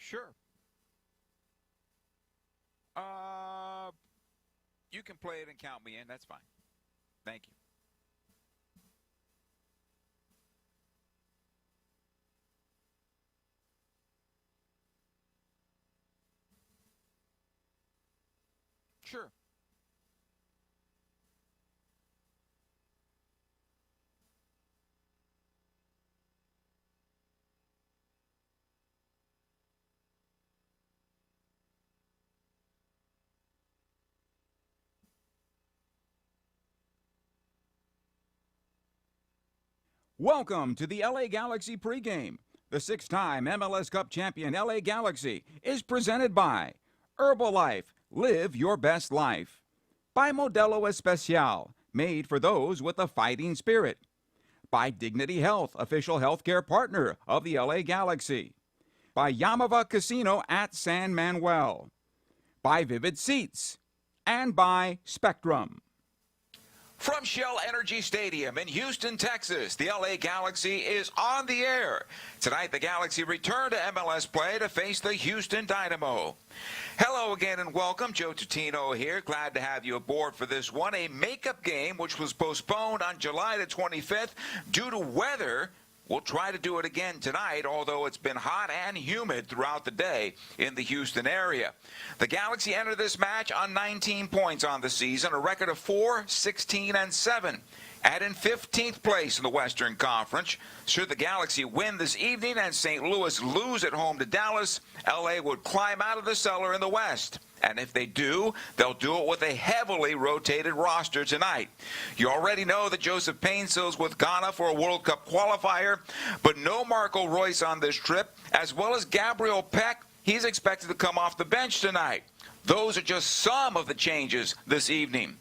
Sure. You can play it and count me in. That's fine. Thank you. Sure. Welcome to the LA Galaxy pregame. The six-time MLS Cup champion LA Galaxy is presented by Herbalife, live your best life. By Modelo Especial, made for those with a fighting spirit. By Dignity Health, official healthcare partner of the LA Galaxy. By Yamava Casino at San Manuel. By Vivid Seats. And by Spectrum. From Shell Energy Stadium in Houston, Texas, the LA Galaxy is on the air. Tonight, the Galaxy return to MLS play to face the Houston Dynamo. Hello again and welcome. Joe Tutino here. Glad to have you aboard for this one. A makeup game which was postponed on July the 25th due to weather. We'll try to do it again tonight, although it's been hot and humid throughout the day in the Houston area. The Galaxy enter this match on 19 points on the season, a record of 4, 16, and 7. And in 15th place in the Western Conference. Should the Galaxy win this evening and St. Louis lose at home to Dallas, LA would climb out of the cellar in the West. And if they do, they'll do it with a heavily rotated roster tonight. You already know that Joseph Painsil's with Ghana for a World Cup qualifier, but no Marco Royce on this trip, as well as Gabriel Peck. He's expected to come off the bench tonight. Those are just some of the changes this evening.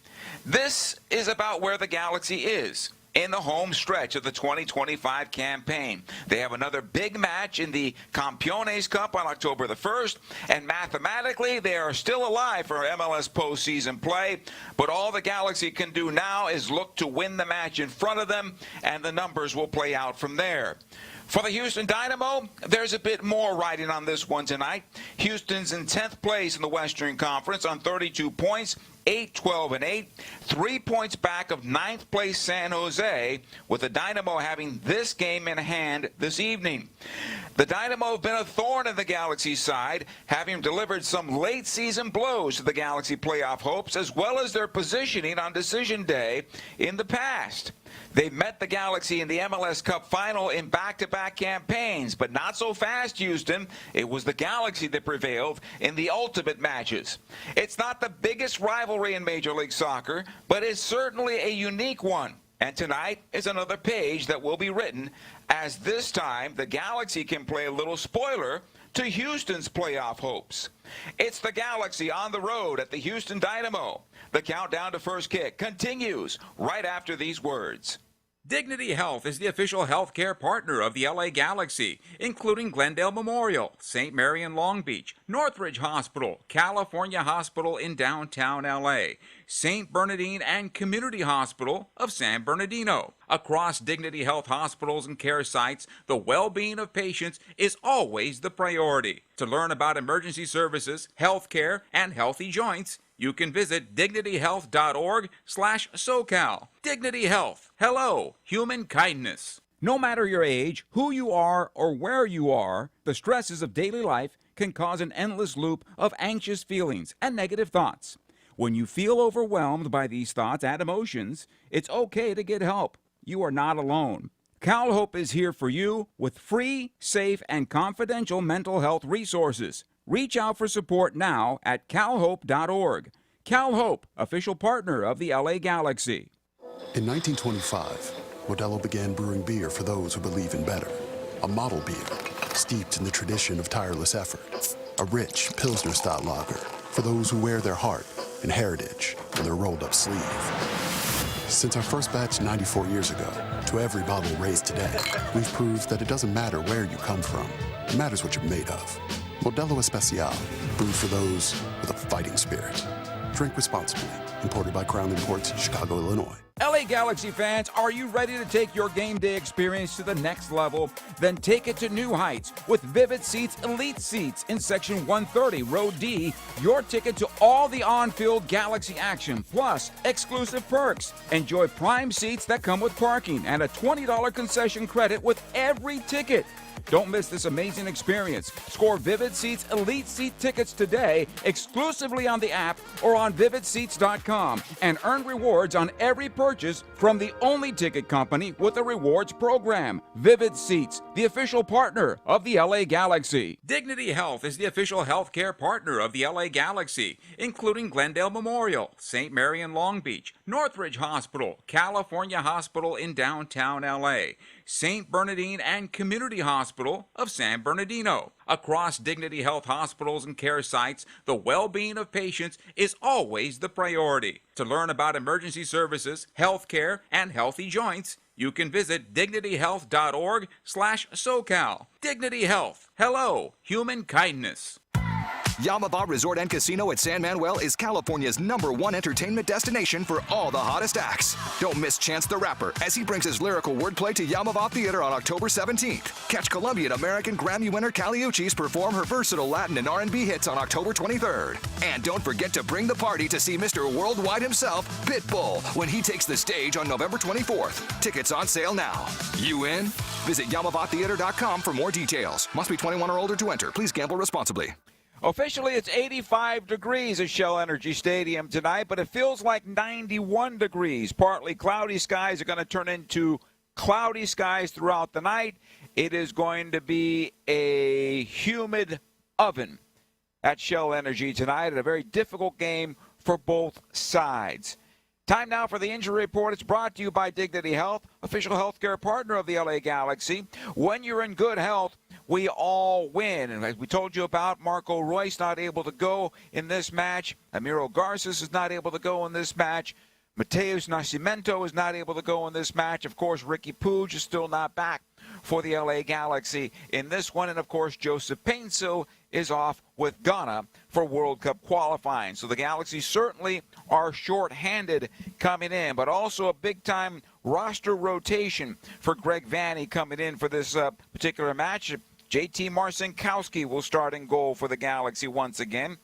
This is about where the Galaxy is in the home stretch of the 2025 campaign. They have another big match in the Campeones Cup on October the 1st, and mathematically they are still alive for MLS postseason play, but all the Galaxy can do now is look to win the match in front of them, and the numbers will play out from there. For the Houston Dynamo, there's a bit more riding on this one tonight. Houston's in 10th place in the Western Conference on 32 points, 8, 12, and 8, 3 points back of 9th place San Jose, with the Dynamo having this game in hand this evening. The Dynamo have been a thorn in the Galaxy's side, having delivered some late-season blows to the Galaxy playoff hopes, as well as their positioning on Decision Day in the past. They met the Galaxy in the MLS Cup final in back-to-back campaigns, but not so fast, Houston. It was the Galaxy that prevailed in the ultimate matches. It's not the biggest rivalry in Major League Soccer, but it's certainly a unique one. And tonight is another page that will be written, as this time the Galaxy can play a little spoiler to Houston's playoff hopes. It's the Galaxy on the road at the Houston Dynamo. The countdown to first kick continues right after these words. Dignity Health is the official healthcare partner of the LA Galaxy, including Glendale Memorial, St. Mary in Long Beach, Northridge Hospital, California Hospital in downtown LA, St. Bernardine and Community Hospital of San Bernardino. Across Dignity Health hospitals and care sites, the well-being of patients is always the priority. To learn about emergency services, healthcare, and healthy joints, you can visit dignityhealth.org/SoCal. Dignity Health. Hello, human kindness. No matter your age, who you are, or where you are, the stresses of daily life can cause an endless loop of anxious feelings and negative thoughts. When you feel overwhelmed by these thoughts and emotions, it's okay to get help. You are not alone. CalHope is here for you with free, safe, and confidential mental health resources. Reach out for support now at calhope.org. CalHope, official partner of the LA Galaxy. In 1925, Modelo began brewing beer for those who believe in better. A model beer, steeped in the tradition of tireless effort. A rich Pilsner-style lager for those who wear their heart and heritage in their rolled-up sleeve. Since our first batch 94 years ago, to every bottle raised today, we've proved that it doesn't matter where you come from. It matters what you're made of. Modelo Especial, brewed for those with a fighting spirit. Drink responsibly. Imported by Crown Imports, Chicago, Illinois. LA Galaxy fans, are you ready to take your game day experience to the next level? Then take it to new heights with Vivid Seats Elite Seats in Section 130, Row D. Your ticket to all the on-field Galaxy action, plus exclusive perks. Enjoy prime seats that come with parking and a $20 concession credit with every ticket. Don't miss this amazing experience. Score Vivid Seats Elite Seat tickets today exclusively on the app or on vividseats.com and earn rewards on every purchase from the only ticket company with a rewards program. Vivid Seats, the official partner of the LA Galaxy. Dignity Health is the official healthcare partner of the LA Galaxy, including Glendale Memorial, St. Mary in Long Beach, Northridge Hospital, California Hospital in downtown LA, St. Bernardine and Community Hospital of San Bernardino. Across Dignity Health hospitals and care sites, the well-being of patients is always the priority. To learn about emergency services, health care, and healthy joints, you can visit dignityhealth.org/SoCal. Dignity Health. Hello, human kindness. Yamava Resort and Casino at San Manuel is California's #1 entertainment destination for all the hottest acts. Don't miss Chance the Rapper as he brings his lyrical wordplay to Yamava Theater on October 17th. Catch Colombian American Grammy winner Kali Uchis perform her versatile Latin and R&B hits on October 23rd. And don't forget to bring the party to see Mr. Worldwide himself, Pitbull, when he takes the stage on November 24th. Tickets on sale now. You in? Visit YamavaTheater.com for more details. Must be 21 or older to enter. Please gamble responsibly. Officially, it's 85 degrees at Shell Energy Stadium tonight, but it feels like 91 degrees. Partly cloudy skies are going to turn into cloudy skies throughout the night. It is going to be a humid oven at Shell Energy tonight, and a very difficult game for both sides. Time now for the injury report. It's brought to you by Dignity Health, official healthcare partner of the LA Galaxy. When you're in good health, we all win. And as we told you about, Marco Royce not able to go in this match. Amiro Garces is not able to go in this match. Mateus Nascimento is not able to go in this match. Of course, Ricky Puig is still not back for the LA Galaxy in this one. And, of course, Joseph Painsil is off with Ghana for World Cup qualifying. So the Galaxy certainly are short-handed coming in, but also a big-time roster rotation for Greg Vanney coming in for this particular match. JT Marcinkowski will start in goal for the Galaxy once again.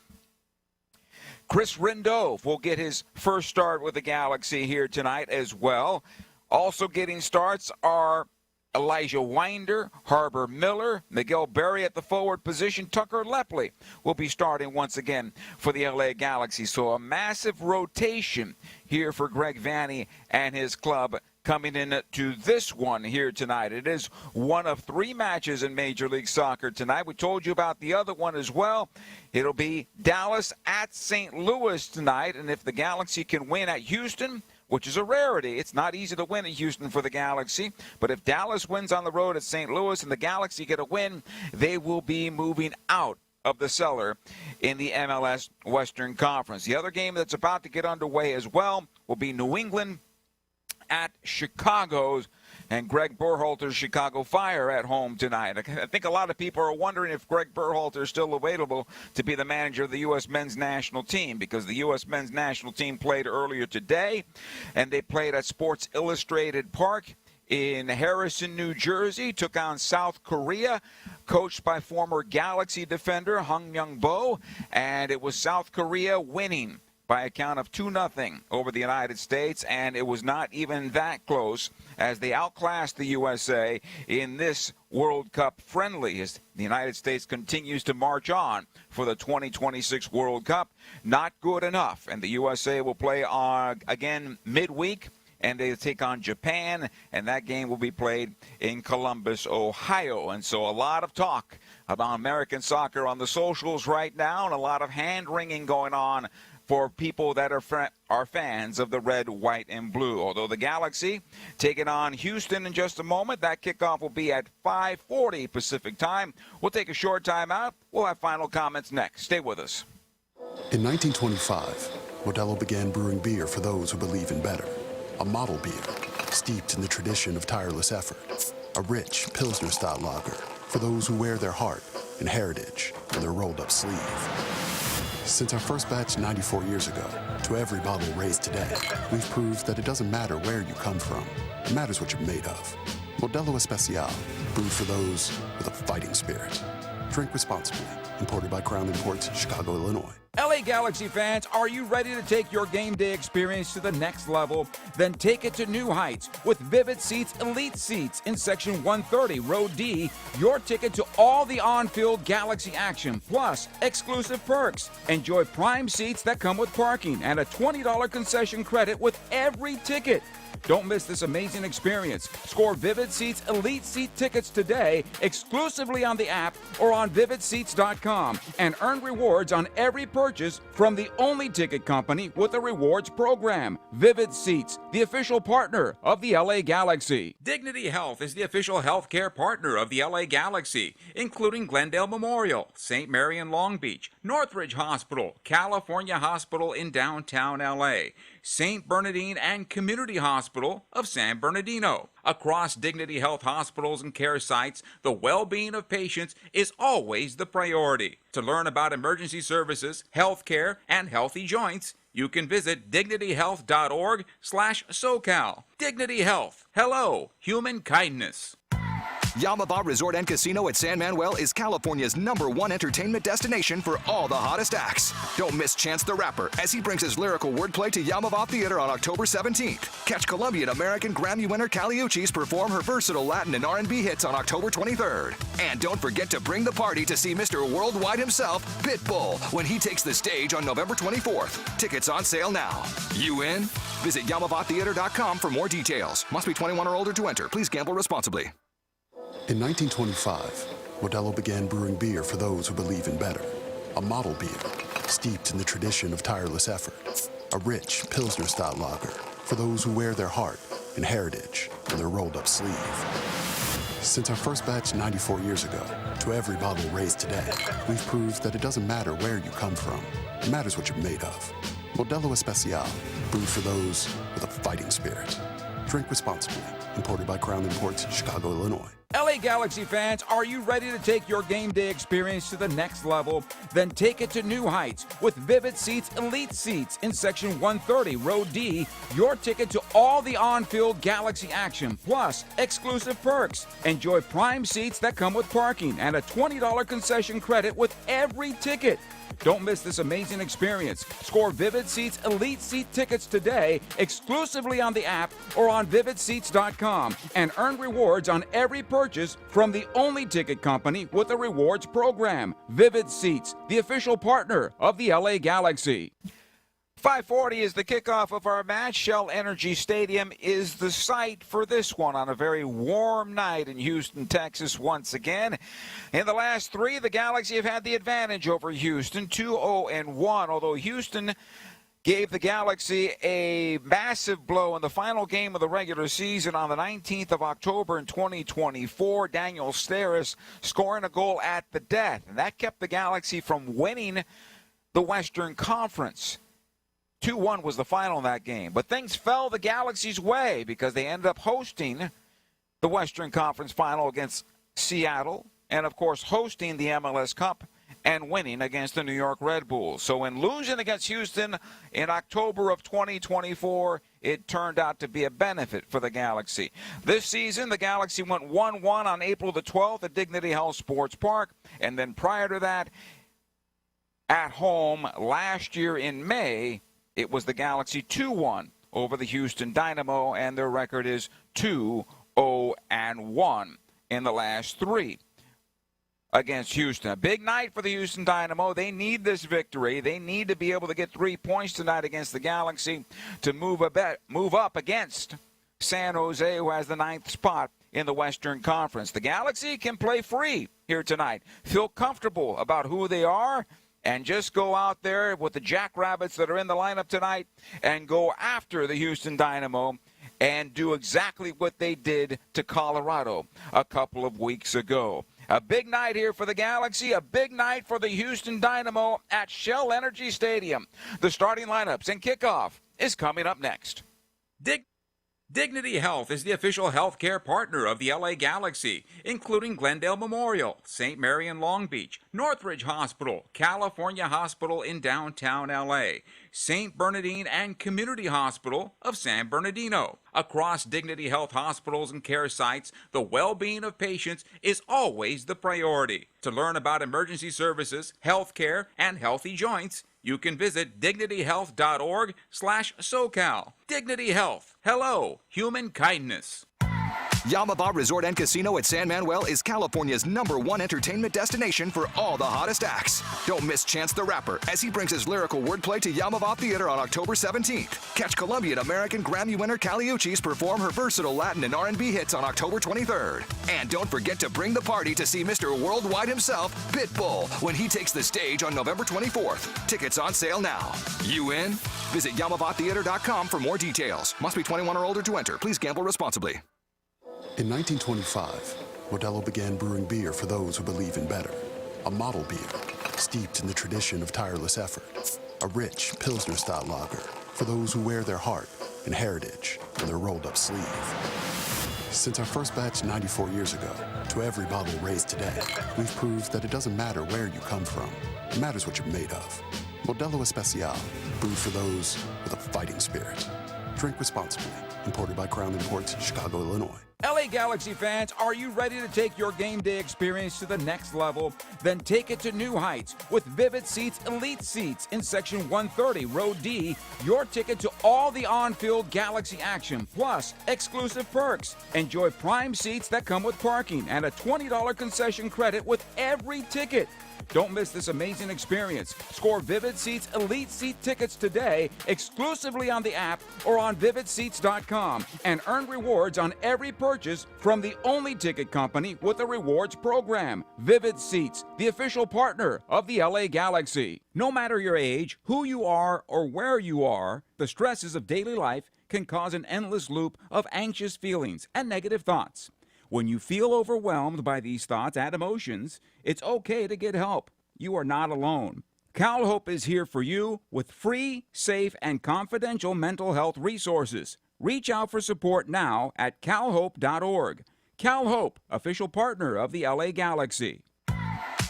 Chris Rindove will get his first start with the Galaxy here tonight as well. Also getting starts are Elijah Winder, Harbor Miller, Miguel Berry at the forward position. Tucker Lepley will be starting once again for the LA Galaxy. So a massive rotation here for Greg Vanney and his club coming into this one here tonight. It is one of 3 matches in Major League Soccer tonight. We told you about the other one as well. It'll be Dallas at St. Louis tonight, and if the Galaxy can win at Houston, which is a rarity. It's not easy to win in Houston for the Galaxy. But if Dallas wins on the road at St. Louis and the Galaxy get a win, they will be moving out of the cellar in the MLS Western Conference. The other game that's about to get underway as well will be New England at Chicago's and Greg Berhalter's Chicago Fire at home tonight. I think a lot of people are wondering if Greg Berhalter is still available to be the manager of the U.S. men's national team, because the U.S. men's national team played earlier today, and they played at Sports Illustrated Park in Harrison, New Jersey, took on South Korea, coached by former Galaxy defender Hung Myung-bo, and it was South Korea winning by a count of 2-0 over the United States, and it was not even that close as they outclassed the USA in this World Cup friendly as the United States continues to march on for the 2026 World Cup. Not good enough, and the USA will play again midweek, and they take on Japan, and that game will be played in Columbus, Ohio. And so a lot of talk about American soccer on the socials right now, and a lot of hand-wringing going on for people that are fans of the red, white, and blue. Although the Galaxy taking on Houston in just a moment. That kickoff will be at 5:40 Pacific time. We'll take a short time out. We'll have final comments next. Stay with us. In 1925, Modelo began brewing beer for those who believe in better. A model beer, steeped in the tradition of tireless effort. A rich Pilsner-style lager for those who wear their heart and heritage in their rolled-up sleeve. Since our first batch 94 years ago, to every bottle raised today, we've proved that it doesn't matter where you come from. It matters what you're made of. Modelo Especial, brewed for those with a fighting spirit. Drink responsibly. Imported by Crown Imports, Chicago, Illinois. LA Galaxy fans, are you ready to take your game day experience to the next level? Then take it to new heights with Vivid Seats Elite Seats in Section 130, Row D. Your ticket to all the on-field Galaxy action, plus exclusive perks. Enjoy prime seats that come with parking and a $20 concession credit with every ticket. Don't miss this amazing experience. Score Vivid Seats Elite Seat tickets today exclusively on the app or on vividseats.com and earn rewards on every purchase from the only ticket company with a rewards program. Vivid Seats, the official partner of the LA Galaxy. Dignity Health is the official healthcare partner of the LA Galaxy, including Glendale Memorial, St. Mary in Long Beach, Northridge Hospital, California Hospital in downtown LA, St. Bernardine and Community Hospital of San Bernardino. Across Dignity Health hospitals and care sites, the well-being of patients is always the priority. To learn about emergency services, health care, and healthy joints, you can visit dignityhealth.org/SoCal. Dignity Health. Hello, human kindness. Yamava Resort and Casino at San Manuel is California's #1 entertainment destination for all the hottest acts. Don't miss Chance the Rapper as he brings his lyrical wordplay to Yamava Theater on October 17th. Catch Colombian American Grammy winner Kali Uchis perform her versatile Latin and R&B hits on October 23rd. And don't forget to bring the party to see Mr. Worldwide himself, Pitbull, when he takes the stage on November 24th. Tickets on sale now. You in? Visit YamavaTheater.com for more details. Must be 21 or older to enter. Please gamble responsibly. In 1925, Modelo began brewing beer for those who believe in better. A model beer, steeped in the tradition of tireless effort. A rich Pilsner-style lager for those who wear their heart and heritage on their rolled-up sleeve. Since our first batch 94 years ago, to every bottle raised today, we've proved that it doesn't matter where you come from. It matters what you're made of. Modelo Especial, brewed for those with a fighting spirit. Drink responsibly. Imported by Crown Imports, Chicago, Illinois. LA Galaxy fans, are you ready to take your game day experience to the next level? Then take it to new heights with Vivid Seats Elite Seats in Section 130, Row D. Your ticket to all the on-field Galaxy action, plus exclusive perks. Enjoy prime seats that come with parking and a $20 concession credit with every ticket. Don't miss this amazing experience. Score Vivid Seats Elite Seat tickets today exclusively on the app or on vividseats.com and earn rewards on every purchase from the only ticket company with a rewards program. Vivid Seats, the official partner of the LA Galaxy. 5:40 is the kickoff of our match. Shell Energy Stadium is the site for this one on a very warm night in Houston, Texas once again. In the last three, the Galaxy have had the advantage over Houston, 2-0-1, although Houston gave the Galaxy a massive blow in the final game of the regular season on the 19th of October in 2024. Daniel Steres scoring a goal at the death, and that kept the Galaxy from winning the Western Conference. 2-1 was the final in that game. But things fell the Galaxy's way because they ended up hosting the Western Conference final against Seattle and, of course, hosting the MLS Cup and winning against the New York Red Bulls. So in losing against Houston in October of 2024, it turned out to be a benefit for the Galaxy. This season, the Galaxy went 1-1 on April the 12th at Dignity Health Sports Park. And then prior to that, at home last year in May, it was the Galaxy 2-1 over the Houston Dynamo, and their record is 2-0-1 in the last three against Houston. A big night for the Houston Dynamo. They need this victory. They need to be able to get 3 points tonight against the Galaxy to move up against San Jose, who has the 9th spot in the Western Conference. The Galaxy can play free here tonight, feel comfortable about who they are, and just go out there with the Jackrabbits that are in the lineup tonight and go after the Houston Dynamo and do exactly what they did to Colorado a couple of weeks ago. A big night here for the Galaxy, a big night for the Houston Dynamo at Shell Energy Stadium. The starting lineups and kickoff is coming up next. Dignity Health is the official healthcare partner of the LA Galaxy, including Glendale Memorial, St. Mary in Long Beach, Northridge Hospital, California Hospital in downtown LA, St. Bernardine and Community Hospital of San Bernardino. Across Dignity Health hospitals and care sites, the well-being of patients is always the priority. To learn about emergency services, healthcare, and healthy joints, you can visit dignityhealth.org/SoCal. Dignity Health. Hello, human kindness. Yamava Resort and Casino at San Manuel is California's #1 entertainment destination for all the hottest acts. Don't miss Chance the Rapper as he brings his lyrical wordplay to Yamava Theater on October 17th. Catch Colombian American Grammy winner Kali Uchis perform her versatile Latin and R&B hits on October 23rd. And don't forget to bring the party to see Mr. Worldwide himself, Pitbull, when he takes the stage on November 24th. Tickets on sale now. You in? Visit YamavaTheater.com for more details. Must be 21 or older to enter. Please gamble responsibly. In 1925, Modelo began brewing beer for those who believe in better. A model beer, steeped in the tradition of tireless effort. A rich Pilsner-style lager for those who wear their heart and heritage on their rolled-up sleeve. Since our first batch 94 years ago, to every bottle raised today, we've proved that it doesn't matter where you come from. It matters what you're made of. Modelo Especial, brewed for those with a fighting spirit. Drink responsibly. Imported by Crown Imports, Chicago, Illinois. LA Galaxy fans, are you ready to take your game day experience to the next level? Then take it to new heights with Vivid Seats Elite Seats in Section 130, Row D. Your ticket to all the on-field Galaxy action, plus exclusive perks. Enjoy prime seats that come with parking and a $20 concession credit with every ticket. Don't miss this amazing experience. Score Vivid Seats Elite Seat tickets today exclusively on the app or on vividseats.com and earn rewards on every purchase from the only ticket company with a rewards program. Vivid Seats, the official partner of the LA Galaxy. No matter your age, who you are, or where you are, the stresses of daily life can cause an endless loop of anxious feelings and negative thoughts. When you feel overwhelmed by these thoughts and emotions, it's okay to get help. You are not alone. CalHope is here for you with free, safe, and confidential mental health resources. Reach out for support now at calhope.org. CalHope, official partner of the LA Galaxy.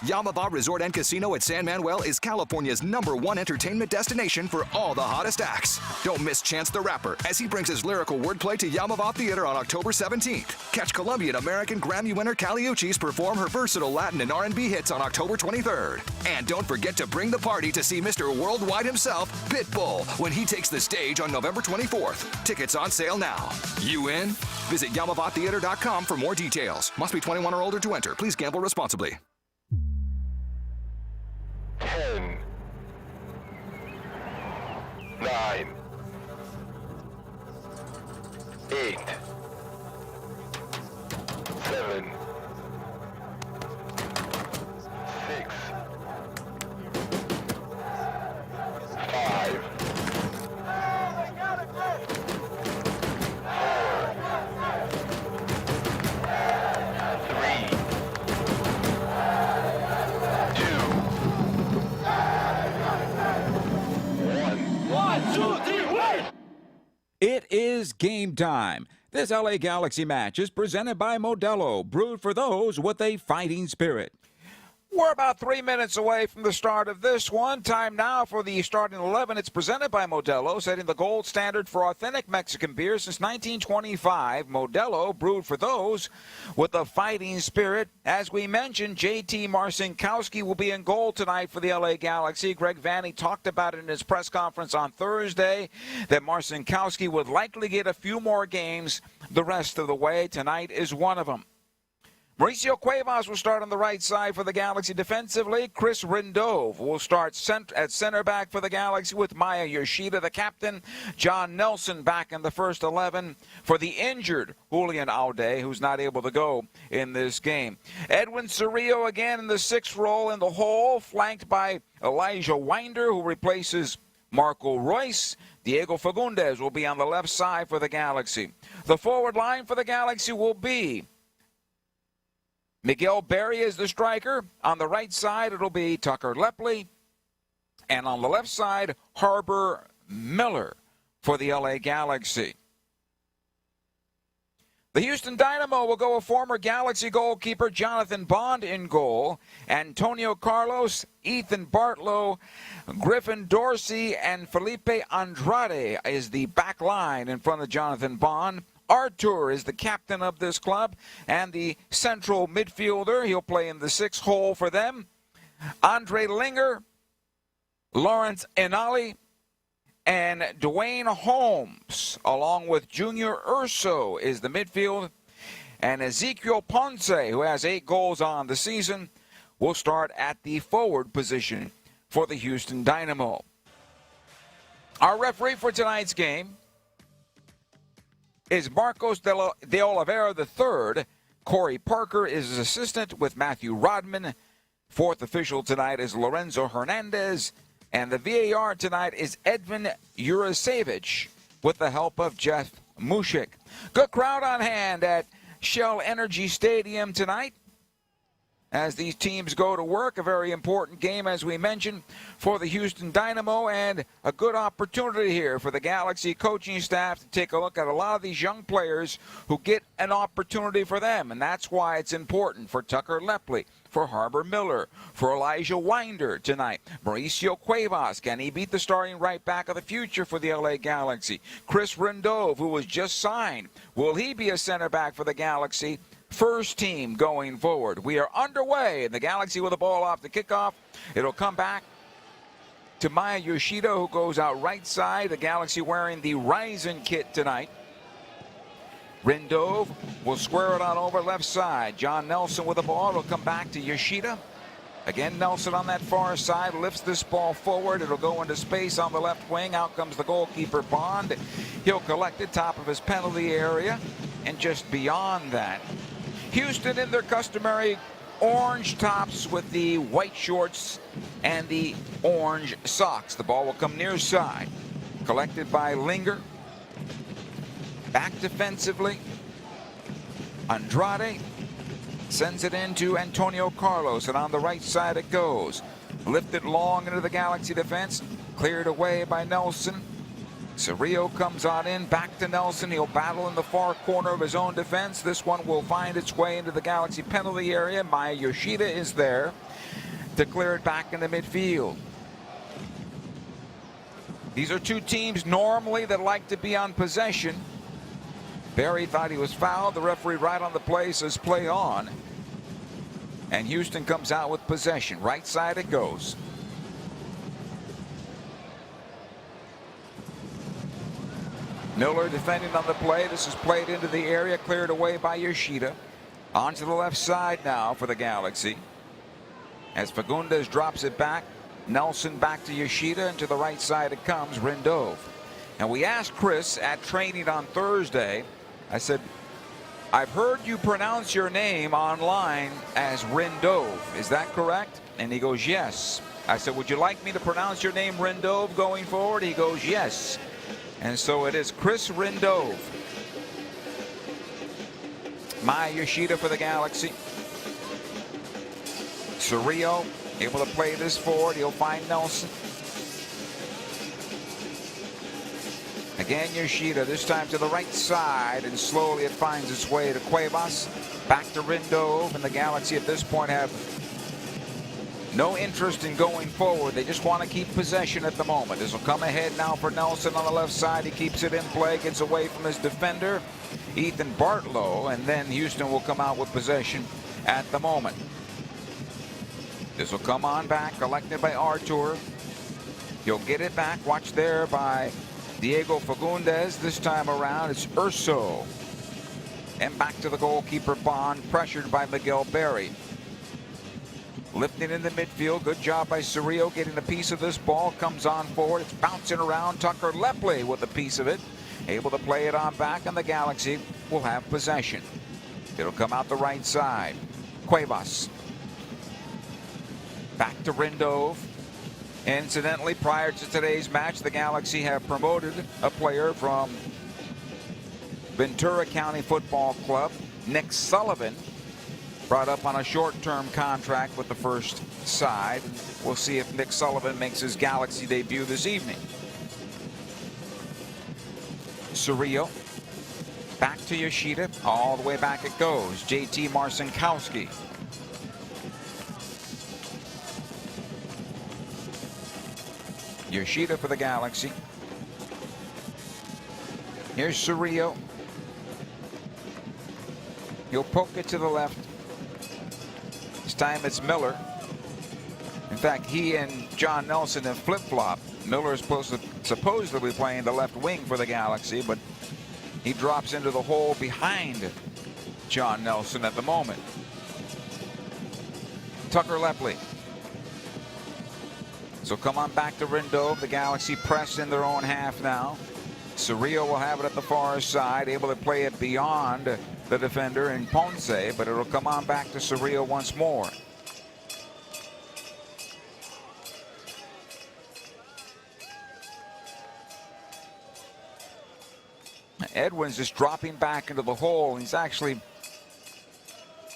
Yamava Resort and Casino at San Manuel is California's #1 entertainment destination for all the hottest acts. Don't miss Chance the Rapper as he brings his lyrical wordplay to Yamava Theater on October 17th. Catch Colombian American Grammy winner Kali Uchis perform her versatile Latin and R&B hits on October 23rd. And don't forget to bring the party to see Mr. Worldwide himself, Pitbull, when he takes the stage on November 24th. Tickets on sale now. You in? Visit YamavaTheater.com for more details. Must be 21 or older to enter. Please gamble responsibly. 10, 9, 8, 7, 6, 5, 3, 2, It is game time. This LA Galaxy match is presented by Modelo, brewed for those with a fighting spirit. We're about 3 minutes away from the start of this one. Time now for the starting 11. It's presented by Modelo, setting the gold standard for authentic Mexican beer since 1925. Modelo, brewed for those with a fighting spirit. As we mentioned, JT Marcinkowski will be in goal tonight for the LA Galaxy. Greg Vanney talked about it in his press conference on Thursday, that Marcinkowski would likely get a few more games the rest of the way. Tonight is one of them. Mauricio Cuevas will start on the right side for the Galaxy defensively. Chris Rendove will start at center back for the Galaxy with Maya Yoshida, the captain. John Nelson back in the first 11 for the injured Julian Aude, who's not able to go in this game. Edwin Cerrillo again in the sixth role in the hole, flanked by Elijah Winder, who replaces Marco Royce. Diego Fagundes will be on the left side for the Galaxy. The forward line for the Galaxy will be Miguel Berry is the striker. On the right side, it'll be Tucker Lepley. And on the left side, Harbor Miller for the LA Galaxy. The Houston Dynamo will go with former Galaxy goalkeeper Jonathan Bond in goal. Antonio Carlos, Ethan Bartlow, Griffin Dorsey, and Felipe Andrade is the back line in front of Jonathan Bond. Artur is the captain of this club and the central midfielder. He'll play in the 6th hole for them. Andre Linger, Lawrence Enali, and Dwayne Holmes, along with Junior Urso, is the midfield. And Ezekiel Ponce, who has 8 goals on the season, will start at the forward position for the Houston Dynamo. Our referee for tonight's game is Marcos de Oliveira III. Corey Parker is his assistant with Matthew Rodman. 4th official tonight is Lorenzo Hernandez. And the VAR tonight is Edvin Jurasevich with the help of Jeff Mushik. Good crowd on hand at Shell Energy Stadium tonight as these teams go to work. A very important game, as we mentioned, for the Houston Dynamo, and a good opportunity here for the Galaxy coaching staff to take a look at a lot of these young players who get an opportunity for them. And that's why it's important for Tucker Lepley, for Harbor Miller, for Elijah Winder tonight. Mauricio Cuevas, can he beat the starting right back of the future for the LA Galaxy? Chris Rendove, who was just signed, will he be a center back for the Galaxy? First team going forward. We are underway, and the Galaxy with the ball off the kickoff. It'll come back to Maya Yoshida, who goes out right side. The Galaxy wearing the Ryzen kit tonight. Rendove will square it on over left side. John Nelson with the ball. It'll come back to Yoshida. Again, Nelson on that far side lifts this ball forward. It'll go into space on the left wing. Out comes the goalkeeper, Bond. He'll collect it top of his penalty area. And just beyond that, Houston in their customary orange tops with the white shorts and the orange socks. The ball will come near side. Collected by Linger. Back defensively. Andrade sends it into Antonio Carlos, and on the right side it goes. Lifted long into the Galaxy defense. Cleared away by Nelson. Cerrillo comes on in, back to Nelson. He'll battle in the far corner of his own defense. This one will find its way into the Galaxy penalty area. Maya Yoshida is there to clear it back into midfield. These are two teams normally that like to be on possession. Barry thought he was fouled. The referee right on the play says play on. And Houston comes out with possession. Right side it goes. Miller defending on the play. This is played into the area, cleared away by Yoshida. Onto the left side now for the Galaxy. As Fagundes drops it back, Nelson back to Yoshida, and to the right side it comes, Rendove. And we asked Chris at training on Thursday, I said, I've heard you pronounce your name online as Rendove. Is that correct? And he goes, yes. I said, would you like me to pronounce your name Rendove going forward? He goes, yes. And so it is Chris Rendove. Maya Yoshida for the Galaxy. Cerrillo able to play this forward. He'll find Nelson. Again, Yoshida, this time to the right side, and slowly it finds its way to Cuevas. Back to Rendove, and the Galaxy at this point have no interest in going forward. They just want to keep possession at the moment. This will come ahead now for Nelson on the left side. He keeps it in play, gets away from his defender, Ethan Bartlow, and then Houston will come out with possession at the moment. This will come on back, collected by Artur. He'll get it back, watched there by Diego Fagundes. This time around, it's Urso. And back to the goalkeeper, Bond, pressured by Miguel Berry. Lifting in the midfield. Good job by Cerrillo getting a piece of this ball. Comes on forward. It's bouncing around. Tucker Lepley with a piece of it. Able to play it on back, and the Galaxy will have possession. It'll come out the right side. Cuevas. Back to Rendove. Incidentally, prior to today's match, the Galaxy have promoted a player from Ventura County Football Club, Nick Sullivan, brought up on a short-term contract with the first side. We'll see if Nick Sullivan makes his Galaxy debut this evening. Cerrillo Back to Yoshida. All the way back it goes. JT Marcinkowski. Yoshida for the Galaxy. Here's Cerrillo. He'll poke it to the left. This time it's Miller. In fact, he and John Nelson have flip-flopped. Miller is supposedly playing the left wing for the Galaxy, but he drops into the hole behind John Nelson at the moment. Tucker Lepley. So come on back to Rindove. The Galaxy press in their own half now. Cerrillo will have it at the far side, able to play it beyond the defender in Ponce, but it'll come on back to Cerrillo once more. Edwin's just dropping back into the hole. He's actually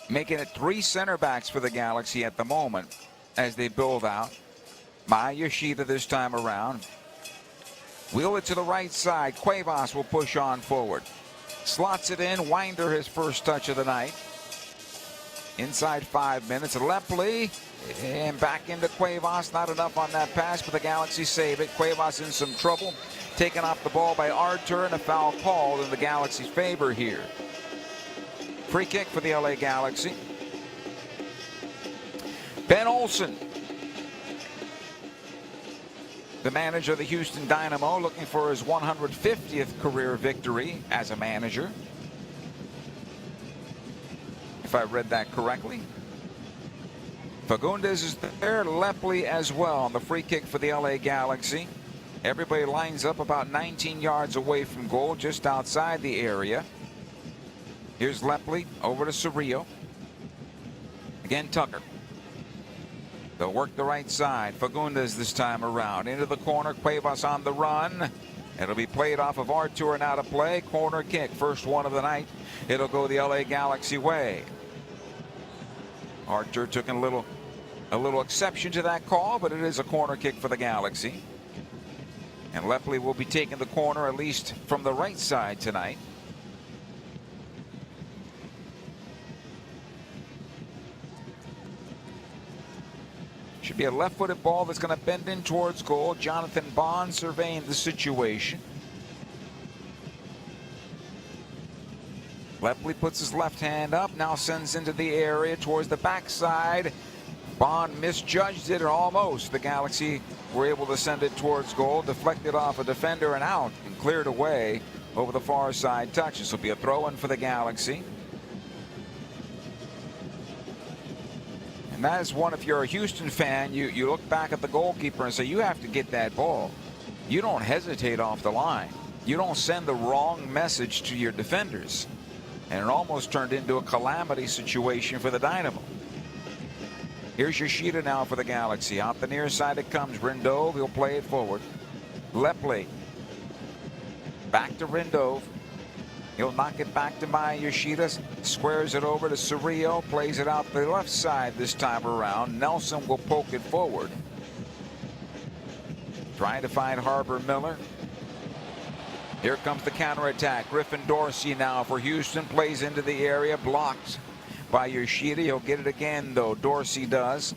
making it 3 center backs for the Galaxy at the moment as they build out. Yoshida this time around. Wheel it to the right side. Cuevas will push on forward. Slots it in. Winder his first touch of the night. Inside 5 minutes. Lepley and back into Cuevas. Not enough on that pass, but the Galaxy save it. Cuevas in some trouble. Taken off the ball by Artur, and a foul called in the Galaxy's favor here. Free kick for the LA Galaxy. Ben Olsen, the manager of the Houston Dynamo, looking for his 150th career victory as a manager, if I read that correctly. Fagundes is there, Lepley as well on the free kick for the LA Galaxy. Everybody lines up about 19 yards away from goal, just outside the area. Here's Lepley over to Cerrillo. Again, Tucker. They'll work the right side. Fagundes this time around. Into the corner. Cuevas on the run. It'll be played off of Artur and out of play. Corner kick. First one of the night. It'll go the LA Galaxy way. Artur took a little exception to that call, but it is a corner kick for the Galaxy. And Lepley will be taking the corner, at least from the right side tonight. Should be a left-footed ball that's going to bend in towards goal. Jonathan Bond surveying the situation. Lepley puts his left hand up, now sends into the area towards the backside. Bond misjudged it, or almost. The Galaxy were able to send it towards goal, deflected off a defender and out, and cleared away over the far side touch. This will be a throw-in for the Galaxy. And that is one, if you're a Houston fan, you look back at the goalkeeper and say, you have to get that ball. You don't hesitate off the line. You don't send the wrong message to your defenders. And it almost turned into a calamity situation for the Dynamo. Here's Yoshida now for the Galaxy. Out the near side it comes. Rindove, he'll play it forward. Lepley. Back to Rindove. He'll knock it back to Yoshida. Squares it over to Cerrillo. Plays it out the left side this time around. Nelson will poke it forward. Trying to find Harbor Miller. Here comes the counterattack. Griffin Dorsey now for Houston. Plays into the area. Blocked by Yoshida. He'll get it again, though. Dorsey does.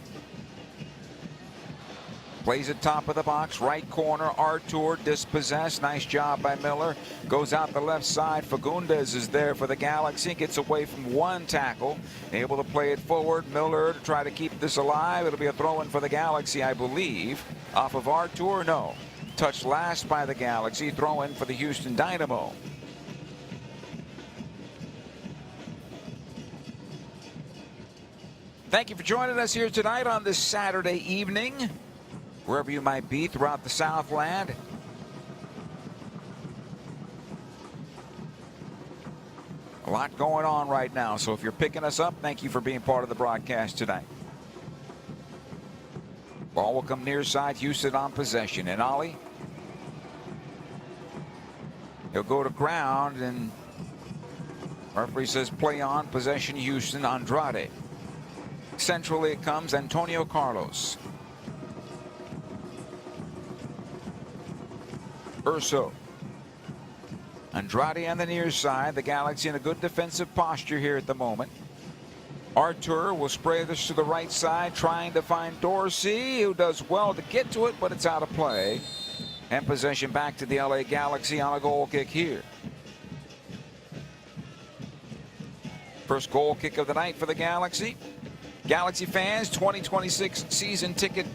Plays it top of the box. Right corner. Artur dispossessed. Nice job by Miller. Goes out the left side. Fagundes is there for the Galaxy. Gets away from one tackle. Able to play it forward. Miller to try to keep this alive. It'll be a throw-in for the Galaxy, I believe. Off of Artur? No. Touched last by the Galaxy. Throw-in for the Houston Dynamo. Thank you for joining us here tonight on this Saturday evening, wherever you might be throughout the Southland. A lot going on right now, so if you're picking us up, thank you for being part of the broadcast tonight. Ball will come near side. Houston on possession. And Ollie, he'll go to ground, and referee says play on. Possession Houston. Andrade. Centrally it comes. Antonio Carlos. Urso. Andrade on the near side. The Galaxy in a good defensive posture here at the moment. Artur will spray this to the right side, trying to find Dorsey, who does well to get to it, but it's out of play. And possession back to the LA Galaxy on a goal kick here. First goal kick of the night for the Galaxy. Galaxy fans, 2026 season ticket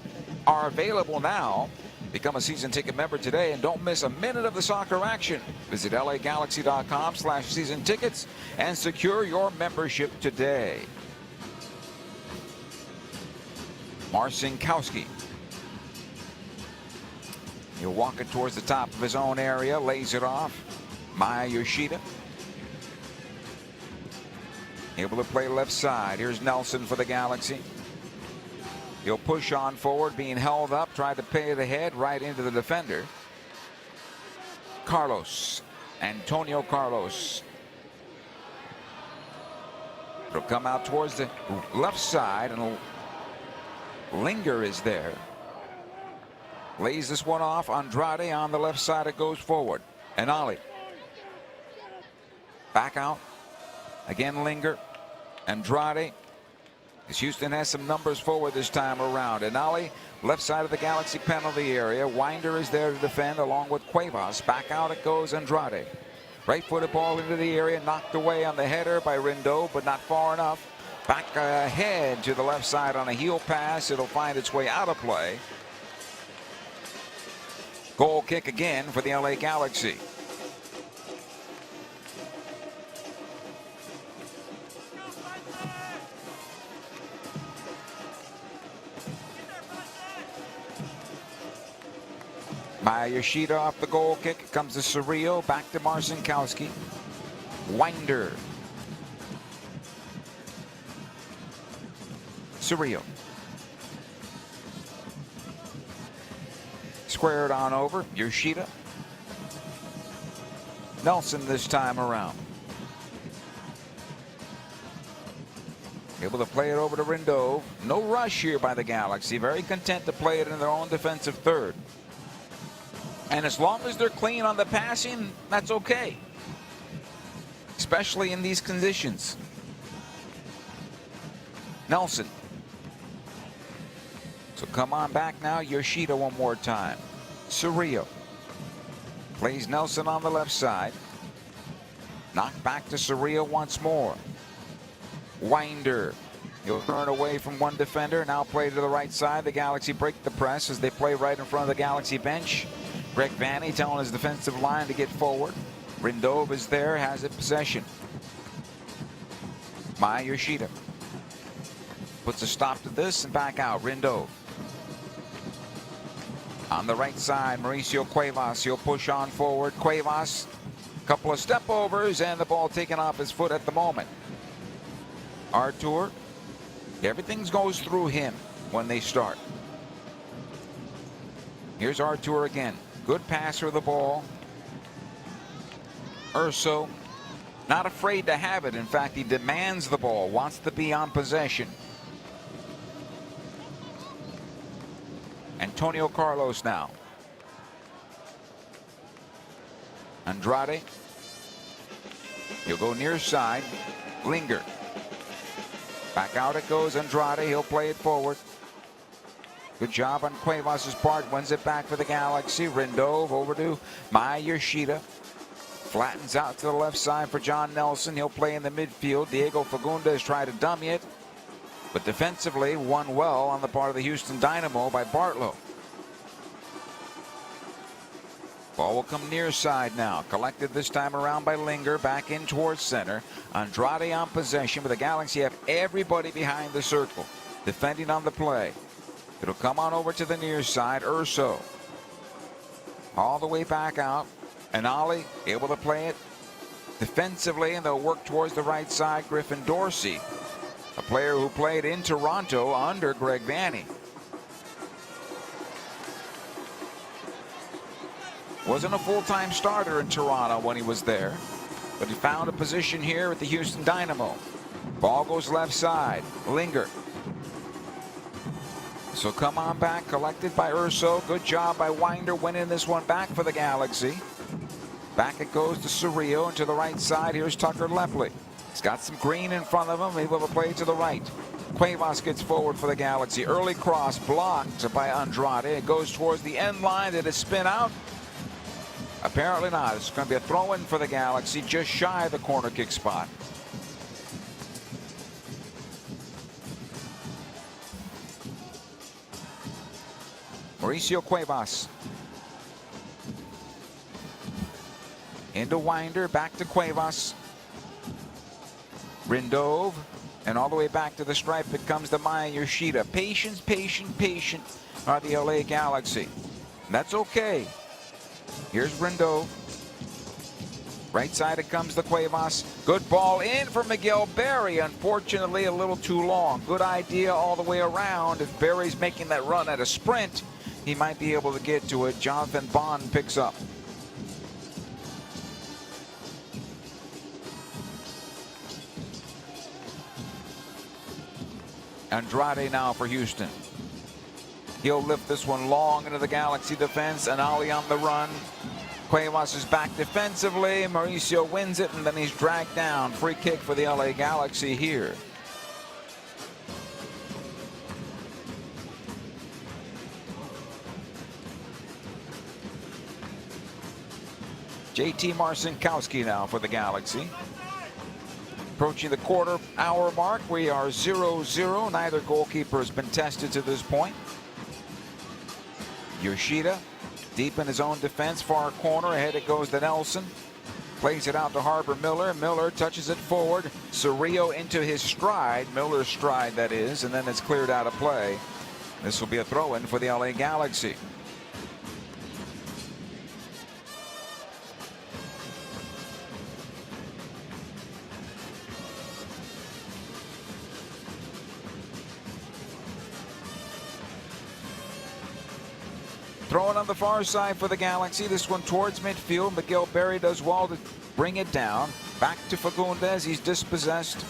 are available now. Become a season ticket member today and don't miss a minute of the soccer action. Visit lagalaxy.com/season tickets and secure your membership today. Marcinkowski. He'll walk it towards the top of his own area, lays it off. Maya Yoshida. Able to play left side. Here's Nelson for the Galaxy. He'll push on forward, being held up, tried to pay it ahead right into the defender. Carlos. Antonio Carlos. It'll come out towards the left side, and Linger is there. Lays this one off. Andrade on the left side. It goes forward. And Ali. Back out. Again, Linger. Andrade. As Houston has some numbers forward this time around. And Ali, left side of the Galaxy penalty area. Winder is there to defend along with Cuevas. Back out it goes Andrade. Right-footed ball into the area. Knocked away on the header by Rindo, but not far enough. Back ahead to the left side on a heel pass. It'll find its way out of play. Goal kick again for the LA Galaxy. Maya Yoshida off the goal kick. Comes to Cerrillo. Back to Marcinkowski. Winder. Cerrillo. Squared on over. Yoshida. Nelson this time around. Able to play it over to Rindo. No rush here by the Galaxy. Very content to play it in their own defensive third. And as long as they're clean on the passing, that's okay. Especially in these conditions. Nelson. So come on back now. Yoshida one more time. Cerrillo. Plays Nelson on the left side. Knocked back to Cerrillo once more. Winder. He'll turn away from one defender. Now play to the right side. The Galaxy break the press as they play right in front of the Galaxy bench. Greg Vanny telling his defensive line to get forward. Rindov is there, has it possession. Maya Yoshida puts a stop to this and back out. Rindov. On the right side, Mauricio Cuevas. He'll push on forward. Cuevas, couple of step overs, and the ball taken off his foot at the moment. Artur, everything goes through him when they start. Here's Artur again. Good passer of the ball. Urso, not afraid to have it. In fact, he demands the ball, wants to be on possession. Antonio Carlos now. Andrade. He'll go near side. Linger. Back out it goes Andrade. He'll play it forward. Good job on Cuevas' part. Wins it back for the Galaxy. Rindov over to Maya Yoshida. Flattens out to the left side for John Nelson. He'll play in the midfield. Diego Fagundes tried to dummy it. But defensively won well on the part of the Houston Dynamo by Bartlow. Ball will come near side now. Collected this time around by Linger. Back in towards center. Andrade on possession, but the Galaxy have everybody behind the circle. Defending on the play. It'll come on over to the near side. Urso. All the way back out. And Ali able to play it defensively, and they'll work towards the right side. Griffin Dorsey, a player who played in Toronto under Greg Vanny. Wasn't a full-time starter in Toronto when he was there, but he found a position here at the Houston Dynamo. Ball goes left side. Linger. So come on back, collected by Urso. Good job by Winder winning this one back for the Galaxy. Back it goes to Cerrillo, and to the right side, here's Tucker Lepley. He's got some green in front of him. Able to play to the right. Cuevas gets forward for the Galaxy. Early cross blocked by Andrade. It goes towards the end line. Did it spin out? Apparently not. It's going to be a throw-in for the Galaxy, just shy of the corner kick spot. Mauricio Cuevas. Into Winder, back to Cuevas. Rindove, and all the way back to the stripe it comes to Maya Yoshida. Patience, patient, patient are the LA Galaxy. That's okay. Here's Rindove. Right side it comes to Cuevas. Good ball in for Miguel Berry. Unfortunately, a little too long. Good idea all the way around. If Berry's making that run at a sprint, he might be able to get to it. Jonathan Bond picks up. Andrade now for Houston. He'll lift this one long into the Galaxy defense. And Ali on the run. Cuevas is back defensively. Mauricio wins it, and then he's dragged down. Free kick for the LA Galaxy here. JT Marcinkowski now for the Galaxy. Approaching the quarter-hour mark, we are 0-0. Neither goalkeeper has been tested to this point. Yoshida deep in his own defense, far corner. Ahead it goes to Nelson. Plays it out to Harbor Miller. Miller touches it forward. Cerrillo into his stride. Miller's stride, that is, and then it's cleared out of play. This will be a throw-in for the LA Galaxy. Throwing on the far side for the Galaxy. This one towards midfield. Miguel Berry does well to bring it down. Back to Fagundes. He's dispossessed.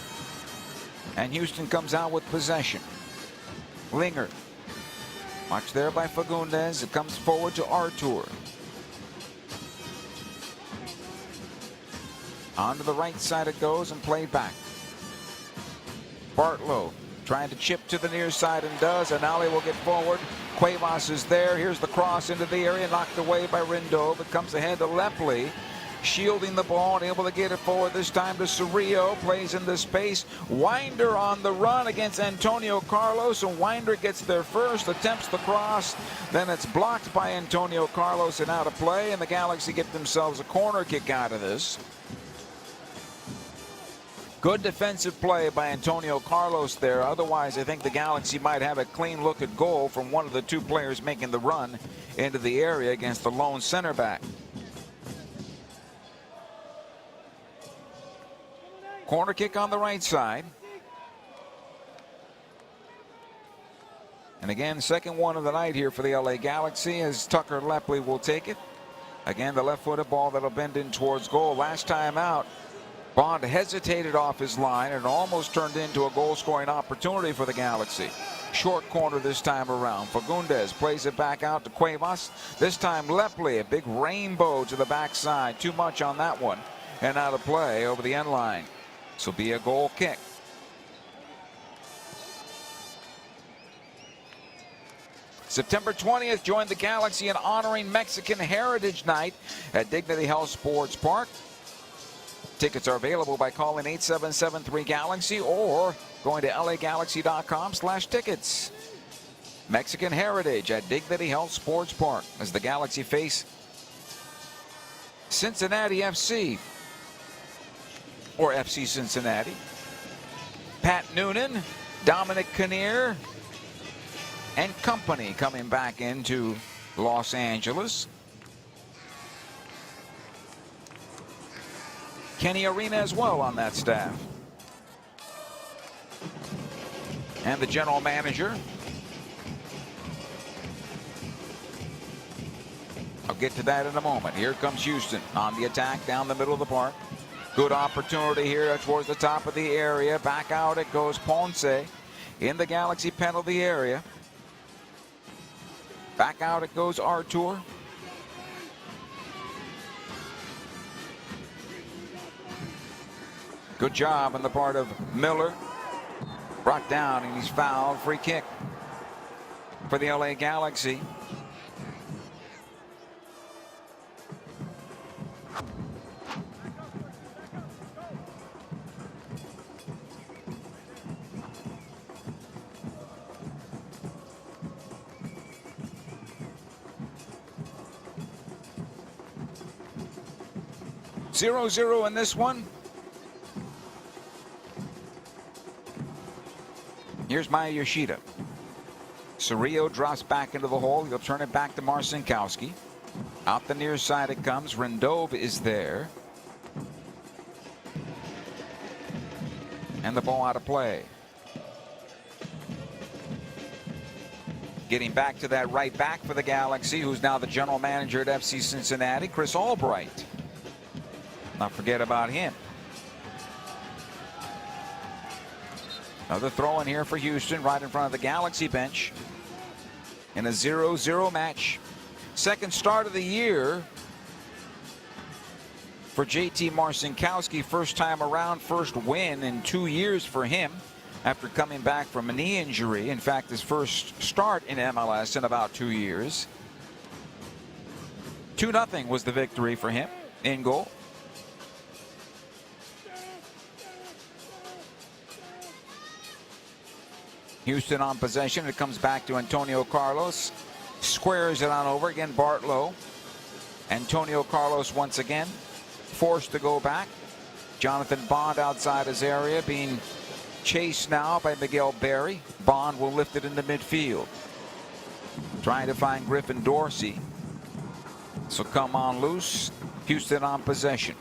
And Houston comes out with possession. Linger. Watch there by Fagundes. It comes forward to Artur. On to the right side it goes and played back. Bartlow trying to chip to the near side and does. And Ali will get forward. Cuevas is there. Here's the cross into the area, knocked away by Rindove. It comes ahead to Lepley, shielding the ball and able to get it forward this time to Cerrillo. Plays into space. Winder on the run against Antonio Carlos, and Winder gets there first, attempts the cross. Then it's blocked by Antonio Carlos and out of play, and the Galaxy get themselves a corner kick out of this. Good defensive play by Antonio Carlos there. Otherwise, I think the Galaxy might have a clean look at goal from one of the two players making the run into the area against the lone center back. Corner kick on the right side. And again, second one of the night here for the LA Galaxy as Tucker Lepley will take it. Again, the left-footed ball that'll bend in towards goal. Last time out, Bond hesitated off his line and almost turned into a goal-scoring opportunity for the Galaxy. Short corner this time around. Fagundes plays it back out to Cuevas. This time Lepley, a big rainbow to the backside. Too much on that one. And out of play over the end line. This will be a goal kick. September 20th, join the Galaxy in honoring Mexican Heritage Night at Dignity Health Sports Park. Tickets are available by calling 877-3-GALAXY or going to lagalaxy.com/tickets. Mexican Heritage at Dignity Health Sports Park as the Galaxy face Cincinnati FC, or FC Cincinnati. Pat Noonan, Dominic Kinnear, and company coming back into Los Angeles. Kenny Arena as well on that staff. And the general manager. I'll get to that in a moment. Here comes Houston on the attack down the middle of the park. Good opportunity here towards the top of the area. Back out it goes Ponce in the Galaxy penalty area. Back out it goes Artur. Good job on the part of Miller. Brought down and he's fouled. Free kick for the LA Galaxy. Zero-zero in this one. Here's Maya Yoshida. Cerrillo drops back into the hole. He'll turn it back to Marcinkowski. Out the near side it comes. Rendove is there. And the ball out of play. Getting back to that right back for the Galaxy, who's now the general manager at FC Cincinnati, Chris Albright. Not forget about him. Another throw in here for Houston right in front of the Galaxy bench in a 0-0 match. Second start of the year for JT Marcinkowski. First time around, first win in 2 years for him after coming back from a knee injury. In fact, his first start in MLS in about 2 years. 2-0 was the victory for him in goal. Houston on possession. It comes back to Antonio Carlos. Squares it on over. Again, Bartlow. Antonio Carlos once again forced to go back. Jonathan Bond outside his area, being chased now by Miguel Berry. Bond will lift it into midfield. Trying to find Griffin Dorsey. So come on loose. Houston on possession.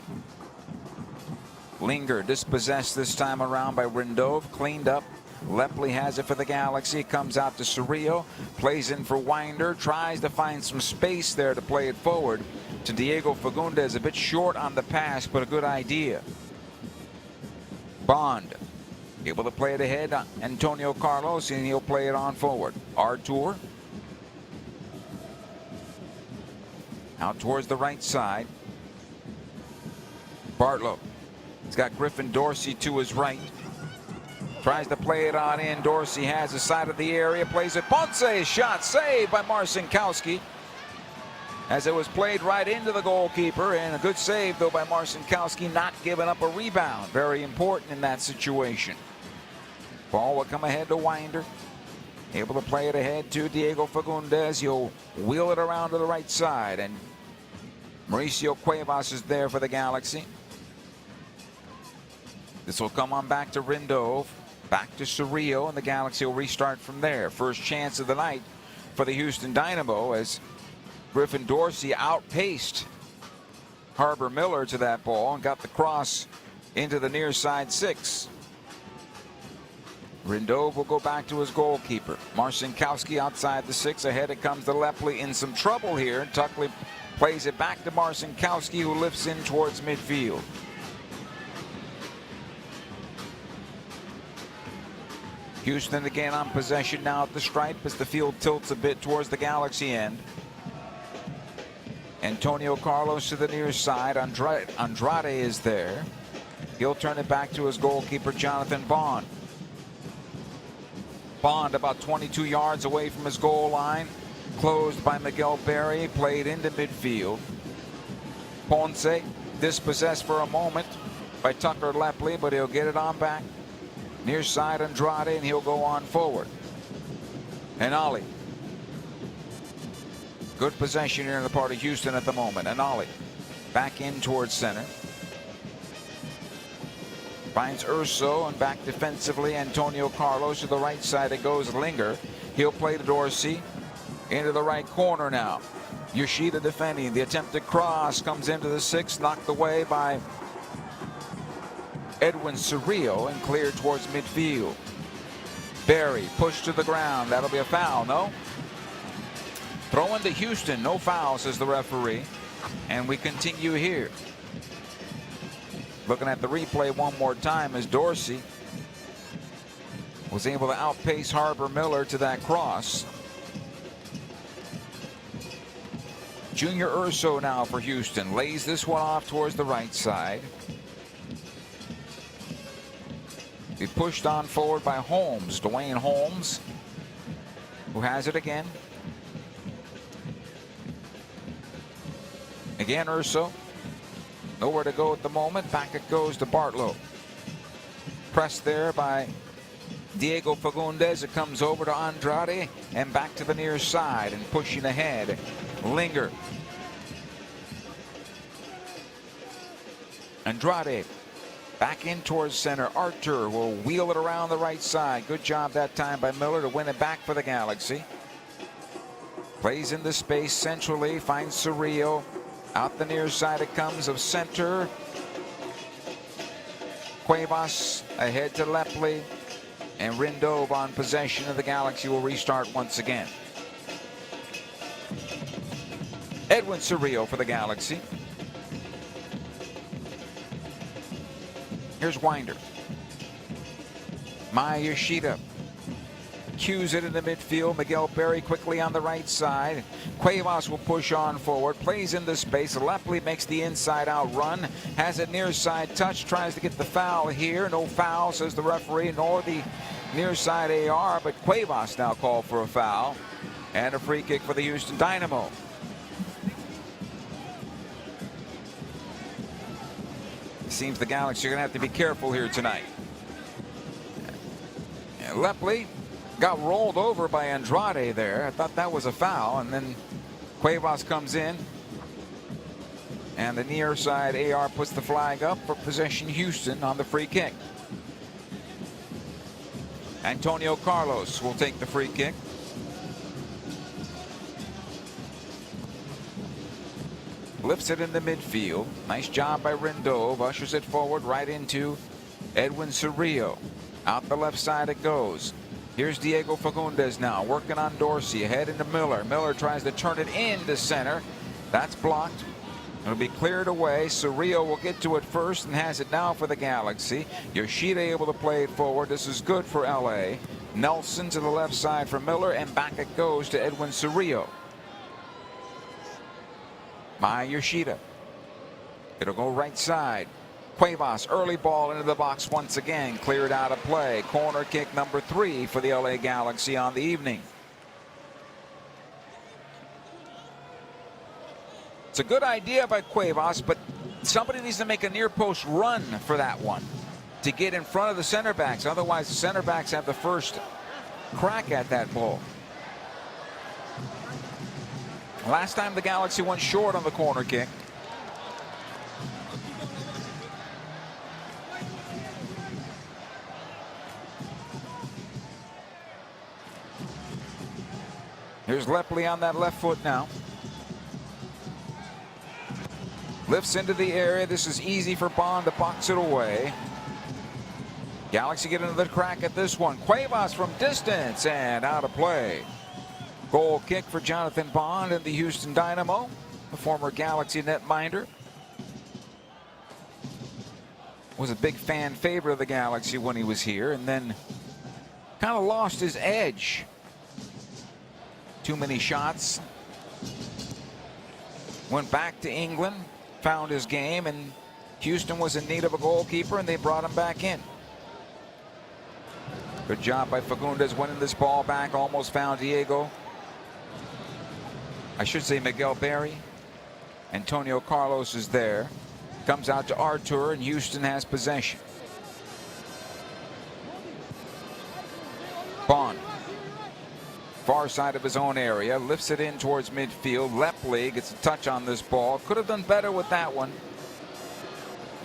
Linger dispossessed this time around by Rendove. Cleaned up. Lepley has it for the Galaxy. Comes out to Cerrillo. Plays in for Winder. Tries to find some space there to play it forward to Diego Fagundes. A bit short on the pass, but a good idea. Bond able to play it ahead. Antonio Carlos, and he'll play it on forward. Artur out towards the right side. Bartlow. He's got Griffin Dorsey to his right. Tries to play it on in. Dorsey has the side of the area. Plays it. Ponce's shot saved by Marcinkowski. As it was played right into the goalkeeper. And a good save, though, by Marcinkowski. Not giving up a rebound. Very important in that situation. Ball will come ahead to Winder. Able to play it ahead to Diego Fagundes. He'll wheel it around to the right side. And Mauricio Cuevas is there for the Galaxy. This will come on back to Rendove. Back to Cerrillo, and the Galaxy will restart from there. First chance of the night for the Houston Dynamo as Griffin Dorsey outpaced Harbor Miller to that ball and got the cross into the near side 6. Rendove will go back to his goalkeeper. Marcinkowski outside the 6. Ahead it comes to Lepley in some trouble here. Tuckley plays it back to Marcinkowski, who lifts in towards midfield. Houston again on possession now at the stripe as the field tilts a bit towards the Galaxy end. Antonio Carlos to the near side. Andrade is there. He'll turn it back to his goalkeeper, Jonathan Bond. Bond about 22 yards away from his goal line. Closed by Miguel Berry. Played into midfield. Ponce dispossessed for a moment by Tucker Lepley, but he'll get it on back. Near side Andrade, and he'll go on forward. And Ali. Good possession here in the part of Houston at the moment. And Ali back in towards center. Finds Urso and back defensively. Antonio Carlos to the right side. It goes Linger. He'll play to Dorsey. Into the right corner now. Yoshida defending. The attempted cross comes into the 6. Knocked away by Edwin Cerrillo and cleared towards midfield. Berry pushed to the ground. That'll be a foul, no? Throw into Houston. No foul, says the referee. And we continue here. Looking at the replay one more time as Dorsey was able to outpace Harbor Miller to that cross. Junior Urso now for Houston. Lays this one off towards the right side. Be pushed on forward by Holmes. Dwayne Holmes, who has it again. Again, Urso. Nowhere to go at the moment. Back it goes to Bartlow. Pressed there by Diego Fagundes. It comes over to Andrade and back to the near side and pushing ahead. Linger. Andrade back in towards center. Artur will wheel it around the right side. Good job that time by Miller to win it back for the Galaxy. Plays into space centrally. Finds Cerrillo. Out the near side it comes of center. Cuevas ahead to Lepley. And Rindove on possession of the Galaxy will restart once again. Edwin Cerrillo for the Galaxy. Here's Winder. Maya Yoshida cues it in the midfield. Miguel Berry quickly on the right side. Cuevas will push on forward. Plays into space. Lepley makes the inside out run. Has a near side touch. Tries to get the foul here. No foul, says the referee, nor the near side AR. But Cuevas now called for a foul. And a free kick for the Houston Dynamo. Seems the Galaxy are going to have to be careful here tonight. And Lepley got rolled over by Andrade there. I thought that was a foul. And then Cuevas comes in. And the near side AR puts the flag up for possession Houston on the free kick. Antonio Carlos will take the free kick. Lifts it in the midfield. Nice job by Rindove. Ushers it forward right into Edwin Cerrillo. Out the left side it goes. Here's Diego Fagundes now working on Dorsey. Ahead into Miller. Miller tries to turn it into center. That's blocked. It'll be cleared away. Cerrillo will get to it first and has it now for the Galaxy. Yoshida able to play it forward. This is good for LA. Nelson to the left side for Miller, and back it goes to Edwin Cerrillo. Maya Yoshida. It'll go right side. Cuevas, early ball into the box once again. Cleared out of play. Corner kick number 3 for the LA Galaxy on the evening. It's a good idea by Cuevas, but somebody needs to make a near post run for that one to get in front of the center backs. Otherwise, the center backs have the first crack at that ball. Last time the Galaxy went short on the corner kick. Here's Lepley on that left foot now. Lifts into the area. This is easy for Bond to box it away. Galaxy get another crack at this one. Cuevas from distance and out of play. Goal kick for Jonathan Bond and the Houston Dynamo, the former Galaxy netminder. Was a big fan favorite of the Galaxy when he was here, and then kind of lost his edge. Too many shots. Went back to England, found his game, and Houston was in need of a goalkeeper, and they brought him back in. Good job by Fagundes winning this ball back. Almost found Diego. I should say Miguel Berry. Antonio Carlos is there. Comes out to Artur, and Houston has possession. Bond. Far side of his own area. Lifts it in towards midfield. Lepley gets a touch on this ball. Could have done better with that one.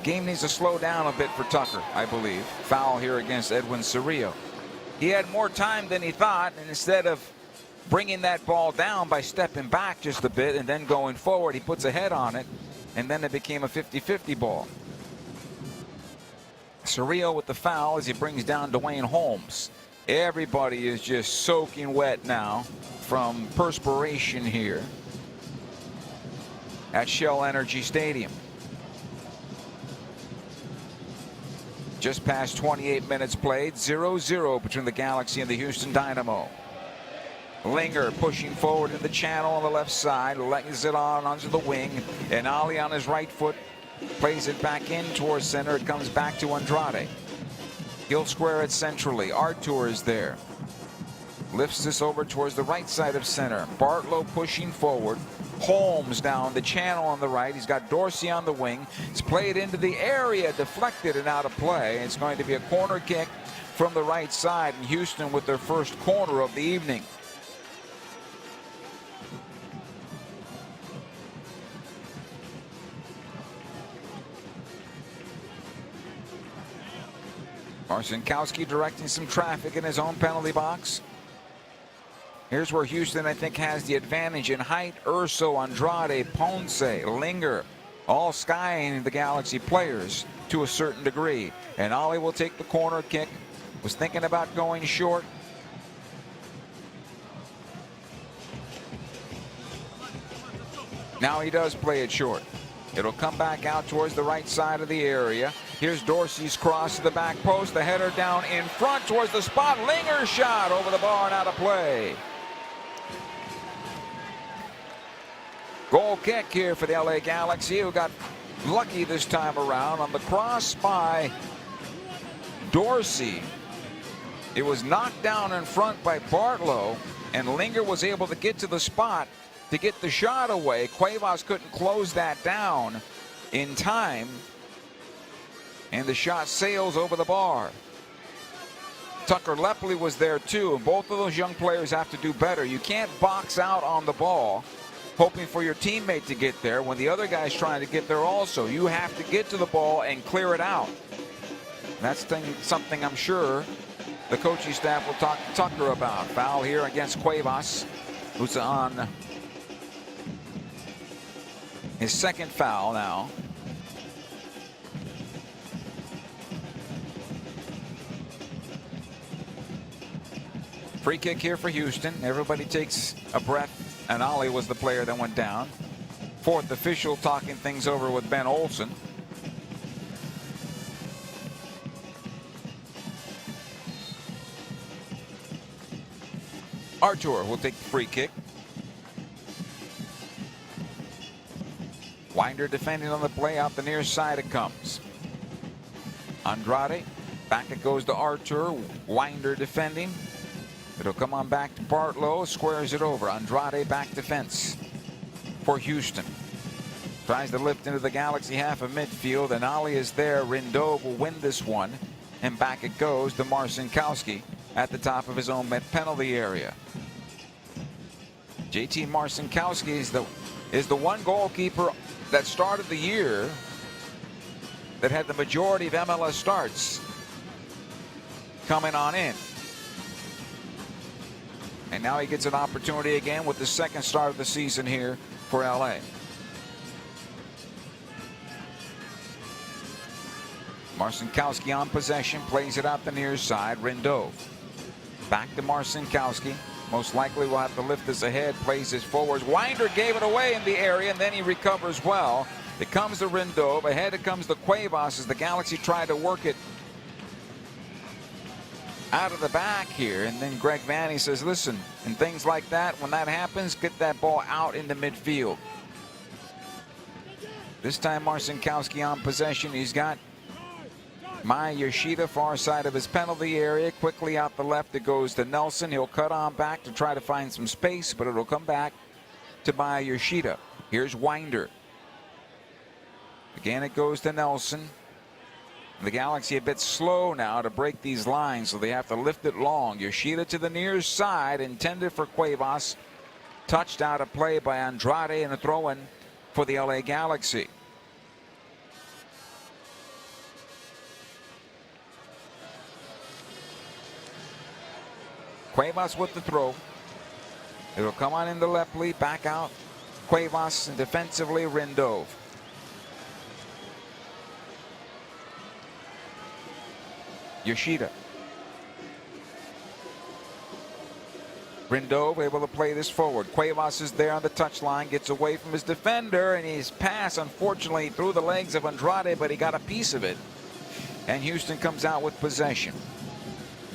Game needs to slow down a bit for Tucker, I believe. Foul here against Edwin Cerrillo. He had more time than he thought, and instead of bringing that ball down by stepping back just a bit and then going forward, he puts a head on it, and then it became a 50-50 ball. Cerrillo with the foul as he brings down Dwayne Holmes. Everybody is just soaking wet now from perspiration here at Shell Energy Stadium. Just past 28 minutes played, 0-0 between the Galaxy and the Houston Dynamo. Linger pushing forward in the channel on the left side, legs it on onto the wing, and Ali on his right foot plays it back in towards center. It comes back to Andrade. He'll square it centrally. Artur is there. Lifts this over towards the right side of center. Bartlow pushing forward. Holmes down the channel on the right. He's got Dorsey on the wing. It's played into the area, deflected and out of play. It's going to be a corner kick from the right side, and Houston with their first corner of the evening. Marcinkowski directing some traffic in his own penalty box. Here's where Houston, I think, has the advantage in height. Urso, Andrade, Ponce, Linger, all skying the Galaxy players to a certain degree. And Ollie will take the corner kick. Was thinking about going short. Now he does play it short. It'll come back out towards the right side of the area. Here's Dorsey's cross to the back post. The header down in front towards the spot. Linger shot over the bar and out of play. Goal kick here for the LA Galaxy, who got lucky this time around on the cross by Dorsey. It was knocked down in front by Bartlow, and Linger was able to get to the spot to get the shot away. Cuevas couldn't close that down in time, and the shot sails over the bar. Tucker Lepley was there too, and both of those young players have to do better. You can't box out on the ball hoping for your teammate to get there when the other guy's trying to get there also. You have to get to the ball and clear it out. That's something I'm sure the coaching staff will talk to Tucker about. Foul here against Cuevas, who's on his second foul now. Free kick here for Houston. Everybody takes a breath, and Ollie was the player that went down. Fourth official talking things over with Ben Olsen. Artur will take the free kick. Winder defending on the play. Out the near side it comes. Andrade. Back it goes to Artur. Winder defending. It'll come on back to Bartlow. Squares it over. Andrade back defense for Houston. Tries to lift into the Galaxy half of midfield, and Ollie is there. Rindov will win this one, and back it goes to Marcinkowski at the top of his own penalty area. JT Marcinkowski is the one goalkeeper that started the year that had the majority of MLS starts coming on in. And now he gets an opportunity again with the second start of the season here for LA. Marcinkowski on possession, plays it out the near side. Rindov back to Marcinkowski. Most likely will have to lift this ahead, plays his forwards. Winder gave it away in the area, and then he recovers well. It comes to Rindov. Ahead it comes to Cuevas as the Galaxy try to work it out of the back here, and then Greg Vanny says, listen, and things like that, when that happens, get that ball out into midfield. This time Marcinkowski on possession. He's got Maya Yoshida far side of his penalty area. Quickly out the left it goes to Nelson. He'll cut on back to try to find some space, but it'll come back to Maya Yoshida. Here's Winder. Again it goes to Nelson. The Galaxy a bit slow now to break these lines, so they have to lift it long. Yoshida to the near side, intended for Cuevas. Touched out of play by Andrade, and a throw-in for the LA Galaxy. Cuevas with the throw. It'll come on into Lepley, back out. Cuevas, and defensively Rindov. Yoshida. Rindov able to play this forward. Cuevas is there on the touchline, gets away from his defender, and his pass unfortunately through the legs of Andrade, but he got a piece of it. And Houston comes out with possession.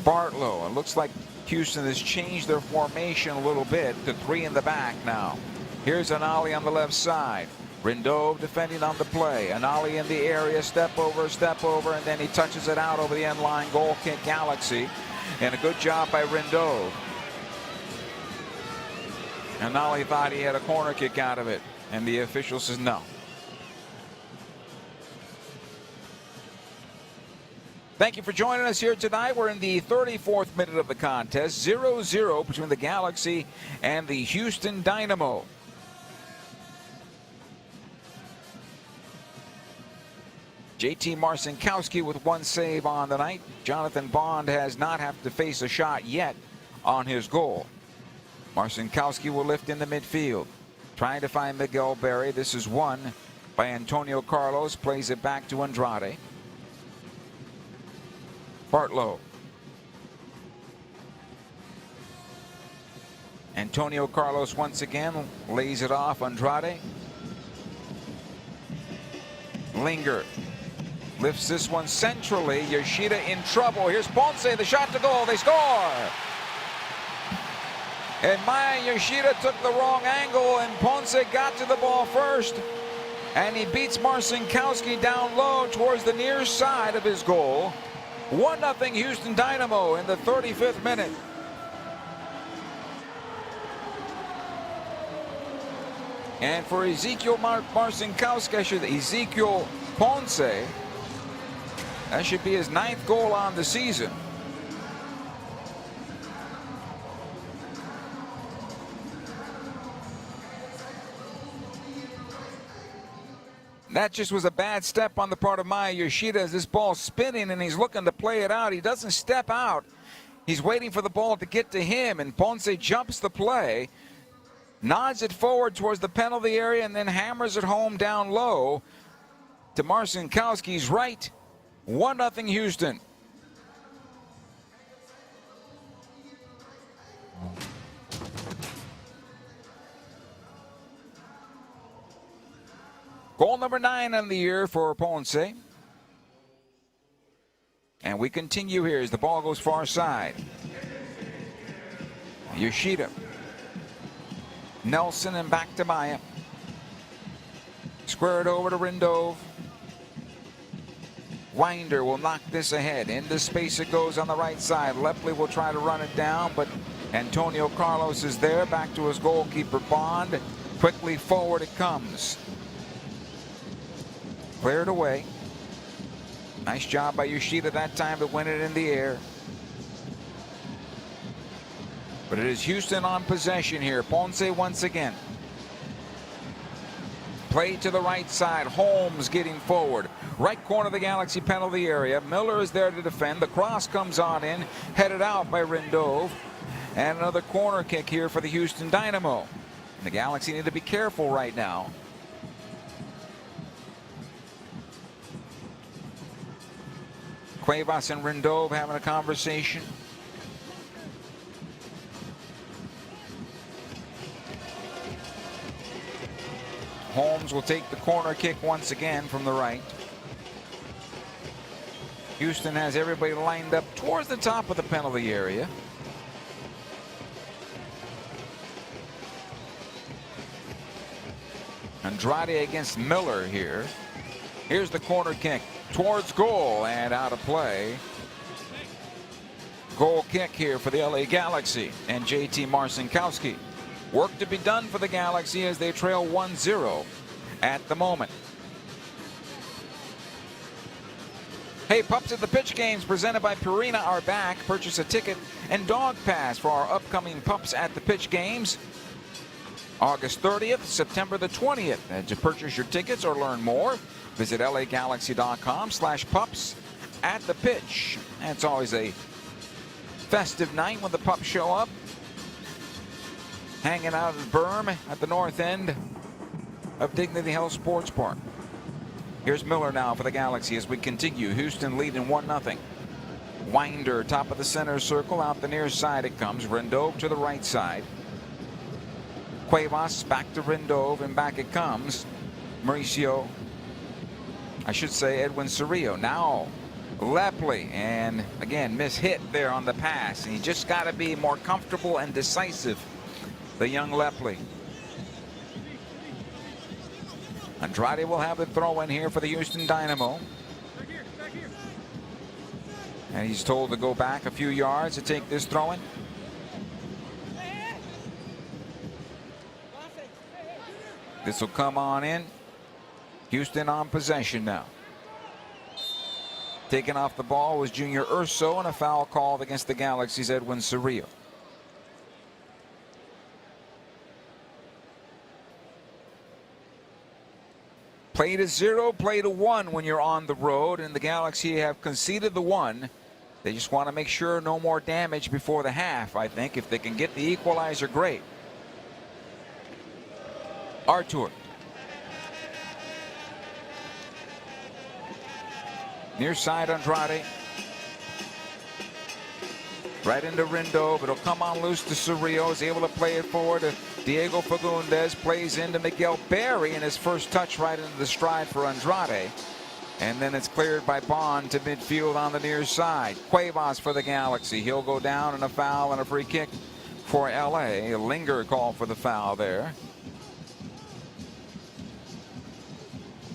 Bartlow. It looks like Houston has changed their formation a little bit to three in the back now. Here's an Ollie on the left side. Rindove defending on the play. An ollie in the area, step over, and then he touches it out over the end line. Goal kick, Galaxy. And a good job by Rindove. And Ollie thought he had a corner kick out of it, and the official says no. Thank you for joining us here tonight. We're in the 34th minute of the contest. 0-0 between the Galaxy and the Houston Dynamo. JT Marcinkowski with one save on the night. Jonathan Bond has not had to face a shot yet on his goal. Marcinkowski will lift in the midfield, trying to find Miguel Berry. This is won by Antonio Carlos. Plays it back to Andrade. Bartlow. Antonio Carlos once again lays it off. Andrade. Linger. Lifts this one centrally. Yoshida in trouble. Here's Ponce, the shot to goal. They score. And Maya Yoshida took the wrong angle, and Ponce got to the ball first. And he beats Marcinkowski down low towards the near side of his goal. 1-0 Houston Dynamo in the 35th minute. And for Ezekiel Marcinkowski, Ezekiel Ponce, that should be his 9th goal on the season. That just was a bad step on the part of Maya Yoshida as this ball's spinning and he's looking to play it out. He doesn't step out. He's waiting for the ball to get to him, and Ponce jumps the play, nods it forward towards the penalty area, and then hammers it home down low to Marcinkowski's right. 1-0 Houston. Goal number 9 on the year for Ponce. And we continue here as the ball goes far side. Yoshida. Nelson and back to Maya. Square it over to Rindove. Winder will knock this ahead. Into space it goes on the right side. Lepley will try to run it down, but Antonio Carlos is there. Back to his goalkeeper, Bond. Quickly forward it comes. Cleared away. Nice job by Yoshida that time to win it in the air. But it is Houston on possession here. Ponce once again. Play to the right side. Holmes getting forward. Right corner of the Galaxy penalty area. Miller is there to defend. The cross comes on in. Headed out by Rindove. And another corner kick here for the Houston Dynamo. The Galaxy need to be careful right now. Cuevas and Rindove having a conversation. Holmes will take the corner kick once again from the right. Houston has everybody lined up towards the top of the penalty area. Andrade against Miller here. Here's the corner kick towards goal and out of play. Goal kick here for the LA Galaxy and JT Marcinkowski. Work to be done for the Galaxy as they trail 1-0 at the moment. Hey, Pups at the Pitch games presented by Purina are back. Purchase a ticket and dog pass for our upcoming Pups at the Pitch games. August 30th, September the 20th. And to purchase your tickets or learn more, visit lagalaxy.com/pups at the pitch. And it's always a festive night when the Pups show up. Hanging out at Berm at the north end of Dignity Health Sports Park. Here's Miller now for the Galaxy as we continue. Houston leading 1-0. Winder, top of the center circle, out the near side it comes. Rindove to the right side. Cuevas back to Rindove, and back it comes. Mauricio, I should say Edwin Cerrillo. Now Lepley, and again mishit there on the pass. And he just got to be more comfortable and decisive, the young Lepley. Andrade will have the throw in here for the Houston Dynamo. And he's told to go back a few yards to take this throw in. This will come on in. Houston on possession now. Taking off the ball was Junior Urso, and a foul called against the Galaxy's Edwin Cerrillo. Play to 0, play to 1 when you're on the road, and the Galaxy have conceded the 1. They just want to make sure no more damage before the half, I think. If they can get the equalizer, great. Artur. Near side Andrade. Right into Rindo, but it'll come on loose to Cerrillo. Is able to play it forward to Diego Fagundes. Plays into Miguel Berry, and his first touch right into the stride for Andrade. And then it's cleared by Bond to midfield on the near side. Cuevas for the Galaxy. He'll go down, and a foul and a free kick for LA. Linger called for the foul there.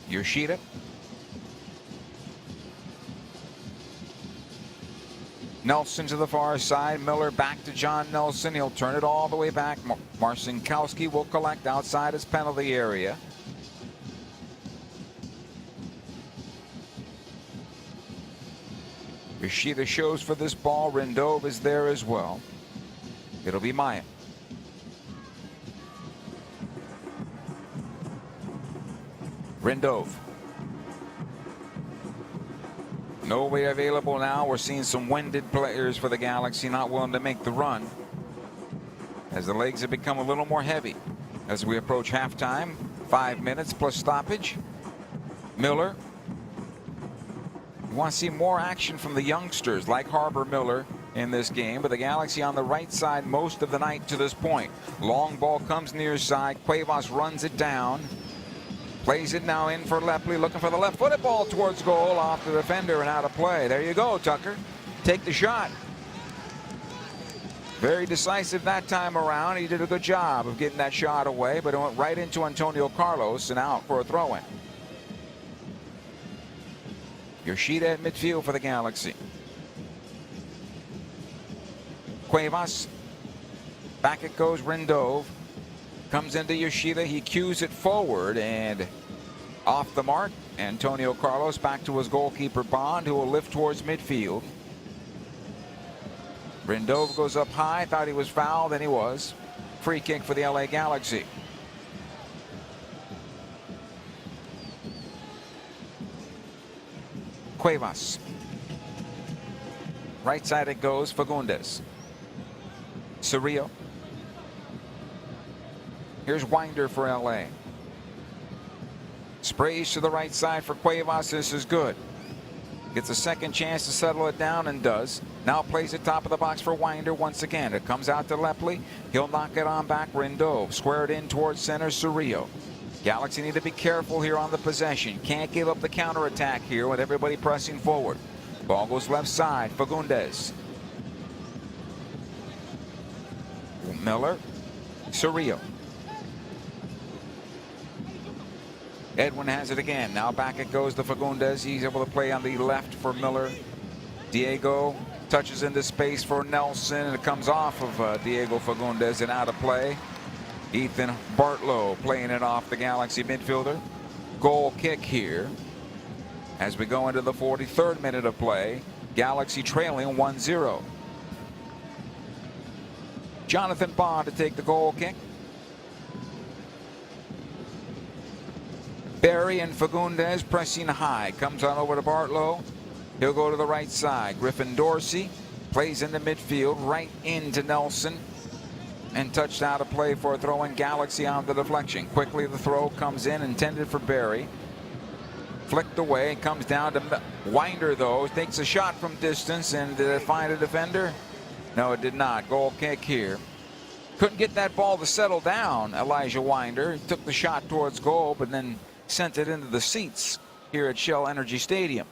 Yoshida. Nelson to the far side. Miller back to John Nelson. He'll turn it all the way back. Marcinkowski will collect outside his penalty area. Yoshida shows for this ball. Rindove is there as well. It'll be Maya. Rindove. No way available now. We're seeing some winded players for the Galaxy not willing to make the run, as the legs have become a little more heavy as we approach halftime. 5 minutes plus stoppage. Miller. You want to see more action from the youngsters like Harbor Miller in this game, but the Galaxy on the right side most of the night to this point. Long ball comes near side. Cuevas runs it down. Plays it now in for Lepley, looking for the left-footed ball towards goal, off the defender and out of play. There you go, Tucker. Take the shot. Very decisive that time around. He did a good job of getting that shot away, but it went right into Antonio Carlos and out for a throw-in. Yoshida at midfield for the Galaxy. Cuevas. Back it goes, Rindove. Comes into Yoshida. He cues it forward and off the mark. Antonio Carlos back to his goalkeeper Bond, who will lift towards midfield. Rindove goes up high. Thought he was fouled, and he was. Free kick for the LA Galaxy. Cuevas. Right side it goes, Fagundes. Cerrillo. Here's Winder for LA. Sprays to the right side for Cuevas. This is good. Gets a second chance to settle it down and does. Now plays it top of the box for Winder once again. It comes out to Lepley. He'll knock it on back. Rindove. Squared in towards center. Cerrillo. Galaxy need to be careful here on the possession. Can't give up the counterattack here with everybody pressing forward. Ball goes left side. Fagundes. Miller. Cerrillo. Edwin has it again. Now back it goes to Fagundes. He's able to play on the left for Miller. Diego touches into space for Nelson, and it comes off of Diego Fagundes and out of play. Ethan Bartlow playing it off the Galaxy midfielder. Goal kick here as we go into the 43rd minute of play. Galaxy trailing 1-0. Jonathan Bond to take the goal kick. Berry and Fagundes pressing high. Comes on over to Bartlow. He'll go to the right side. Griffin Dorsey plays into midfield, right into Nelson. And touched out of play for a throw in. Galaxy on the deflection. Quickly the throw comes in, intended for Berry. Flicked away, comes down to Winder though. Takes a shot from distance, and did it find a defender? No, it did not. Goal kick here. Couldn't get that ball to settle down, Elijah Winder. He took the shot towards goal, but then sent it into the seats here at Shell Energy Stadium.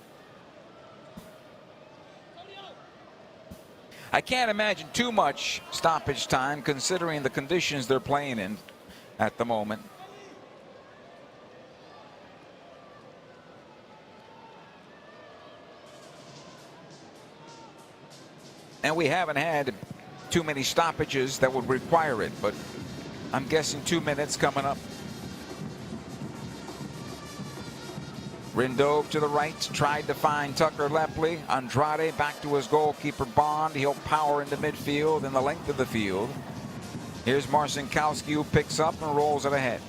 I can't imagine too much stoppage time considering the conditions they're playing in at the moment. And we haven't had too many stoppages that would require it, but I'm guessing 2 minutes coming up. Rindove to the right, tried to find Tucker Lepley. Andrade back to his goalkeeper Bond. He'll power into midfield in the length of the field. Here's Marcinkowski, who picks up and rolls it ahead.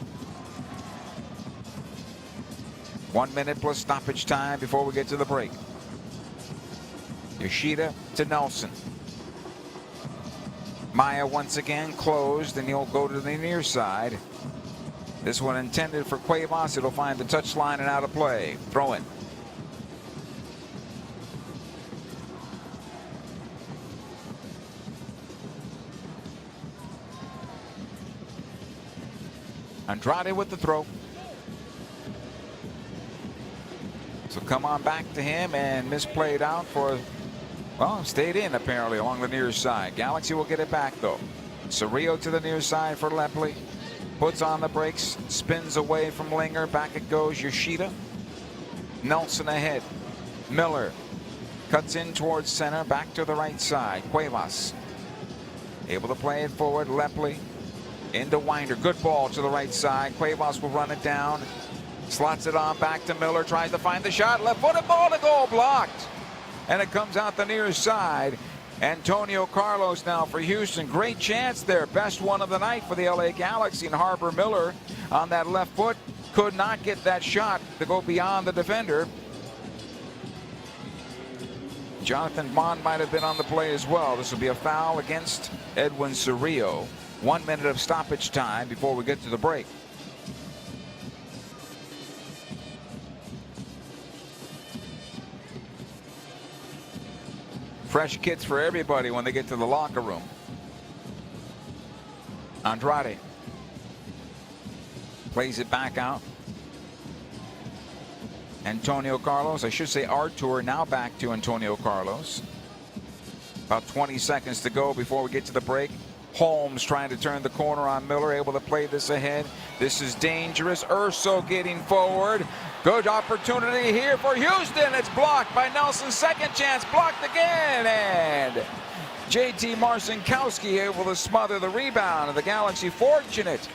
1 minute plus stoppage time before we get to the break. Yoshida to Nelson. Maya once again closed, and he'll go to the near side. This one intended for Cuevas. It'll find the touchline and out of play. Throw in. Andrade with the throw. So come on back to him, and misplayed out for, well, stayed in apparently along the near side. Galaxy will get it back though. Cerrillo to the near side for Lepley. Puts on the brakes, spins away from Linger. Back it goes Yoshida. Nelson ahead. Miller cuts in towards center. Back to the right side. Cuevas able to play it forward. Lepley into Winder. Good ball to the right side. Cuevas will run it down. Slots it on back to Miller. Tries to find the shot. Left-footed ball to goal. Blocked. And it comes out the near side. Antonio Carlos now for Houston. Great chance there. Best one of the night for the LA Galaxy. And Harbor Miller on that left foot could not get that shot to go beyond the defender. Jonathan Bond might have been on the play as well. This will be a foul against Edwin Cerrillo. 1 minute of stoppage time before we get to the break. Fresh kits for everybody when they get to the locker room. Andrade plays it back out. Antonio Carlos, I should say Artur, now back to Antonio Carlos. About 20 seconds to go before we get to the break. Holmes trying to turn the corner on Miller, able to play this ahead. This is dangerous. Urso getting forward. Good opportunity here for Houston. It's blocked by Nelson. Second chance blocked again. And JT Marcinkowski able to smother the rebound. And the Galaxy fortunate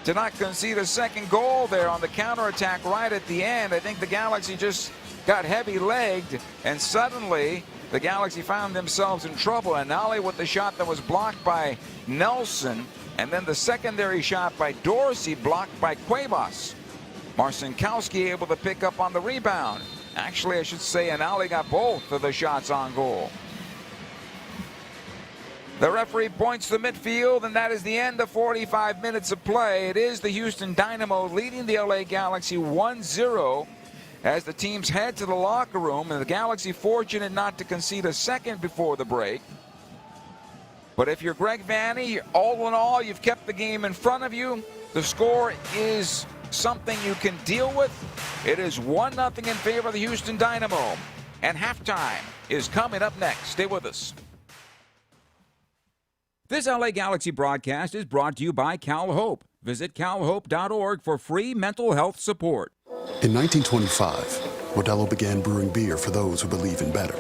to not concede a second goal there on the counterattack right at the end. I think the Galaxy just got heavy-legged, and suddenly the Galaxy found themselves in trouble. And Nolly with the shot that was blocked by Nelson, and then the secondary shot by Dorsey blocked by Cuevas. Marcinkowski able to pick up on the rebound. Actually, I should say Anali got both of the shots on goal. The referee points to midfield, and that is the end of 45 minutes of play. It is the Houston Dynamo leading the LA Galaxy 1-0 as the teams head to the locker room, and the Galaxy fortunate not to concede a second before the break. But if you're Greg Vanney, all in all, you've kept the game in front of you. The score is something you can deal with. It is 1-0 in favor of the Houston Dynamo. And halftime is coming up next. Stay with us. This LA Galaxy broadcast is brought to you by Cal Hope. Visit calhope.org for free mental health support. In 1925, Modelo began brewing beer for those who believe in better.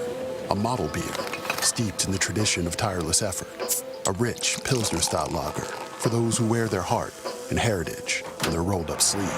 A model beer steeped in the tradition of tireless effort. A rich Pilsner-style lager for those who wear their heart and heritage on their rolled-up sleeve.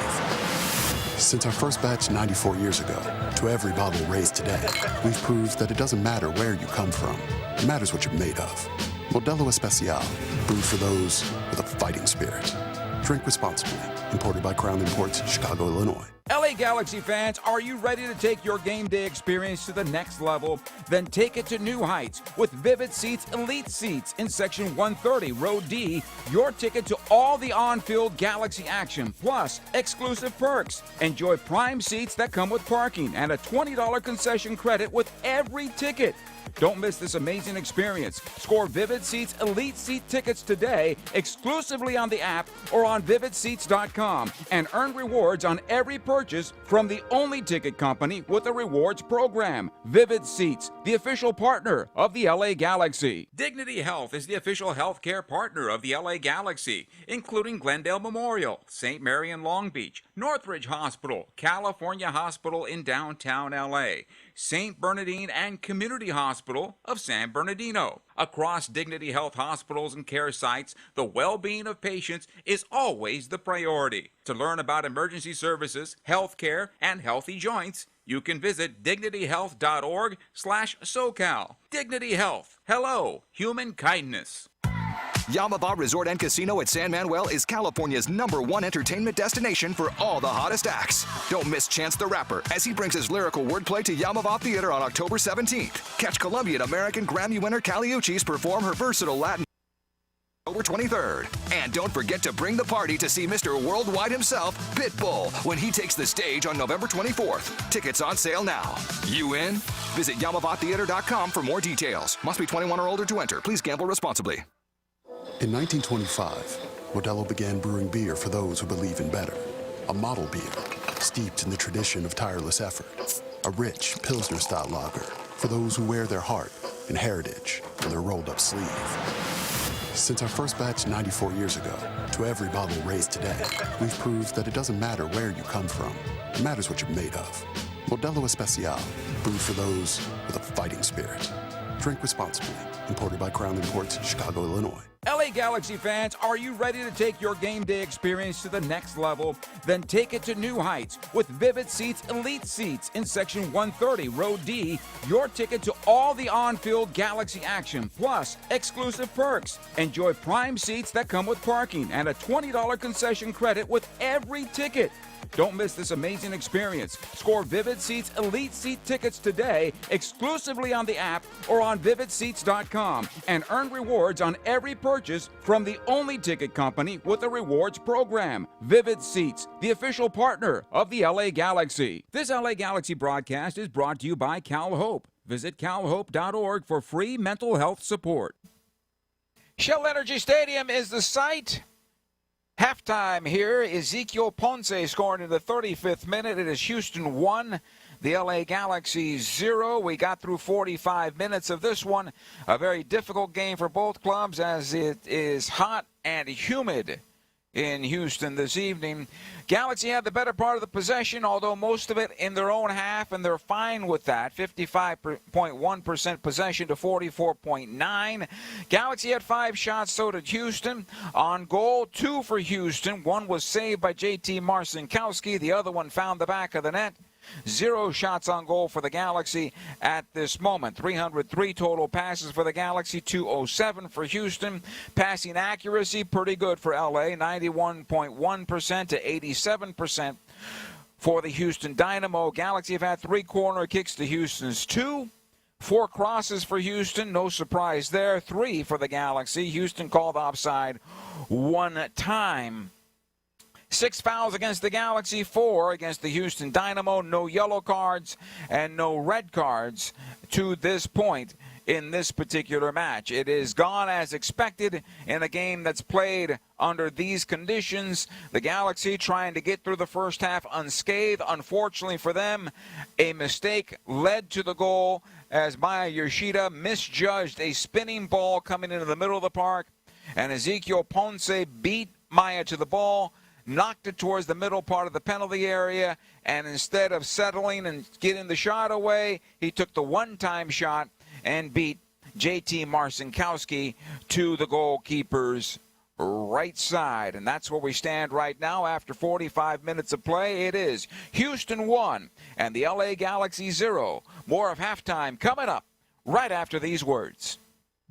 Since our first batch 94 years ago, to every bottle raised today, we've proved that it doesn't matter where you come from. It matters what you're made of. Modelo Especial, brewed for those with a fighting spirit. Drink responsibly. Imported by Crown Imports, Chicago, Illinois. LA Galaxy fans, are you ready to take your game day experience to the next level? Then take it to new heights with Vivid Seats Elite Seats in Section 130, Row D. Your ticket to all the on-field Galaxy action, plus exclusive perks. Enjoy prime seats that come with parking and a $20 concession credit with every ticket. Don't miss this amazing experience. Score Vivid Seats Elite Seat tickets today exclusively on the app or on vividseats.com and earn rewards on every purchase from the only ticket company with a rewards program. Vivid Seats, the official partner of the LA Galaxy. Dignity Health is the official healthcare partner of the LA Galaxy, including Glendale Memorial, St. Mary in Long Beach, Northridge Hospital, California Hospital in downtown LA. St. Bernardine and Community Hospital of San Bernardino. Across Dignity Health hospitals and care sites, the well-being of patients is always the priority. To learn about emergency services, health care, and healthy joints, you can visit dignityhealth.org/SoCal. Dignity Health. Hello, human kindness. Yamava Resort and Casino at San Manuel is California's #1 entertainment destination for all the hottest acts. Don't miss Chance the Rapper as he brings his lyrical wordplay to Yamava Theater on October 17th. Catch Colombian American Grammy winner Kali Uchis perform her versatile Latin October 23rd. And don't forget to bring the party to see Mr. Worldwide himself, Pitbull, when he takes the stage on November 24th. Tickets on sale now. You in? Visit YamavaTheater.com for more details. Must be 21 or older to enter. Please gamble responsibly. In 1925, Modelo began brewing beer for those who believe in better. A model beer, steeped in the tradition of tireless effort. A rich Pilsner-style lager for those who wear their heart and heritage on their rolled-up sleeve. Since our first batch 94 years ago, to every bottle raised today, we've proved that it doesn't matter where you come from. It matters what you're made of. Modelo Especial, brewed for those with a fighting spirit. Drink responsibly. Imported by Crown Imports, Chicago, Illinois. LA Galaxy fans, are you ready to take your game day experience to the next level? Then take it to new heights with Vivid Seats Elite Seats in Section 130, Row D. Your ticket to all the on-field Galaxy action, plus exclusive perks. Enjoy prime seats that come with parking and a $20 concession credit with every ticket. Don't miss this amazing experience. Score Vivid Seats Elite Seat tickets today exclusively on the app or on vividseats.com and earn rewards on every purchase from the only ticket company with a rewards program. Vivid Seats, the official partner of the LA Galaxy. This LA Galaxy broadcast is brought to you by Cal Hope. Visit calhope.org for free mental health support. Shell Energy Stadium is the site. Halftime here, Ezekiel Ponce scored in the 35th minute. It is Houston 1, the LA Galaxy 0. We got through 45 minutes of this one. A very difficult game for both clubs as it is hot and humid in Houston this evening. Galaxy had the better part of the possession, although most of it in their own half, and they're fine with that. 55.1% possession to 44.9. Galaxy had 5 shots, so did Houston. On goal, 2 for Houston. One was saved by J.T. Marcinkowski. The other one found the back of the net. 0 shots on goal for the Galaxy at this moment. 303 total passes for the Galaxy, 207 for Houston. Passing accuracy, pretty good for LA, 91.1% to 87% for the Houston Dynamo. Galaxy have had 3 corner kicks to Houston's 2. 4 crosses for Houston, no surprise there. 3 for the Galaxy. Houston called offside 1 time. 6 fouls against the Galaxy, 4 against the Houston Dynamo. No yellow cards and no red cards to this point in this particular match. It is gone as expected in a game that's played under these conditions. The Galaxy trying to get through the first half unscathed. Unfortunately for them, a mistake led to the goal as Maya Yoshida misjudged a spinning ball coming into the middle of the park, and Ezekiel Ponce beat Maya to the ball, knocked it towards the middle part of the penalty area, and instead of settling and getting the shot away, he took the one-time shot and beat J.T. Marcinkowski to the goalkeeper's right side. And that's where we stand right now after 45 minutes of play. It is Houston 1 and the LA Galaxy 0. More of halftime coming up right after these words.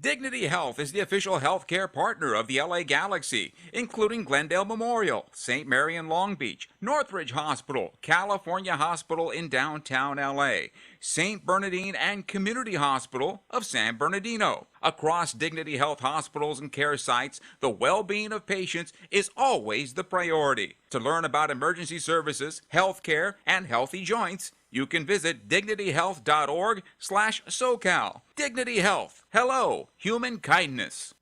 Dignity Health is the official healthcare partner of the LA Galaxy, including Glendale Memorial, St. Mary in Long Beach, Northridge Hospital, California Hospital in downtown LA, St. Bernardine and Community Hospital of San Bernardino. Across Dignity Health hospitals and care sites, the well-being of patients is always the priority. To learn about emergency services, health care, and healthy joints, you can visit dignityhealth.org/SoCal. Dignity Health. Hello, human kindness.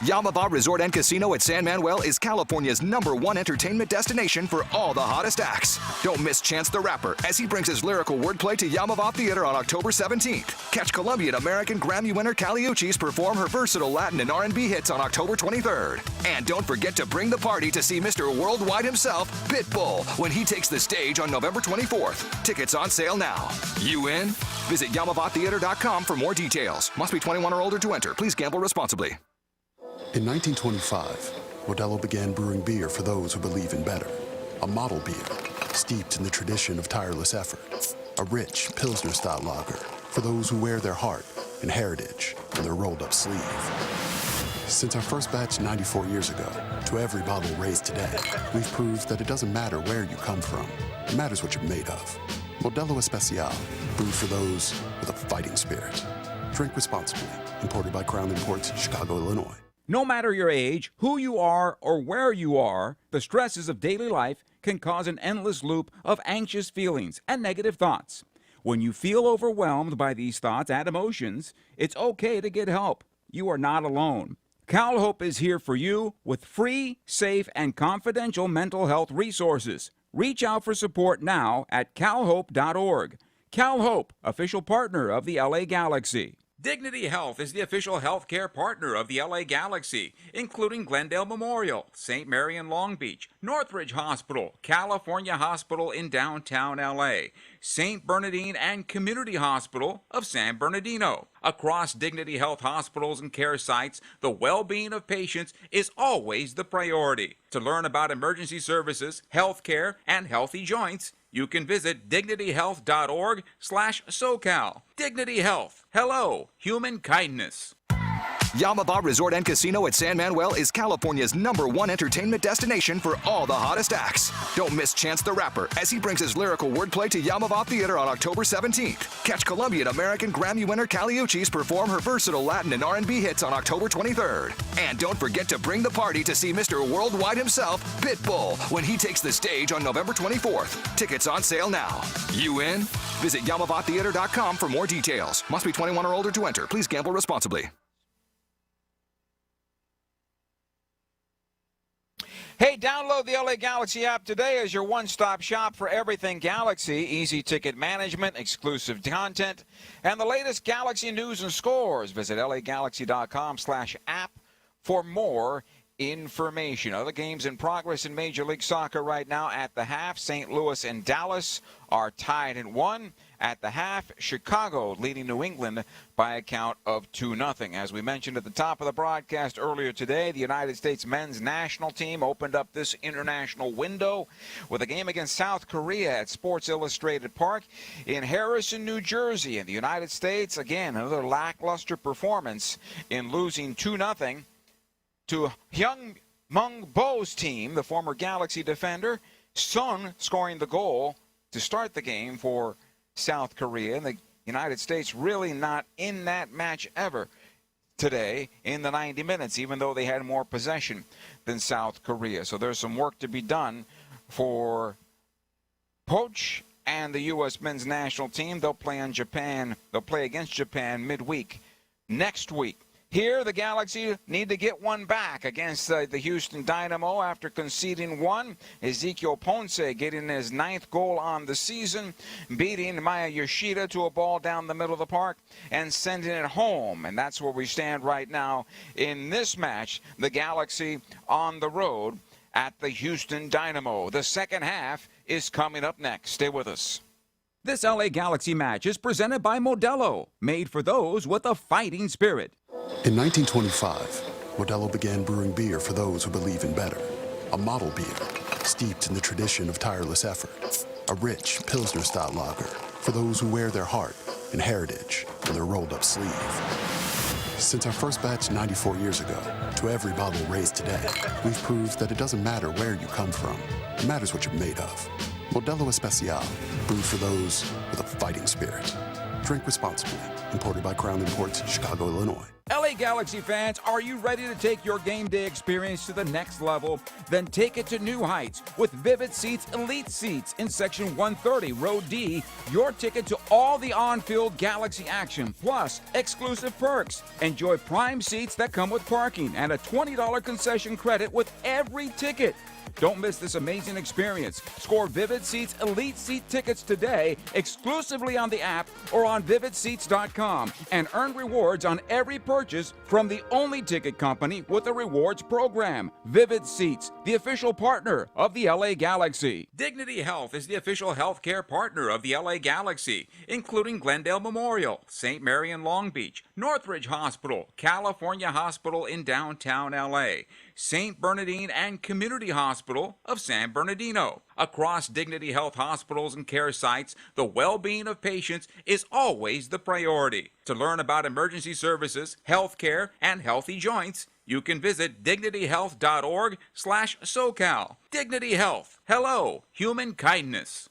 Yamava Resort and Casino at San Manuel is California's #1 entertainment destination for all the hottest acts. Don't miss Chance the Rapper as he brings his lyrical wordplay to Yamava Theater on October 17th. Catch Colombian American Grammy winner Kali Uchis perform her versatile Latin and R&B hits on October 23rd. And don't forget to bring the party to see Mr. Worldwide himself, Pitbull, when he takes the stage on November 24th. Tickets on sale now. You in? Visit YamavaTheater.com for more details. Must be 21 or older to enter. Please gamble responsibly. In 1925, Modelo began brewing beer for those who believe in better. A model beer, steeped in the tradition of tireless effort. A rich, Pilsner-style lager for those who wear their heart and heritage on their rolled-up sleeve. Since our first batch 94 years ago, to every bottle raised today, we've proved that it doesn't matter where you come from. It matters what you're made of. Modelo Especial, brewed for those with a fighting spirit. Drink responsibly. Imported by Crown Imports, Chicago, Illinois. No matter your age, who you are, or where you are, the stresses of daily life can cause an endless loop of anxious feelings and negative thoughts. When you feel overwhelmed by these thoughts and emotions, it's okay to get help. You are not alone. CalHope is here for you with free, safe, and confidential mental health resources. Reach out for support now at calhope.org. CalHope, official partner of the LA Galaxy. Dignity Health is the official healthcare partner of the LA Galaxy, including Glendale Memorial, St. Mary in Long Beach, Northridge Hospital, California Hospital in downtown LA, St. Bernardine and Community Hospital of San Bernardino. Across Dignity Health hospitals and care sites, the well-being of patients is always the priority. To learn about emergency services, healthcare, and healthy joints, you can visit dignityhealth.org/SoCal. Dignity Health. Hello, human kindness. Yamava Resort and Casino at San Manuel is California's #1 entertainment destination for all the hottest acts. Don't miss Chance the Rapper as he brings his lyrical wordplay to Yamava Theater on October 17th. Catch Colombian American Grammy winner Kali Uchis perform her versatile Latin and R&B hits on October 23rd. And don't forget to bring the party to see Mr. Worldwide himself, Pitbull, when he takes the stage on November 24th. Tickets on sale now. You in? Visit YamavaTheater.com for more details. Must be 21 or older to enter. Please gamble responsibly. Hey, download the LA Galaxy app today as your one-stop shop for everything Galaxy. Easy ticket management, exclusive content, and the latest Galaxy news and scores. Visit lagalaxy.com/app for more information. Other games in progress in Major League Soccer right now at the half. St. Louis and Dallas are tied at 1. At the half, Chicago leading New England by a count of 2-0. As we mentioned at the top of the broadcast earlier today, the United States men's national team opened up this international window with a game against South Korea at Sports Illustrated Park in Harrison, New Jersey. And the United States, again, another lackluster performance in losing 2-0 to Hyung Mung Bo's team, the former Galaxy defender. Son scoring the goal to start the game for South Korea, and the United States really not in that match ever today in the 90 minutes, even though they had more possession than South Korea. So there's some work to be done for Poach and the U.S. men's national team. They'll play on Japan. They'll play against Japan midweek next week. Here, the Galaxy need to get one back against the Houston Dynamo after conceding one. Ezekiel Ponce getting his 9th goal on the season, beating Maya Yoshida to a ball down the middle of the park and sending it home. And that's where we stand right now in this match. The Galaxy on the road at the Houston Dynamo. The second half is coming up next. Stay with us. This LA Galaxy match is presented by Modelo, made for those with a fighting spirit. In 1925, Modelo began brewing beer for those who believe in better. A model beer, steeped in the tradition of tireless effort. A rich, Pilsner-style lager for those who wear their heart and heritage on their rolled-up sleeve. Since our first batch 94 years ago, to every bottle raised today, we've proved that it doesn't matter where you come from. It matters what you're made of. Modelo Especial, brewed for those with a fighting spirit. Drink responsibly. Imported by Crown Imports, Chicago, Illinois. LA Galaxy fans, are you ready to take your game day experience to the next level? Then take it to new heights with Vivid Seats Elite Seats in Section 130, Row D. Your ticket to all the on-field Galaxy action, plus exclusive perks. Enjoy prime seats that come with parking and a $20 concession credit with every ticket. Don't miss this amazing experience. Score Vivid Seats Elite Seat tickets today exclusively on the app or on vividseats.com and earn rewards on every purchase from the only ticket company with a rewards program. Vivid Seats, the official partner of the LA Galaxy. Dignity Health is the official healthcare partner of the LA Galaxy, including Glendale Memorial, St. Mary in Long Beach, Northridge Hospital, California Hospital in downtown LA, St. Bernardine and Community Hospital of San Bernardino. Across Dignity Health hospitals and care sites, the well-being of patients is always the priority. To learn about emergency services, health care, and healthy joints, you can visit dignityhealth.org/SoCal. Dignity Health. Hello, human kindness.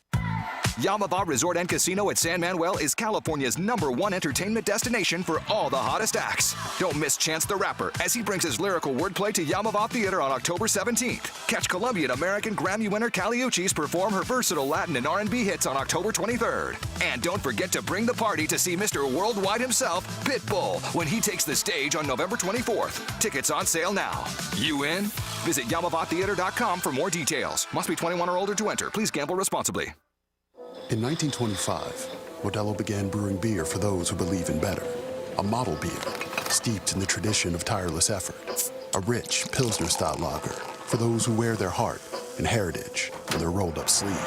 Yamava Resort and Casino at San Manuel is California's #1 entertainment destination for all the hottest acts. Don't miss Chance the Rapper as he brings his lyrical wordplay to Yamava Theater on October 17th. Catch Colombian American Grammy winner Kali Uchis perform her versatile Latin and R&B hits on October 23rd. And don't forget to bring the party to see Mr. Worldwide himself, Pitbull, when he takes the stage on November 24th. Tickets on sale now. You in? Visit YamavaTheater.com for more details. Must be 21 or older to enter. Please gamble responsibly. In 1925, Modelo began brewing beer for those who believe in better. A model beer, steeped in the tradition of tireless effort. A rich Pilsner-style lager for those who wear their heart and heritage on their rolled-up sleeve.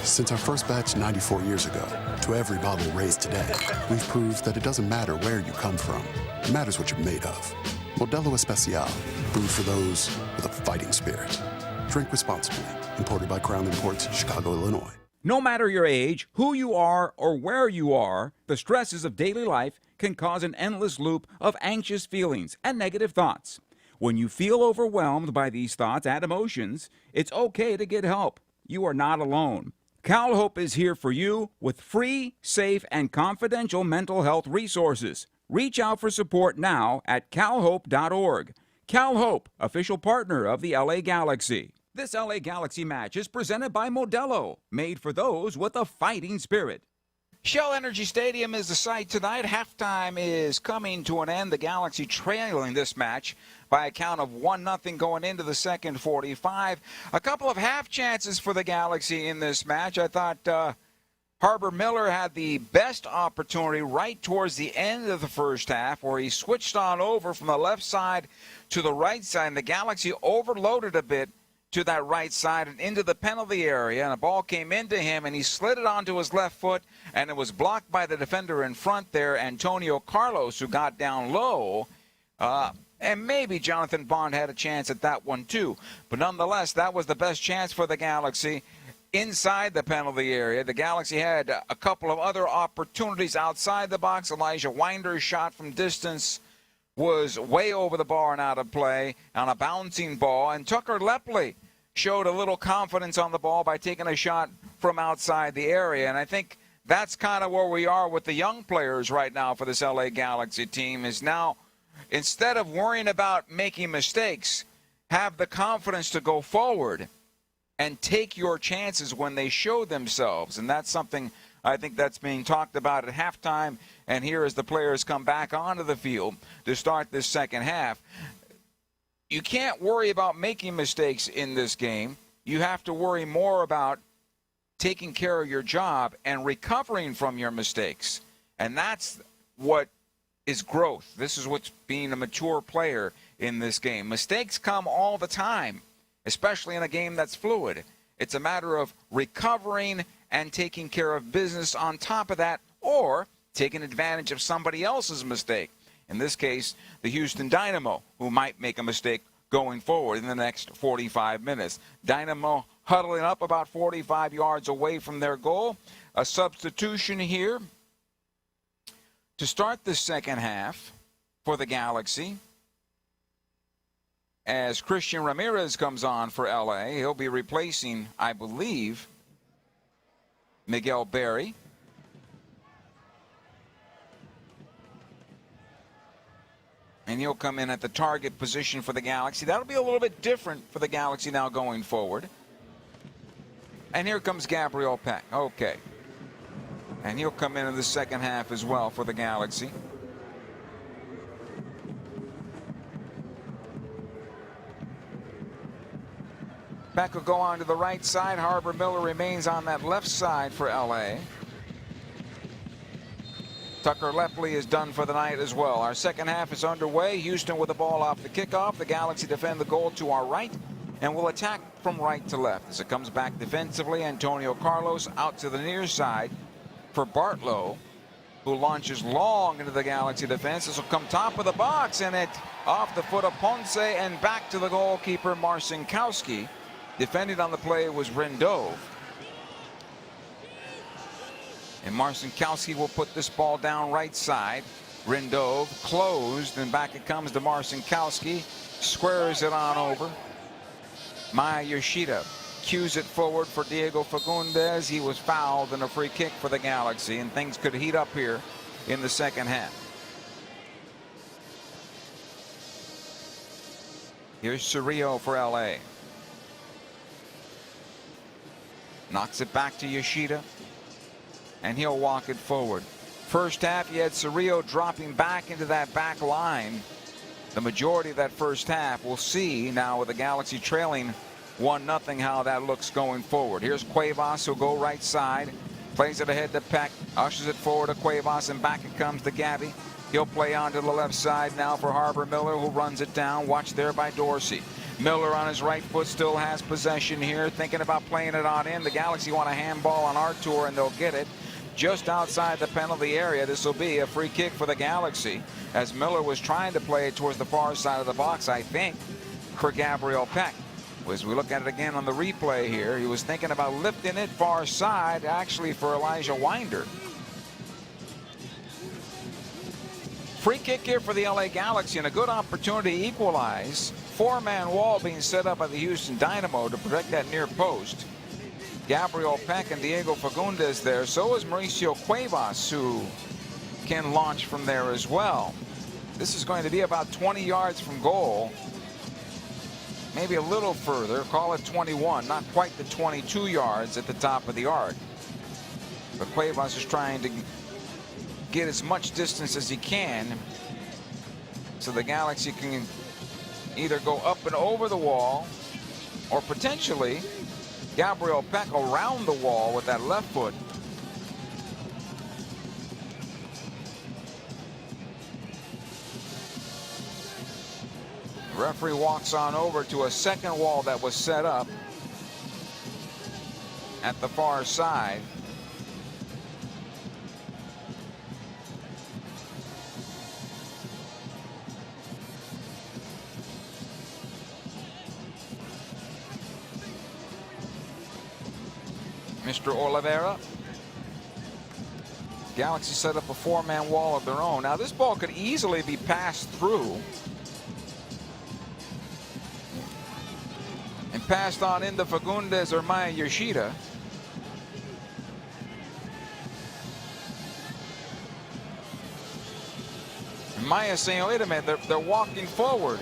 Since our first batch 94 years ago, to every bottle raised today, we've proved that it doesn't matter where you come from. It matters what you're made of. Modelo Especial, brewed for those with a fighting spirit. Drink responsibly. Imported by Crown Imports, Chicago, Illinois. No matter your age, who you are, or where you are, the stresses of daily life can cause an endless loop of anxious feelings and negative thoughts. When you feel overwhelmed by these thoughts and emotions, it's okay to get help. You are not alone. CalHope is here for you with free, safe, and confidential mental health resources. Reach out for support now at calhope.org. CalHope, official partner of the LA Galaxy. This LA Galaxy match is presented by Modelo, made for those with a fighting spirit. Shell Energy Stadium is the site tonight. Halftime is coming to an end. The Galaxy trailing this match by a count of 1-0 going into the second 45. A couple of half chances for the Galaxy in this match. I thought Harbor Miller had the best opportunity right towards the end of the first half, where he switched on over from the left side to the right side, and the Galaxy overloaded a bit to that right side and into the penalty area, and a ball came into him, and he slid it onto his left foot, and it was blocked by the defender in front there, Antonio Carlos, who got down low. And maybe Jonathan Bond had a chance at that one too. But nonetheless, that was the best chance for the Galaxy inside the penalty area. The Galaxy had a couple of other opportunities outside the box. Elijah Winder's shot from distance was way over the bar and out of play on a bouncing ball. And Tucker Lepley showed a little confidence on the ball by taking a shot from outside the area. And I think that's kind of where we are with the young players right now for this LA Galaxy team, is now, instead of worrying about making mistakes, have the confidence to go forward and take your chances when they show themselves. And that's something I think that's being talked about at halftime. And here as the players come back onto the field to start this second half. You can't worry about making mistakes in this game. You have to worry more about taking care of your job and recovering from your mistakes. And that's what is growth. This is what's being a mature player in this game. Mistakes come all the time, especially in a game that's fluid. It's a matter of recovering and taking care of business on top of that, or taking advantage of somebody else's mistake. In this case, the Houston Dynamo, who might make a mistake going forward in the next 45 minutes. Dynamo huddling up about 45 yards away from their goal. A substitution here to start the second half for the Galaxy, as Christian Ramirez comes on for LA. He'll be replacing, I believe, Miguel Berry. And he'll come in at the target position for the Galaxy. That'll be a little bit different for the Galaxy now going forward. And here comes Gabriel Peck. Okay. And he'll come in the second half as well for the Galaxy. Peck will go on to the right side. Harbor Miller remains on that left side for LA. Tucker Lepley is done for the night as well. Our second half is underway. Houston with the ball off the kickoff. The Galaxy defend the goal to our right and will attack from right to left. As it comes back defensively, Antonio Carlos out to the near side for Bartlow, who launches long into the Galaxy defense. This will come top of the box, and it off the foot of Ponce and back to the goalkeeper Marcinkowski. Defending on the play was Rendove. And Marcinkowski will put this ball down right side. Rendove closed, and back it comes to Marcinkowski. Squares it on over. Maya Yoshida cues it forward for Diego Fagundes. He was fouled in a free kick for the Galaxy, and things could heat up here in the second half. Here's Cerrillo for LA. Knocks it back to Yoshida, and he'll walk it forward. First half, you had Cerrillo dropping back into that back line the majority of that first half. We'll see now with the Galaxy trailing 1-0 how that looks going forward. Here's Cuevas, who'll go right side, plays it ahead to Peck, ushers it forward to Cuevas, and back it comes to Gabby. He'll play on to the left side now for Harbor Miller, who runs it down. Watched there by Dorsey. Miller on his right foot still has possession here, thinking about playing it on in. The Galaxy want a handball on Artur, and they'll get it just outside the penalty area. This will be a free kick for the Galaxy, as Miller was trying to play it towards the far side of the box, I think, for Gabriel Peck. As we look at it again on the replay here, he was thinking about lifting it far side, actually for Elijah Winder. Free kick here for the LA Galaxy, and a good opportunity to equalize. Four-man wall being set up by the Houston Dynamo to protect that near post. Gabriel Peck and Diego Fagundes there. So is Mauricio Cuevas, who can launch from there as well. This is going to be about 20 yards from goal. Maybe a little further, call it 21, not quite the 22 yards at the top of the arc. But Cuevas is trying to get as much distance as he can so the Galaxy can either go up and over the wall, or potentially Gabriel Peck around the wall with that left foot. The referee walks on over to a second wall that was set up at the far side. Mr. Oliveira. Galaxy set up a four-man wall of their own. Now this ball could easily be passed through and passed on into Fagundes or Maya Yoshida. And Maya saying, wait a minute, they're walking forward.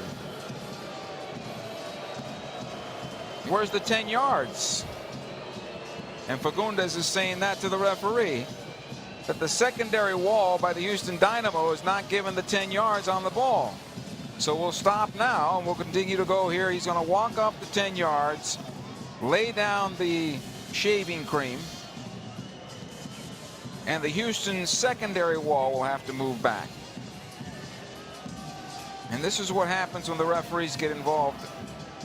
Where's the 10 yards? And Fagundes is saying that to the referee, that the secondary wall by the Houston Dynamo is not given the 10 yards on the ball. So we'll stop now, and we'll continue to go here. He's going to walk up the 10 yards, lay down the shaving cream, and the Houston secondary wall will have to move back. And this is what happens when the referees get involved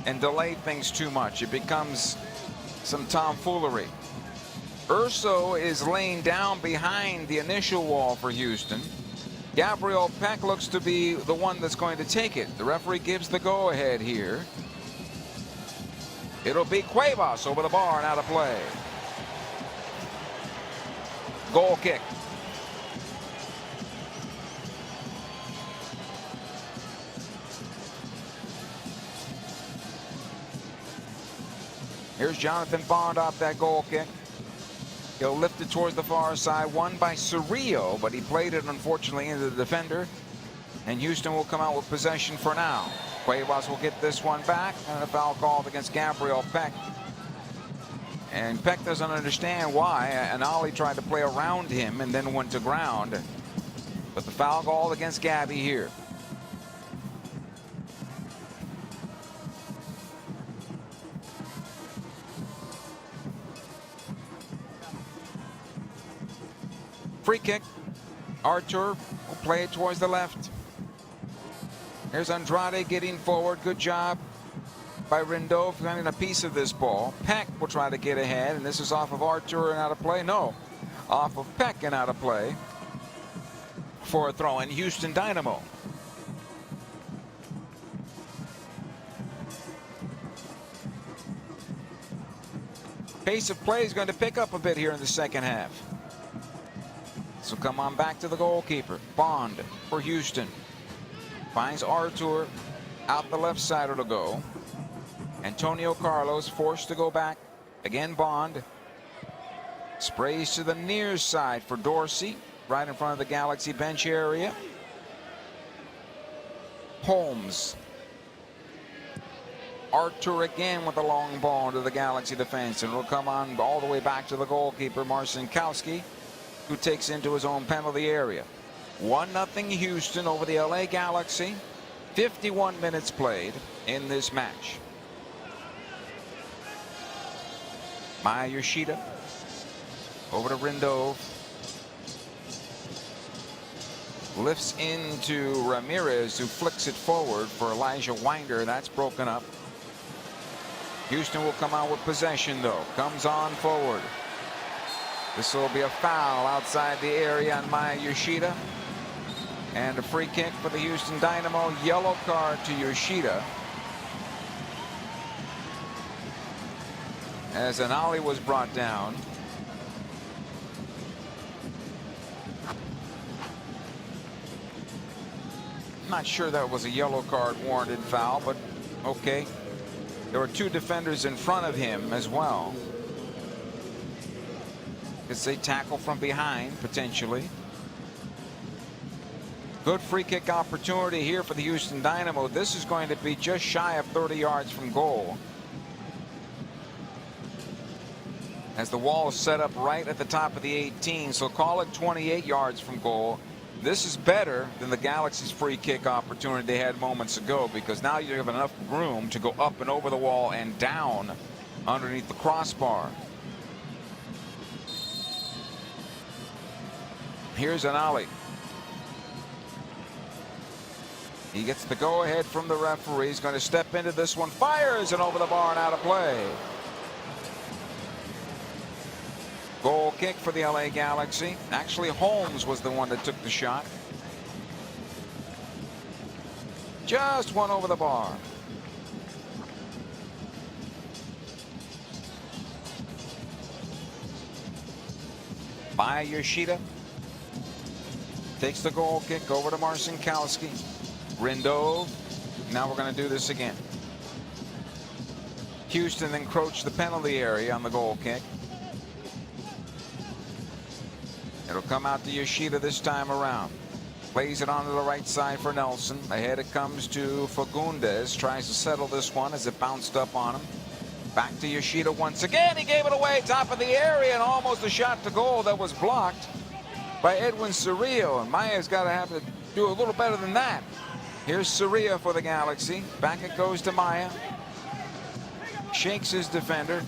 and delay things too much. It becomes some tomfoolery. Urso is laying down behind the initial wall for Houston. Gabriel Peck looks to be the one that's going to take it. The referee gives the go-ahead here. It'll be Cuevas over the bar and out of play. Goal kick. Here's Jonathan Bond off that goal kick. He'll lift it towards the far side, won by Cerrillo, but he played it unfortunately into the defender. And Houston will come out with possession for now. Cuevas will get this one back, and a foul called against Gabriel Peck. And Peck doesn't understand why. And Ollie tried to play around him and then went to ground. But the foul called against Gabby here. Free kick. Artur will play it towards the left. Here's Andrade getting forward. Good job by Rindov getting a piece of this ball. Peck will try to get ahead, and this is off of Artur and out of play. No, off of Peck and out of play for a throw in Houston Dynamo. Pace of play is going to pick up a bit here in the second half. So come on back to the goalkeeper. Bond for Houston. Finds Artur. Out the left side it'll go. Antonio Carlos forced to go back. Again Bond. Sprays to the near side for Dorsey. Right in front of the Galaxy bench area. Holmes. Artur again with a long ball into the Galaxy defense. And it'll come on all the way back to the goalkeeper, Marcinkowski, who takes into his own penalty area. 1-0 Houston over the LA Galaxy. 51 minutes played in this match. Maya Yoshida over to Rindov. Lifts into Ramirez, who flicks it forward for Elijah Winder. That's broken up. Houston will come out with possession though. Comes on forward. This will be a foul outside the area on Maya Yoshida. And a free kick for the Houston Dynamo. Yellow card to Yoshida. As an ollie was brought down. Not sure that was a yellow card warranted foul, but okay. There were two defenders in front of him as well. It's a tackle from behind, potentially. Good free kick opportunity here for the Houston Dynamo. This is going to be just shy of 30 yards from goal. As the wall is set up right at the top of the 18, so call it 28 yards from goal. This is better than the Galaxy's free kick opportunity they had moments ago, because now you have enough room to go up and over the wall and down underneath the crossbar. Here's an ollie. He gets the go-ahead from the referee. He's going to step into this one. Fires and over the bar and out of play. Goal kick for the LA Galaxy. Actually, Holmes was the one that took the shot. Just one over the bar. By Yoshida. Takes the goal kick over to Marcinkowski. Rindov. Now we're going to do this again. Houston encroached the penalty area on the goal kick. It'll come out to Yoshida this time around. Plays it onto the right side for Nelson. Ahead it comes to Fagundes. Tries to settle this one as it bounced up on him. Back to Yoshida once again. He gave it away top of the area and almost a shot to goal that was blocked by Edwin Cerrillo. And Maya's got to have to do a little better than that. Here's Cerrillo for the Galaxy. Back it goes to Maya. Shakes his defender.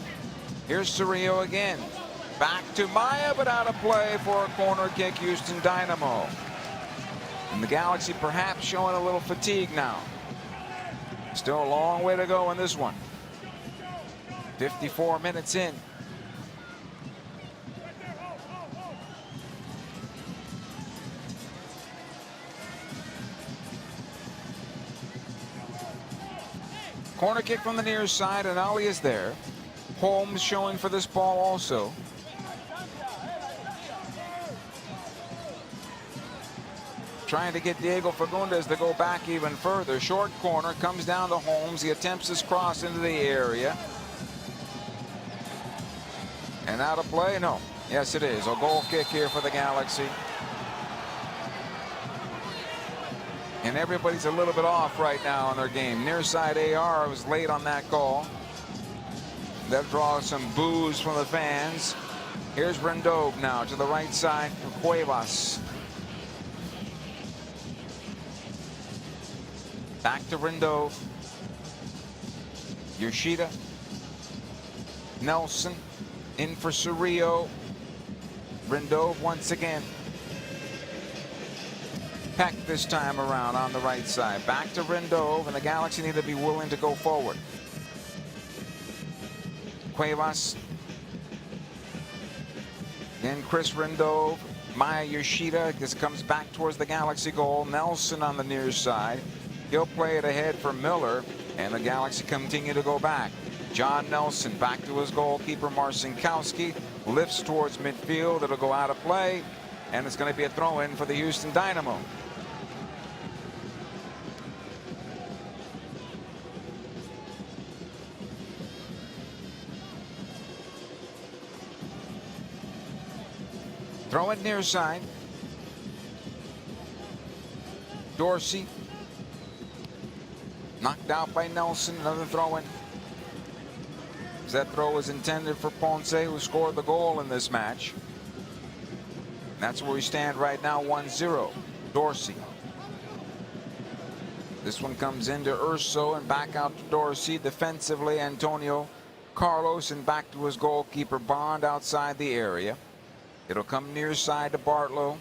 Here's Cerrillo again. Back to Maya, but out of play for a corner kick, Houston Dynamo. And the Galaxy perhaps showing a little fatigue now. Still a long way to go in this one. 54 minutes in. Corner kick from the near side, and Ali is there. Holmes showing for this ball also. Trying to get Diego Fagundes to go back even further. Short corner comes down to Holmes. He attempts his cross into the area. And out of play? No. Yes, it is. A goal kick here for the Galaxy. And everybody's a little bit off right now in their game. Near side AR was late on that call. That draws some boos from the fans. Here's Rendove now to the right side for Cuevas. Back to Rendove. Yoshida. Nelson in for Cerrillo. Rendove once again. Peck this time around on the right side. Back to Rendove, and the Galaxy need to be willing to go forward. Cuevas. Then Chris Rendove. Maya Yoshida just comes back towards the Galaxy goal. Nelson on the near side. He'll play it ahead for Miller, and the Galaxy continue to go back. John Nelson back to his goalkeeper Marcinkowski. Lifts towards midfield. It'll go out of play, and it's going to be a throw-in for the Houston Dynamo. Throw it near side. Dorsey. Knocked out by Nelson. Another throw in. That throw was intended for Ponce, who scored the goal in this match. That's where we stand right now, 1-0. Dorsey. This one comes into Urso and back out to Dorsey. Defensively, Antonio Carlos, and back to his goalkeeper Bond outside the area. It'll come near side to Bartlow.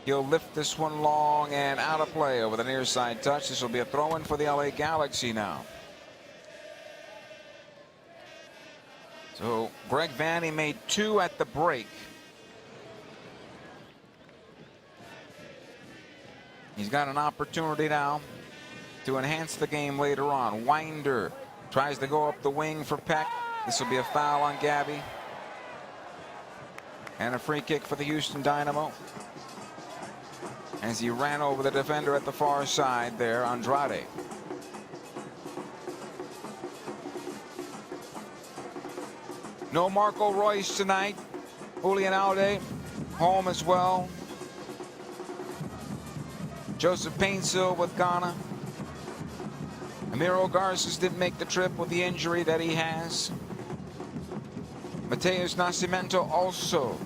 He'll lift this one long and out of play over the near side touch. This will be a throw-in for the LA Galaxy now. So Greg Vanny made 2 at the break. He's got an opportunity now to enhance the game later on. Winder tries to go up the wing for Peck. This will be a foul on Gabby. And a free kick for the Houston Dynamo, as he ran over the defender at the far side there, Andrade. No Marco Royce tonight. Julian Aude home as well. Joseph Painsil with Ghana. Amiro Garces didn't make the trip with the injury that he has. Mateus Nascimento also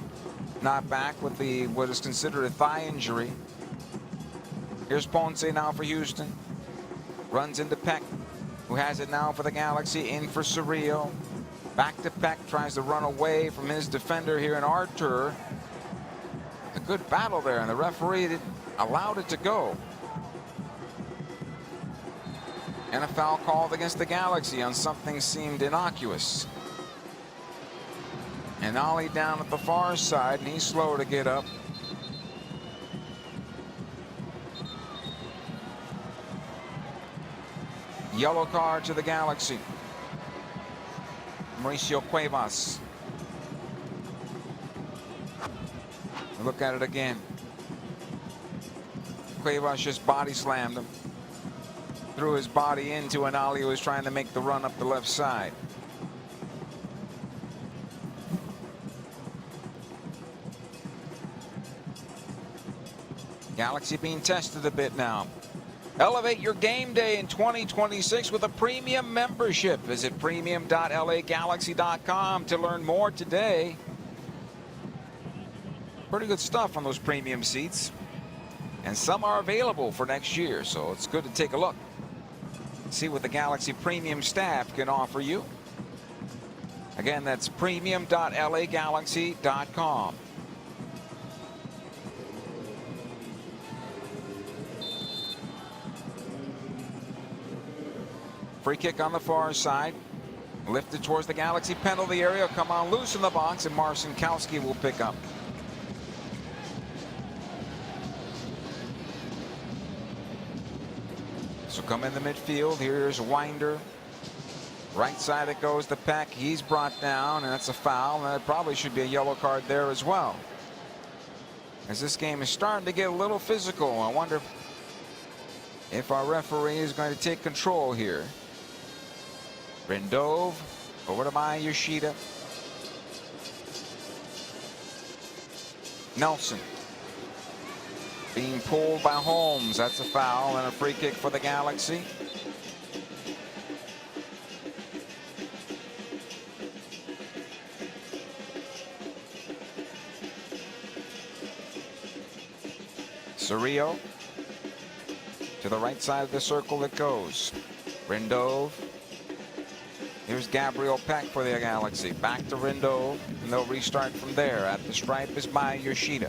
not back with the what is considered a thigh injury. Here's Ponce now for Houston. Runs into Peck, who has it now for the Galaxy. In for Cerrillo. Back to Peck, tries to run away from his defender here in Artur. A good battle there, and the referee allowed it to go. And a foul called against the Galaxy on something seemed innocuous. And Ollie down at the far side, and he's slow to get up. Yellow card to the Galaxy. Mauricio Cuevas. Look at it again. Cuevas just body slammed him. Threw his body into an Ollie who was trying to make the run up the left side. Galaxy being tested a bit now. Elevate your game day in 2026 with a premium membership. Visit premium.lagalaxy.com to learn more today. Pretty good stuff on those premium seats. And some are available for next year, so it's good to take a look. See what the Galaxy premium staff can offer you. Again, that's premium.lagalaxy.com. Free kick on the far side. Lifted towards the Galaxy penalty area. Come on loose in the box, and Marcinkowski will pick up. So come in the midfield. Here's Winder. Right side it goes to Peck. He's brought down, and that's a foul. And it probably should be a yellow card there as well. As this game is starting to get a little physical, I wonder if our referee is going to take control here. Rendove over to Maya Yoshida. Nelson. Being pulled by Holmes. That's a foul and a free kick for the Galaxy. Cerrillo. To the right side of the circle it goes. Rindove. Here's Gabriel Peck for the Galaxy. Back to Rindove, and they'll restart from there. At the stripe is Maya Yoshida.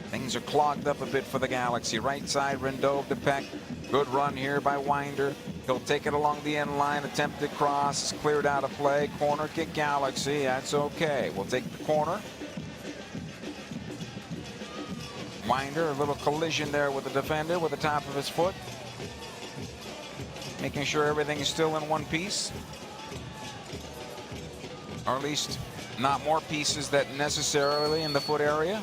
Things are clogged up a bit for the Galaxy. Right side, Rindove to Peck. Good run here by Winder. He'll take it along the end line. Attempted cross. It's cleared out of play. Corner kick Galaxy. That's okay. We'll take the corner. Winder, a little collision there with the defender with the top of his foot. Making sure everything is still in one piece. Or at least not more pieces that necessarily in the foot area.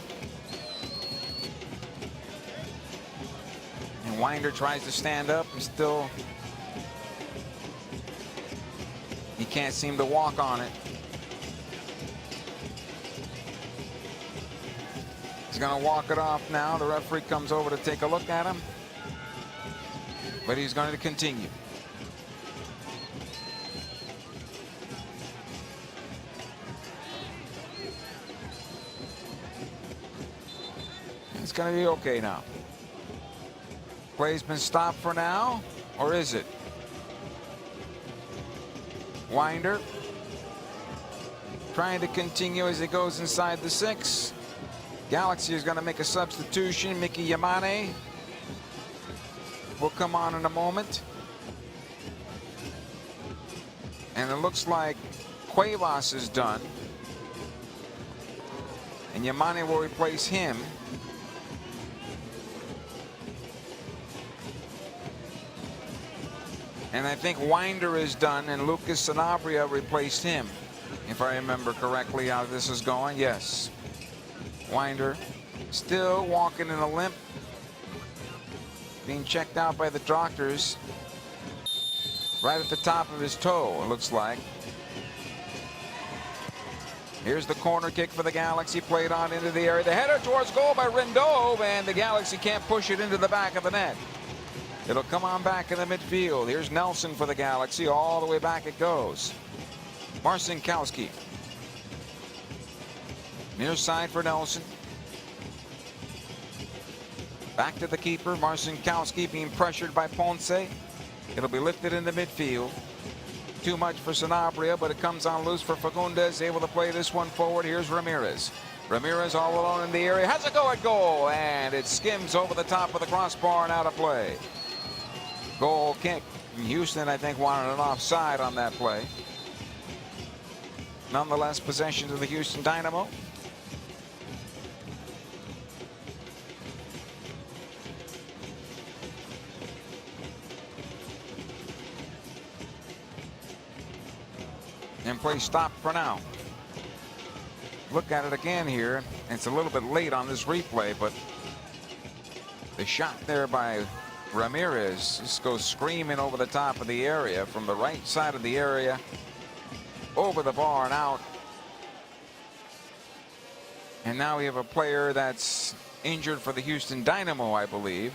And Winder tries to stand up and still he can't seem to walk on it. He's going to walk it off now. The referee comes over to take a look at him. But he's going to continue. It's going to be okay now. Play's been stopped for now, or is it? Winder trying to continue as he goes inside the 6. Galaxy is going to make a substitution. Mickey Yamane will come on in a moment. And it looks like Cuevas is done. And Yamane will replace him. And I think Winder is done, and Lucas Sanabria replaced him. If I remember correctly how this is going, yes. Winder still walking in a limp. Being checked out by the doctors. Right at the top of his toe, it looks like. Here's the corner kick for the Galaxy, played on into the area. The header towards goal by Rindove, and the Galaxy can't push it into the back of the net. It'll come on back in the midfield. Here's Nelson for the Galaxy. All the way back it goes. Marcinkowski. Near side for Nelson. Back to the keeper. Marcinkowski being pressured by Ponce. It'll be lifted in the midfield. Too much for Sanabria, but it comes on loose for Fagundes. Able to play this one forward. Here's Ramirez. Ramirez all alone in the area. Has a go at goal, and it skims over the top of the crossbar and out of play. Goal kick. Houston, I think, wanted an offside on that play. Nonetheless, possession to the Houston Dynamo. And play stopped for now. Look at it again here. It's a little bit late on this replay, but the shot there by Ramirez just goes screaming over the top of the area from the right side of the area over the bar and out. And now we have a player that's injured for the Houston Dynamo, I believe,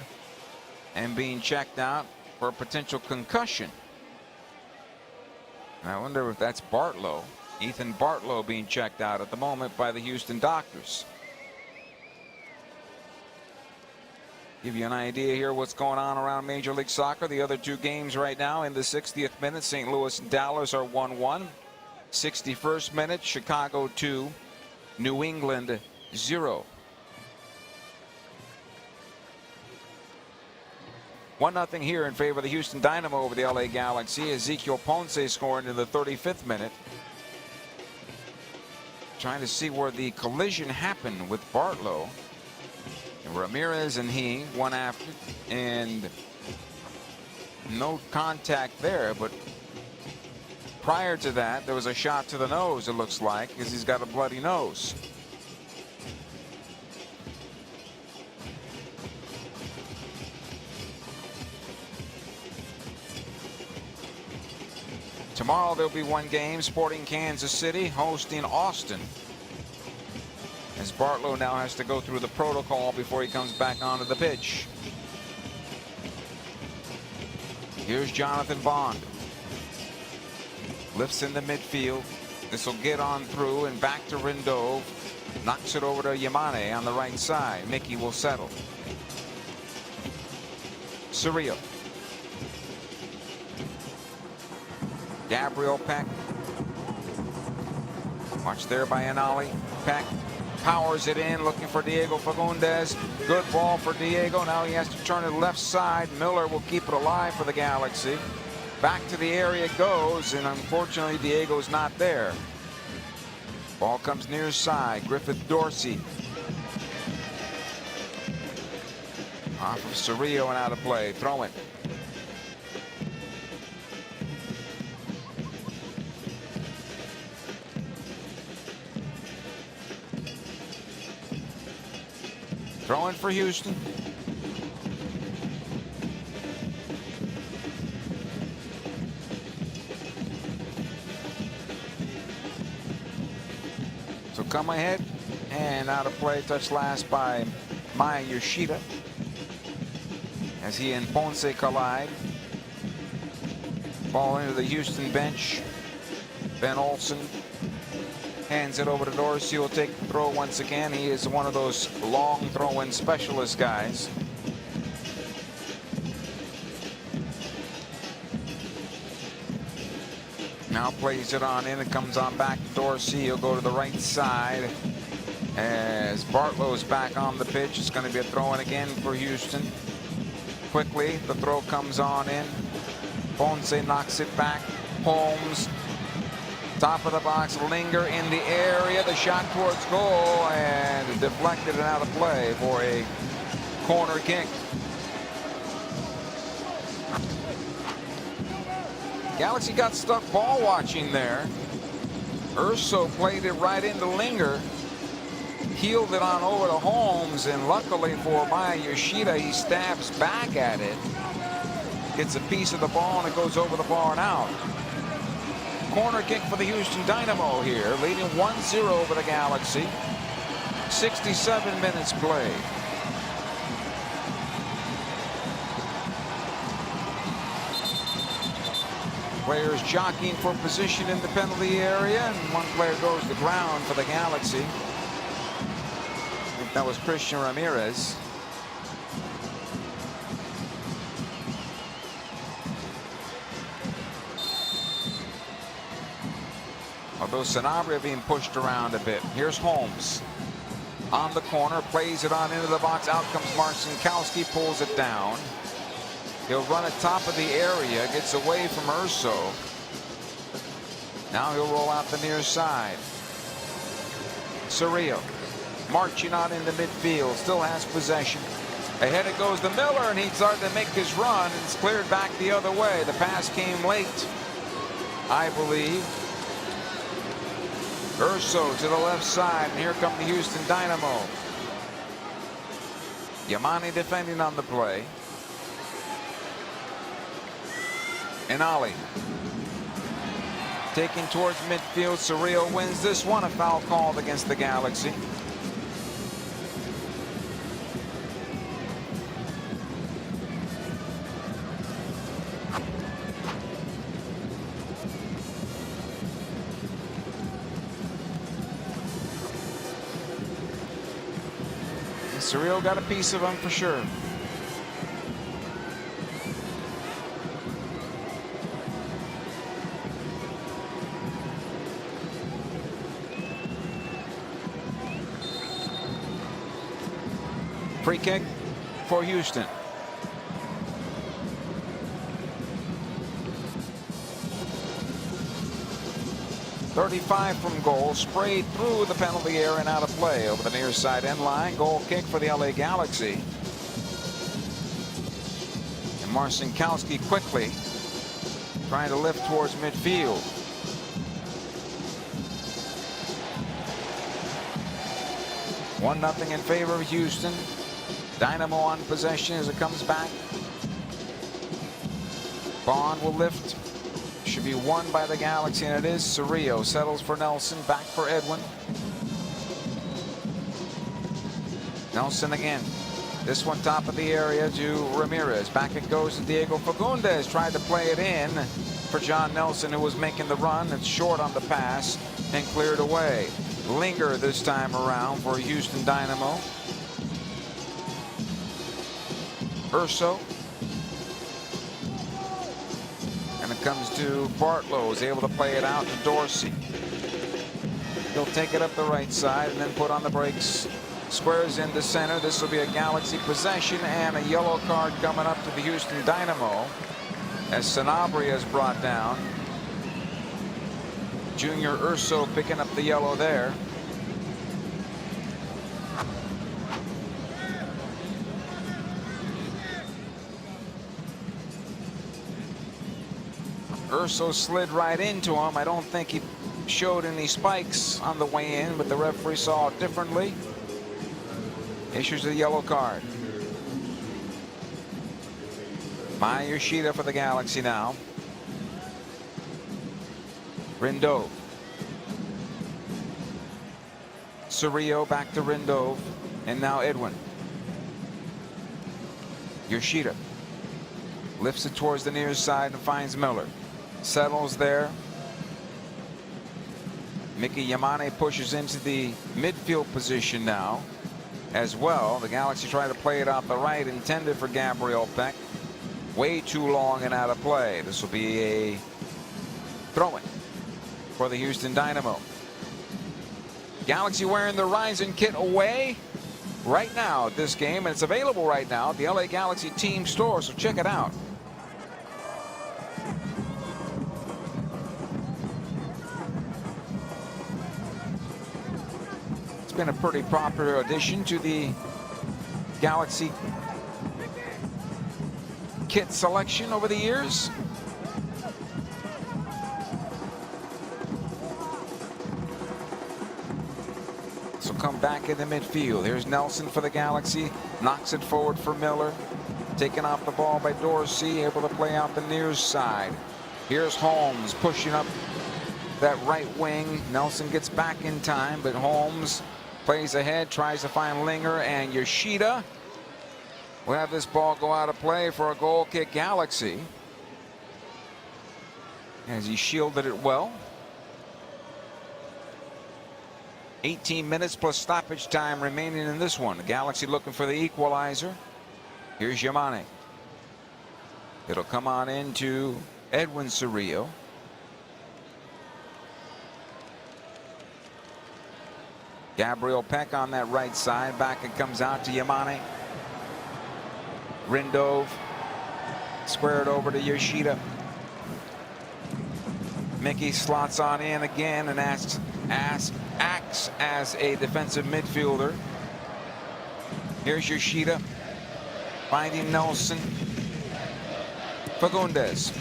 and being checked out for a potential concussion. And I wonder if that's Bartlow. Ethan Bartlow being checked out at the moment by the Houston doctors. Give you an idea here what's going on around Major League Soccer. The other two games right now in the 60th minute, St. Louis and Dallas are 1-1. 61st minute, Chicago 2, New England 0. 1-0 here in favor of the Houston Dynamo over the LA Galaxy. Ezequiel Ponce scoring in the 35th minute. Trying to see where the collision happened with Bartlow. Ramirez and he, one after, and no contact there, but prior to that, there was a shot to the nose, it looks like, because he's got a bloody nose. Tomorrow there'll be one game. Sporting Kansas City hosting Austin. as Bartlow now has to go through the protocol before he comes back onto the pitch. Here's Jonathan Bond. Lifts in the midfield. This will get on through and back to Rindeau. Knocks it over to Yamane on the right side. Mickey will settle. Surreal. Gabriel Peck. Watch there by Anali. Peck powers it in, looking for Diego Fagundes. Good ball for Diego. Now he has to turn to the left side. Miller will keep it alive for the Galaxy. Back to the area it goes, and unfortunately Diego's not there. Ball comes near side. Griffith Dorsey. Off of Cerrillo and out of play. Throw it. Throw in for Houston. So come ahead and out of play. Touch last by Maya Yoshida as he and Ponce collide. Ball into the Houston bench. Ben Olsen hands it over to Dorsey. He'll take the throw once again. He is one of those long throw-in specialist guys. Now plays it on in. It comes on back to Dorsey. He'll go to the right side as Bartlow's back on the pitch. It's going to be a throw-in again for Houston. Quickly, the throw comes on in. Ponce knocks it back. Holmes, top of the box, linger in the area. The shot towards goal and deflected and out of play for a corner kick. Galaxy got stuck ball watching there. Urso played it right into Linger. Heeled it on over to Holmes, and luckily for Maya Yoshida, he stabs back at it. Gets a piece of the ball and it goes over the bar and out. Corner kick for the Houston Dynamo here, leading 1-0 over the Galaxy. 67 minutes played. Players jockeying for position in the penalty area, and one player goes to the ground for the Galaxy. I think that was Christian Ramirez. Although Sanabria being pushed around a bit. Here's Holmes on the corner, plays it on into the box. Out comes Marcinkowski, pulls it down. He'll run at top of the area, gets away from Urso. Now he'll roll out the near side. Cerrillo marching on into midfield, still has possession. Ahead it goes to Miller, and he started to make his run, and it's cleared back the other way. The pass came late, I believe. Urso to the left side, and here come the Houston Dynamo. Yamane defending on the play. And Ali taking towards midfield. Cerrillo wins this one. A foul called against the Galaxy. Cerrillo got a piece of him for sure. Free kick for Houston. .35 from goal, sprayed through the penalty area and out of play over the near side end line. Goal kick for the LA Galaxy. And Marcinkowski quickly trying to lift towards midfield. One nothing in favor of Houston. Dynamo on possession as it comes back. Bond will lift. Should be won by the Galaxy, and it is. Cerrillo settles for Nelson, back for Edwin. Nelson again. This one top of the area to Ramirez. Back it goes to Diego Fagundes. Tried to play it in for John Nelson, who was making the run. It's short on the pass and cleared away. Linger this time around for Houston Dynamo. Urso. And it comes to Bartlow, is able to play it out to Dorsey. He'll take it up the right side and then put on the brakes. Squares into center. This will be a Galaxy possession and a yellow card coming up to the Houston Dynamo as Sanabria is brought down. Junior Urso picking up the yellow there. Urso slid right into him. I don't think he showed any spikes on the way in, but the referee saw it differently. Issues a yellow card. Maya Yoshida for the Galaxy now. Rindove. Cerrillo back to Rindove. And now Edwin. Yoshida. Lifts it towards the near side and finds Miller. Settles there. Mickey Yamane pushes into the midfield position now as well. The Galaxy try to play it out the right, intended for Gabriel Peck. Way too long and out of play. This will be a throw-in for the Houston Dynamo. Galaxy wearing the Rising kit away right now at this game, and it's available right now at the LA Galaxy team store, so check it out. It's been a pretty popular addition to the Galaxy kit selection over the years. So come back in the midfield. Here's Nelson for the Galaxy. Knocks it forward for Miller. Taken off the ball by Dorsey. Able to play out the near side. Here's Holmes pushing up that right wing. Nelson gets back in time, but Holmes plays ahead, tries to find Linger, and Yoshida will have this ball go out of play for a goal kick Galaxy, as he shielded it well. 18 minutes plus stoppage time remaining in this one. The Galaxy looking for the equalizer. Here's Yamane. It'll come on into Edwin Cerrillo. Gabriel Peck on that right side. Back it comes out to Yamane. Rindove squared over to Yoshida. Mickey slots on in again and acts as a defensive midfielder. Here's Yoshida finding Nelson. Fagundes.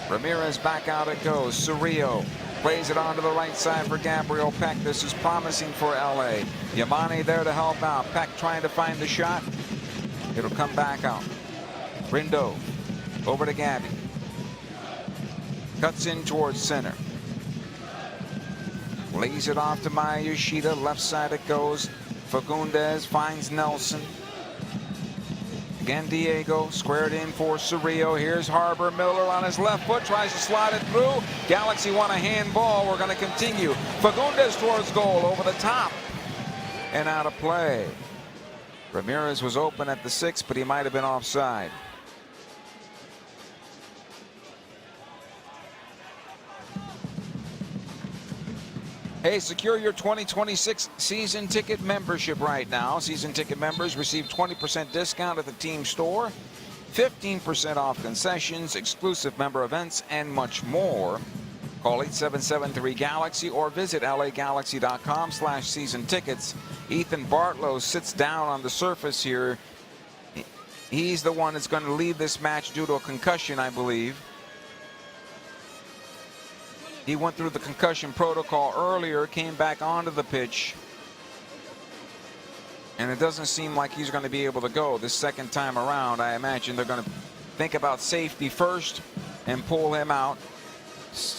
Ramirez back out it goes. Cerrillo plays it onto the right side for Gabriel Peck. This is promising for LA. Yamane there to help out. Peck trying to find the shot. It'll come back out. Rindove over to Gabby. Cuts in towards center. Lays it off to Maya Yoshida. Left side it goes. Fagundes finds Nelson. Again, Diego squared in for Cerrillo. Here's Harbor. Miller on his left foot tries to slide it through. Galaxy want a handball. We're going to continue. Fagundes towards goal over the top and out of play. Ramirez was open at the 6, but he might have been offside. Hey, secure your 2026 season ticket membership right now. Season ticket members receive 20% discount at the team store, 15% off concessions, exclusive member events, and much more. Call 8773-GALAXY or visit lagalaxy.com/season tickets. Ethan Bartlow sits down on the surface here. He's the one that's going to leave this match due to a concussion, I believe. He went through the concussion protocol earlier, came back onto the pitch, and it doesn't seem like he's going to be able to go this second time around. I imagine they're going to think about safety first and pull him out.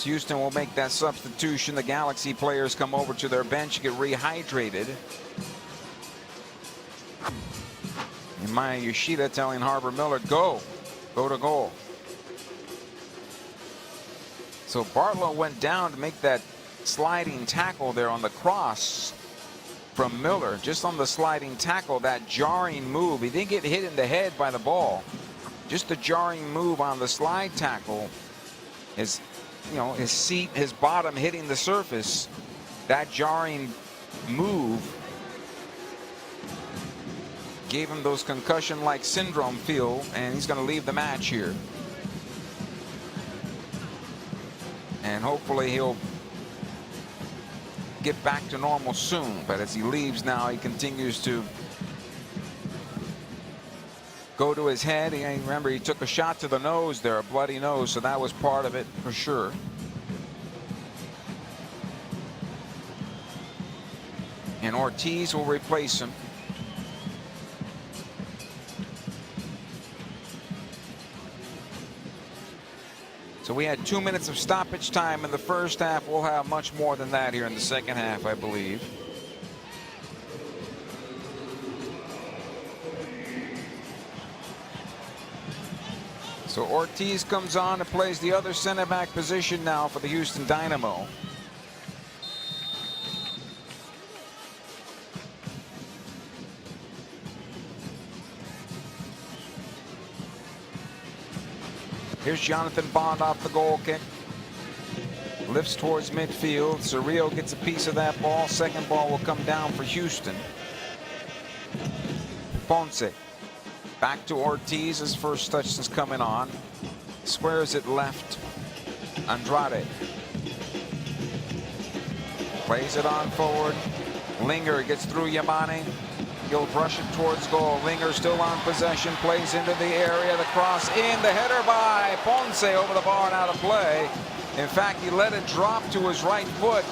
Houston will make that substitution. The Galaxy players come over to their bench, get rehydrated. And Maya Yoshida telling Harbor Miller, go to goal. So Bartlow went down to make that sliding tackle there on the cross from Miller, just on the sliding tackle, that jarring move. He didn't get hit in the head by the ball, just the jarring move on the slide tackle. His seat, his bottom hitting the surface, that jarring move gave him those concussion-like syndrome feel, and he's going to leave the match here. And hopefully he'll get back to normal soon. But as he leaves now, he continues to go to his head. Remember, he took a shot to the nose there, a bloody nose, so that was part of it for sure. And Ortiz will replace him. So we had 2 minutes of stoppage time in the first half. We'll have much more than that here in the second half, I believe. So Ortiz comes on and plays the other center back position now for the Houston Dynamo. Here's Jonathan Bond off the goal kick. Lifts towards midfield. Cerrillo gets a piece of that ball. Second ball will come down for Houston. Ponce. Back to Ortiz. His first touch since coming on. Squares it left. Andrade. Plays it on forward. Linger gets through Yamane. He'll brush it towards goal. Linger still on possession. Plays into the area. The cross in. The header by Ponce over the bar and out of play. In fact, he let it drop to his right foot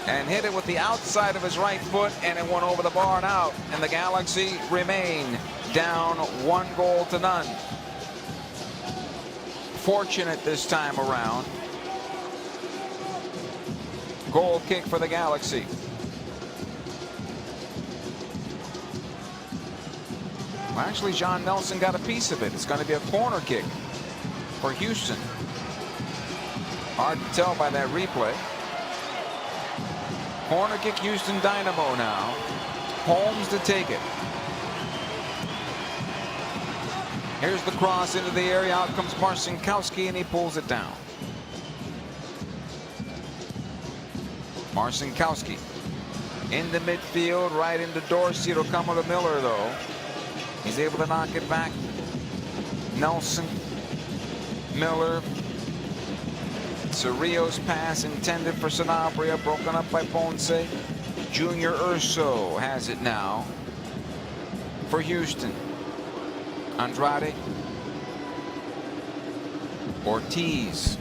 and hit it with the outside of his right foot, and it went over the bar and out. And the Galaxy remain down 1-0. Fortunate this time around. Goal kick for the Galaxy. Well, actually, John Nelson got a piece of it. It's going to be a corner kick for Houston. Hard to tell by that replay. Corner kick, Houston Dynamo now. Holmes to take it. Here's the cross into the area. Out comes Marcinkowski, and he pulls it down. Marcinkowski in the midfield, right into Dorsey. It'll come to Miller, though. He's able to knock it back. Nelson, Miller. Cerrillo's pass intended for Sanabria, broken up by Ponce. Junior Urso has it now for Houston. Andrade. Ortiz.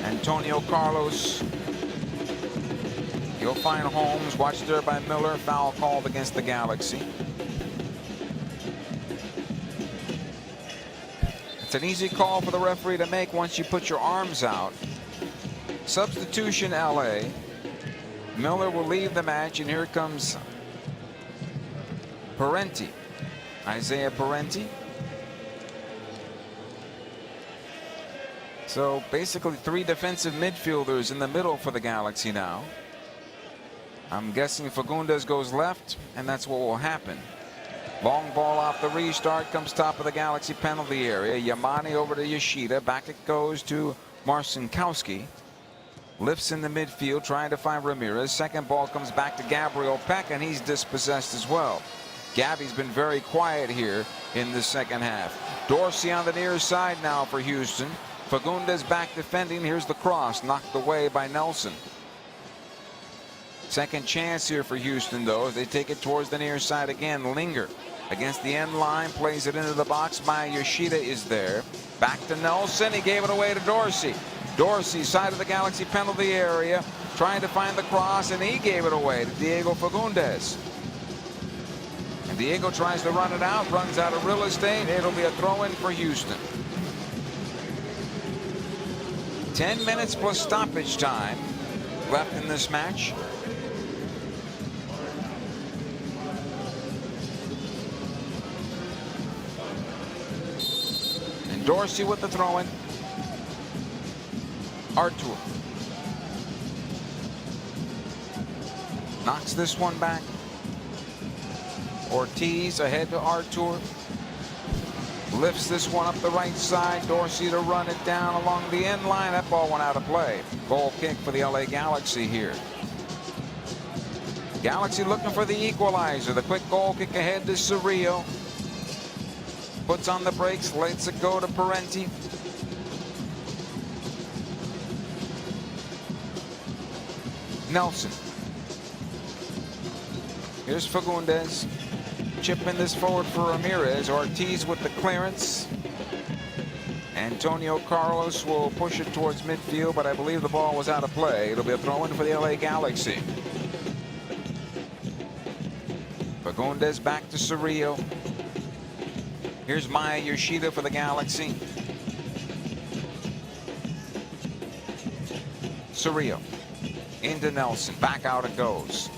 Antonio Carlos. He'll find Holmes. Watched there by Miller. Foul called against the Galaxy. It's an easy call for the referee to make once you put your arms out. Substitution LA. Miller will leave the match, and here comes Parenti. Isaiah Parenti. So basically 3 defensive midfielders in the middle for the Galaxy now. I'm guessing Fagundes goes left, and that's what will happen. Long ball off the restart, comes top of the Galaxy penalty area. Yamane over to Yoshida. Back it goes to Marcinkowski. Lifts in the midfield, trying to find Ramirez. Second ball comes back to Gabriel Peck, and he's dispossessed as well. Gabby's been very quiet here in the second half. Dorsey on the near side now for Houston. Fagundes back defending. Here's the cross, knocked away by Nelson. Second chance here for Houston, though, as they take it towards the near side again. Linger against the end line, plays it into the box. Maya Yoshida is there. Back to Nelson. He gave it away to Dorsey. Dorsey, side of the Galaxy penalty area, trying to find the cross, and he gave it away to Diego Fagundes. And Diego tries to run it out, runs out of real estate. It'll be a throw-in for Houston. 10 minutes plus stoppage time left in this match. And Dorsey with the throw-in. Artur knocks this one back. Ortiz ahead to Artur. Lifts this one up the right side. Dorsey to run it down along the end line. That ball went out of play. Goal kick for the LA Galaxy here. Galaxy looking for the equalizer. The quick goal kick ahead to Cerrillo. Puts on the brakes, lets it go to Parenti. Nelson. Here's Fagundes. Chipping this forward for Ramirez. Ortiz with the clearance. Antonio Carlos will push it towards midfield, but I believe the ball was out of play. It'll be a throw-in for the LA Galaxy. Fagundes back to Cerrillo. Here's Maya Yoshida for the Galaxy. Cerrillo into Nelson. Back out it goes.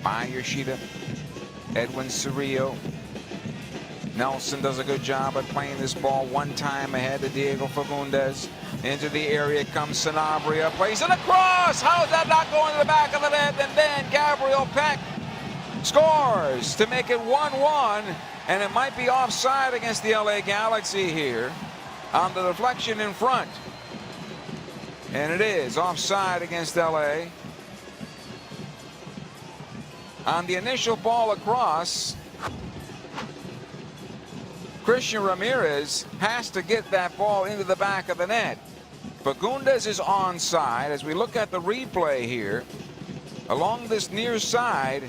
Maya Yoshida. Edwin Cerrillo. Nelson does a good job at playing this ball one time ahead to Diego Fagundes. Into the area comes Sanabria. Plays it across. How is that not going to the back of the net? And then Gabriel Peck scores to make it 1-1. And it might be offside against the LA Galaxy here on the deflection in front. And it is offside against LA. On the initial ball across, Christian Ramirez has to get that ball into the back of the net. Fagundes is onside. As we look at the replay here, along this near side,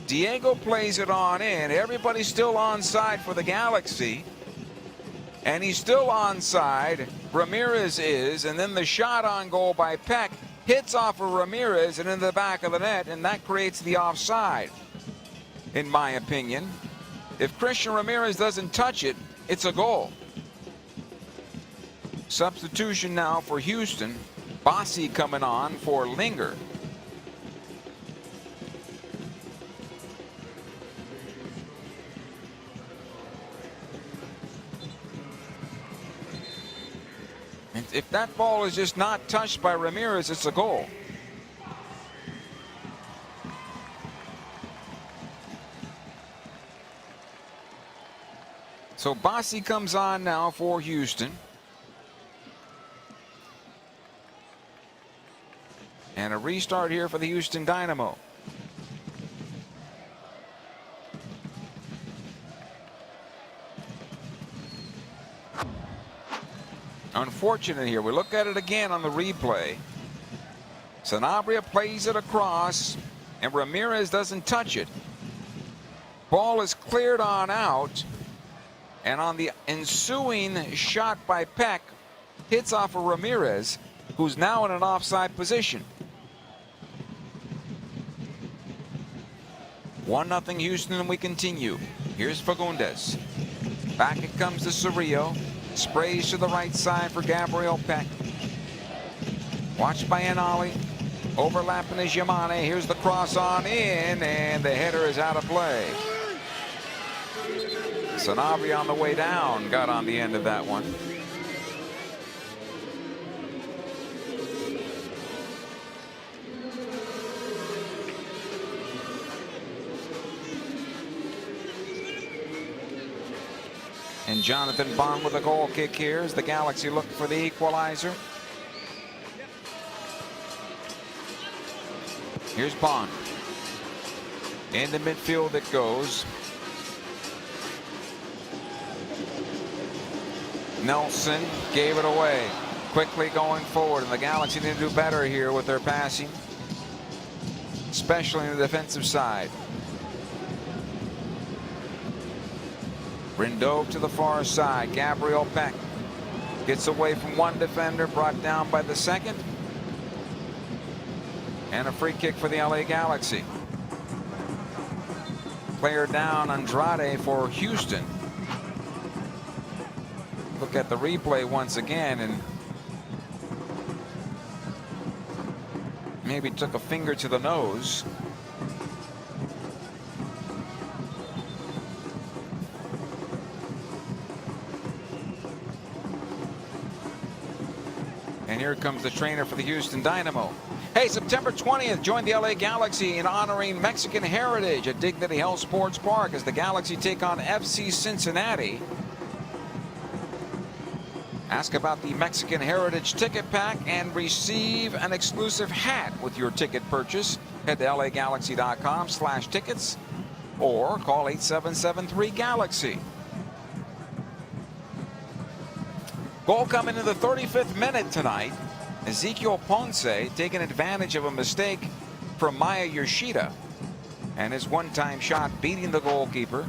Diego plays it on in. Everybody's still onside for the Galaxy. And he's still onside. Ramirez is. And then the shot on goal by Peck hits off of Ramirez and into the back of the net. And that creates the offside, in my opinion. If Christian Ramirez doesn't touch it, it's a goal. Substitution now for Houston. Bassi coming on for Linger. If that ball is just not touched by Ramirez, it's a goal. So Bassi comes on now for Houston. And a restart here for the Houston Dynamo. Unfortunate here. We look at it again on the replay. Sanabria plays it across, and Ramirez doesn't touch it. Ball is cleared on out, and on the ensuing shot by Peck, hits off of Ramirez, who's now in an offside position. 1-0 Houston, and we continue. Here's Fagundes. Back it comes to Cerrillo. Sprays to the right side for Gabriel Peck. Watched by Anali. Overlapping is Yamane. Here's the cross on in, and the header is out of play. Sanabria on the way down got on the end of that one. And Jonathan Bond with a goal kick here as the Galaxy look for the equalizer. Here's Bond. Into midfield it goes. Nelson gave it away. Quickly going forward, and the Galaxy need to do better here with their passing, especially on the defensive side. Rindove to the far side. Gabriel Peck gets away from one defender, brought down by the second. And a free kick for the LA Galaxy. Player down, Andrade for Houston. Look at the replay once again, and maybe took a finger to the nose. And here comes the trainer for the Houston Dynamo. Hey, September 20th, join the LA Galaxy in honoring Mexican heritage at Dignity Health Sports Park as the Galaxy take on FC Cincinnati. Ask about the Mexican Heritage Ticket Pack and receive an exclusive hat with your ticket purchase. Head to lagalaxy.com/tickets or call 8773-GALAXY. Goal coming in the 35th minute tonight. Ezequiel Ponce taking advantage of a mistake from Maya Yoshida. And his one-time shot beating the goalkeeper,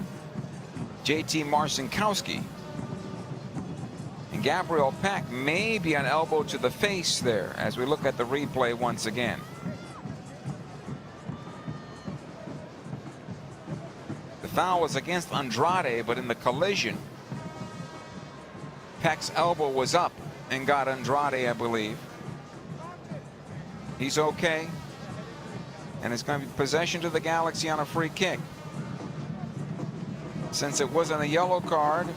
JT Marcinkowski. And Gabriel Peck may be an elbow to the face there as we look at the replay once again. The foul was against Andrade, but in the collision, Peck's elbow was up and got Andrade, I believe. He's okay. And it's going to be possession to the Galaxy on a free kick. Since it wasn't a yellow card,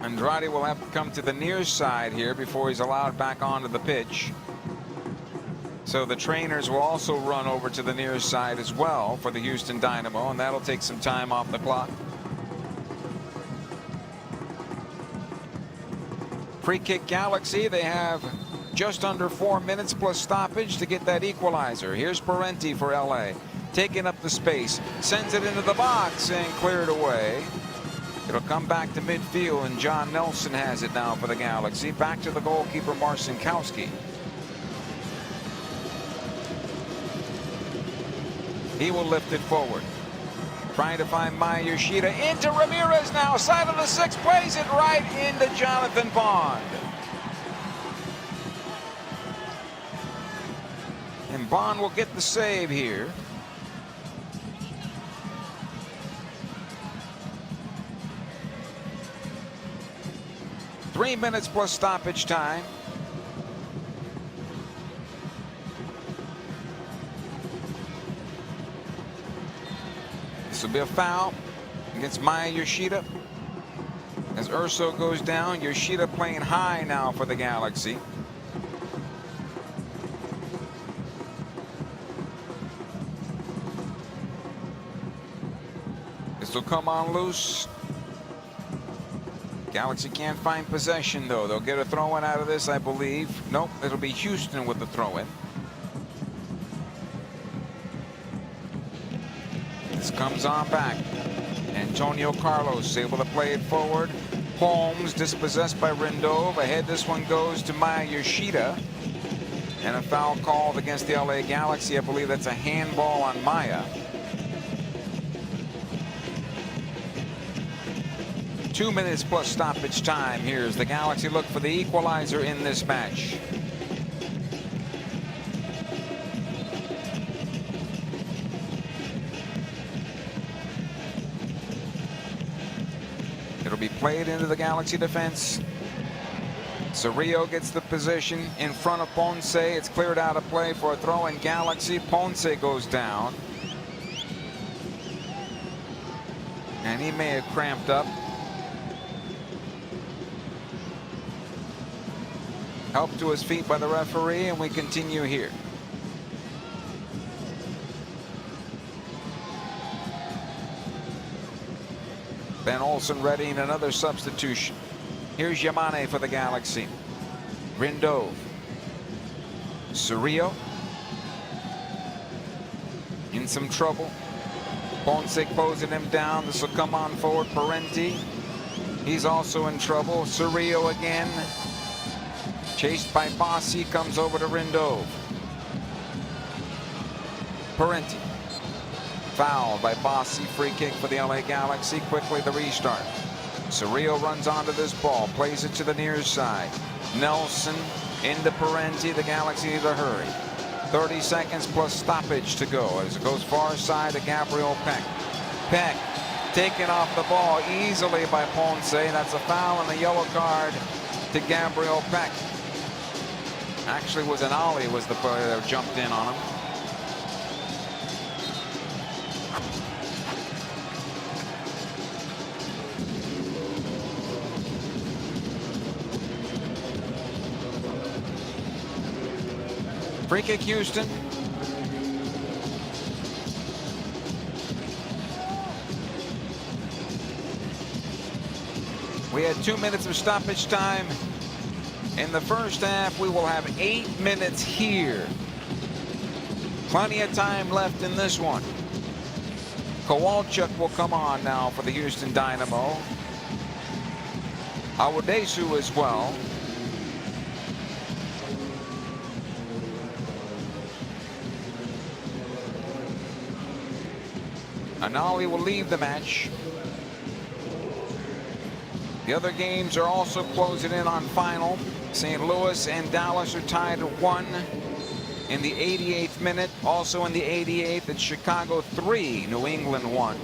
Andrade will have to come to the near side here before he's allowed back onto the pitch. So the trainers will also run over to the near side as well for the Houston Dynamo, and that'll take some time off the clock. Free kick Galaxy. They have just under 4 minutes plus stoppage to get that equalizer. Here's Parenti for LA. Taking up the space. Sends it into the box and cleared away. It'll come back to midfield, and John Nelson has it now for the Galaxy. Back to the goalkeeper, Marcinkowski. He will lift it forward. Trying to find Maya Yoshida. Into Ramirez now. Side of the 6. Plays it right into Jonathan Bond. And Bond will get the save here. Three minutes plus stoppage time. This will be a foul against Maya Yoshida. As Urso goes down, Yoshida playing high now for the Galaxy. This will come on loose. Galaxy can't find possession, though. They'll get a throw-in out of this, I believe. Nope, it'll be Houston with the throw-in. This comes on back. Antonio Carlos able to play it forward. Holmes dispossessed by Rindov. Ahead, this one goes to Maya Yoshida. And a foul called against the LA Galaxy. I believe that's a handball on Maya. 2 minutes plus stoppage time. Here's the Galaxy look for the equalizer in this match. It'll be played into the Galaxy defense. Cerrillo gets the position in front of Ponce. It's cleared out of play for a throw in Galaxy. Ponce goes down. And he may have cramped up. Helped to his feet by the referee, and we continue here. Ben Olsen readying another substitution. Here's Yamane for the Galaxy. Rindov. Cerrillo. In some trouble. Ponce closing him down. This will come on forward. Parenti. He's also in trouble. Cerrillo again. Chased by Bassi, comes over to Rindov. Parenti. Fouled by Bassi. Free kick for the LA Galaxy. Quickly the restart. Cerrillo runs onto this ball. Plays it to the near side. Nelson into Parenti. The Galaxy needs a hurry. 30 seconds plus stoppage to go as it goes far side to Gabriel Peck. Peck taken off the ball easily by Ponce. That's a foul and a yellow card to Gabriel Peck. Actually was an ollie was the player that jumped in on him. Free kick, Houston. We had 2 minutes of stoppage time. In the first half, we will have 8 minutes here. Plenty of time left in this one. Kowalczyk will come on now for the Houston Dynamo. Awodesu as well. Anali will leave the match. The other games are also closing in on final. St. Louis and Dallas are tied at 1 in the 88th minute. Also in the 88th, it's Chicago 3, New England 1.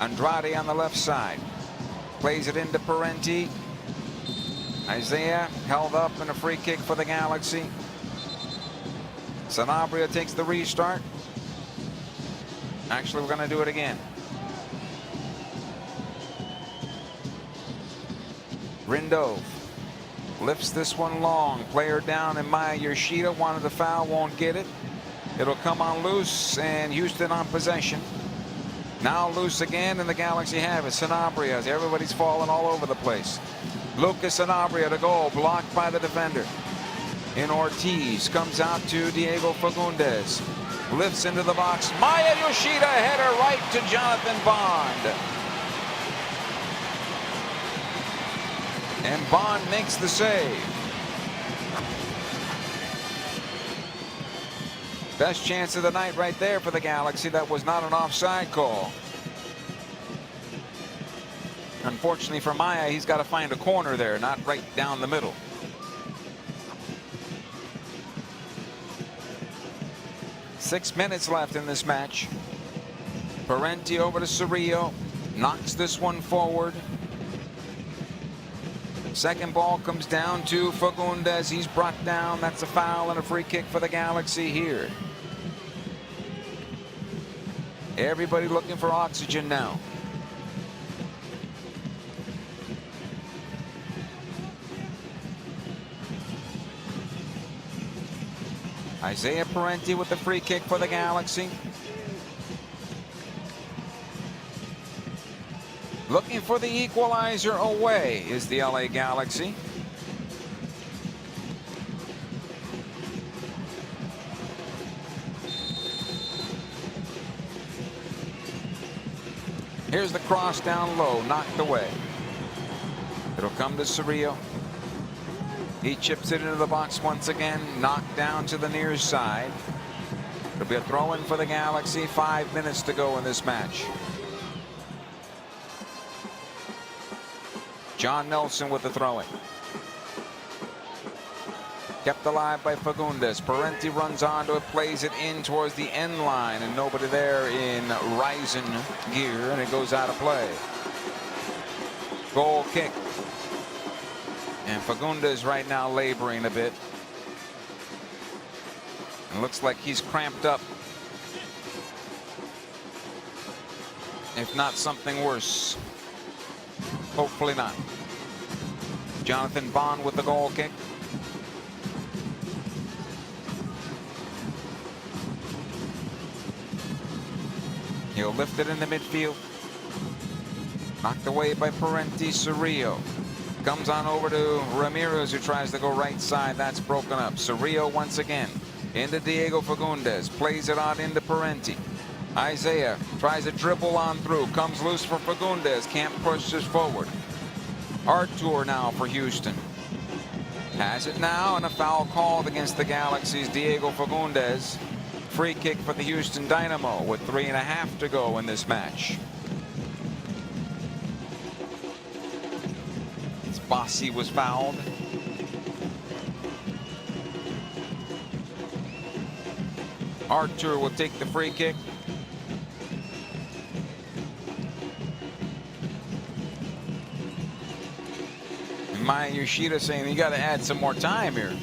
Andrade on the left side. Plays it into Parenti. Isaiah held up in a free kick for the Galaxy. Sanabria takes the restart. Actually, we're going to do it again. Rindo lifts this one long. Player down, and Maya Yoshida wanted the foul, won't get it. It'll come on loose, and Houston on possession. Now loose again, and the Galaxy have it. Sanabria, everybody's falling all over the place. Lucas Sanabria to goal, blocked by the defender. In Ortiz, comes out to Diego Fagundes. Lifts into the box. Maya Yoshida, header right to Jonathan Bond. And Bond makes the save. Best chance of the night right there for the Galaxy. That was not an offside call. Unfortunately for Maya, he's got to find a corner there, not right down the middle. Six minutes left in this match. Parenti over to Cerrillo. Knocks this one forward. Second ball comes down to Fagundes. He's brought down. That's a foul and a free kick for the Galaxy here. Everybody looking for oxygen now. Isaiah Parenti with the free kick for the Galaxy. Looking for the equalizer away is the LA Galaxy. Here's the cross down low, knocked away. It'll come to Cerrillo. He chips it into the box once again, knocked down to the near side. It'll be a throw-in for the Galaxy. 5 minutes to go in this match. John Nelson with the throw-in. Kept alive by Fagundes. Parenti runs onto it, plays it in towards the end line, and nobody there in Ryzen gear, and it goes out of play. Goal kick. And Fagundes right now laboring a bit. It looks like he's cramped up. If not something worse. Hopefully not. Jonathan Bond with the goal kick. He'll lift it in the midfield. Knocked away by Parenti. Cerrillo comes on over to Ramirez, who tries to go right side. That's broken up. Cerrillo once again into Diego Fagundes. Plays it on into Parenti. Isaiah tries a dribble on through. Comes loose for Fagundes. Can't push this forward. Artur now for Houston. Has it now, and a foul called against the Galaxy's Diego Fagundes. Free kick for the Houston Dynamo with 3.5 to go in this match. Bossi was fouled. Artur will take the free kick. And Maya Yoshida saying you got to add some more time here.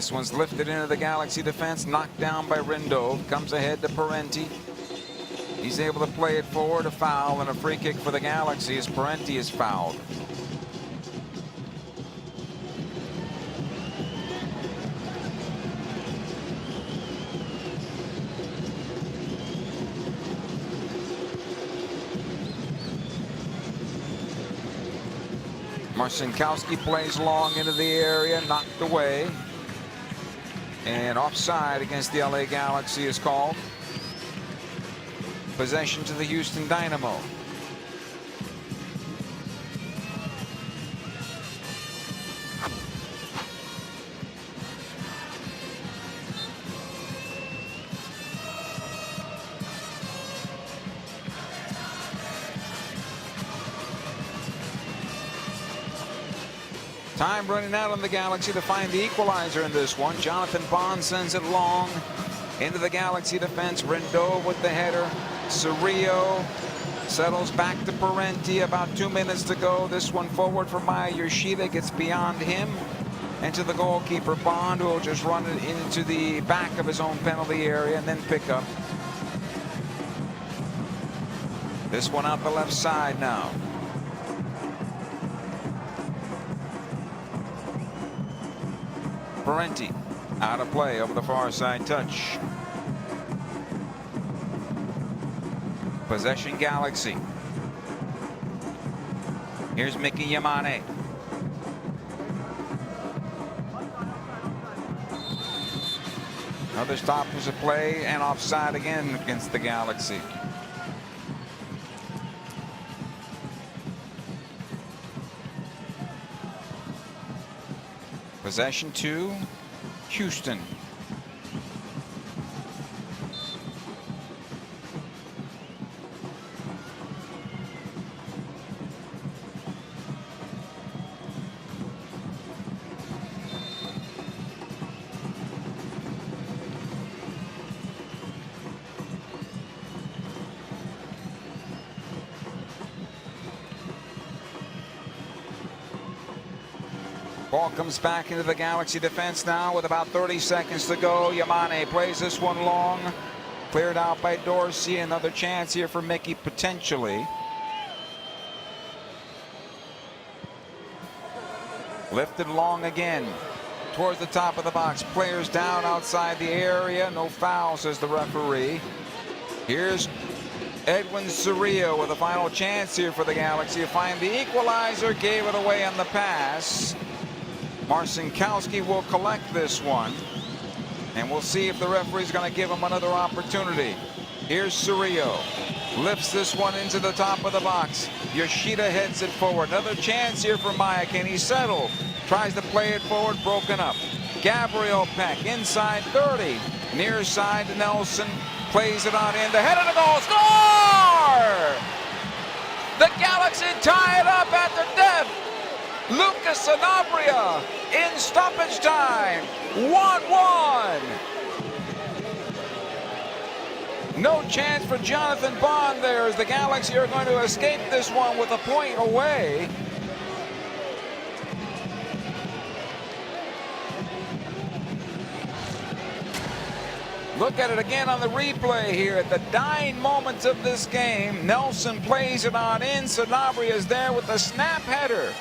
This one's lifted into the Galaxy defense, knocked down by Rindo. Comes ahead to Parenti. He's able to play it forward. A foul and a free kick for the Galaxy as Parenti is fouled. Marcinkowski plays long into the area, knocked away. And offside against the LA Galaxy is called. Possession to the Houston Dynamo. Time running out on the Galaxy to find the equalizer in this one. Jonathan Bond sends it long into the Galaxy defense. Rindo with the header. Cerrillo settles back to Parenti. About 2 minutes to go. This one forward for Maya Yoshida. Gets beyond him. And to the goalkeeper Bond, who will just run it into the back of his own penalty area and then pick up. This one out the left side now. Parenti out of play over the far side touch. Possession Galaxy. Here's Mickey Yamane. Another stoppage of play and offside again against the Galaxy. Possession to Houston. Ball comes back into the Galaxy defense now with about 30 seconds to go. Yamane plays this one long. Cleared out by Dorsey. Another chance here for Mickey potentially. Lifted long again towards the top of the box. Players down outside the area. No foul, says the referee. Here's Edwin Cerrillo with a final chance here for the Galaxy to find the equalizer. Gave it away on the pass. Marcinkowski will collect this one. And we'll see if the referee's going to give him another opportunity. Here's Cerrillo. Lifts this one into the top of the box. Yoshida heads it forward. Another chance here for Maya. Can he settle? Tries to play it forward. Broken up. Gabriel Peck inside 30. Near side to Nelson. Plays it on in. The head of the goal. Score! The Galaxy tie it up at the death. Lucas Sanabria in stoppage time. 1-1. No chance for Jonathan Bond there as the Galaxy are going to escape this one with a point away. Look at it again on the replay here. At the dying moments of this game, Nelson plays it on in. Sanabria is there with the snap header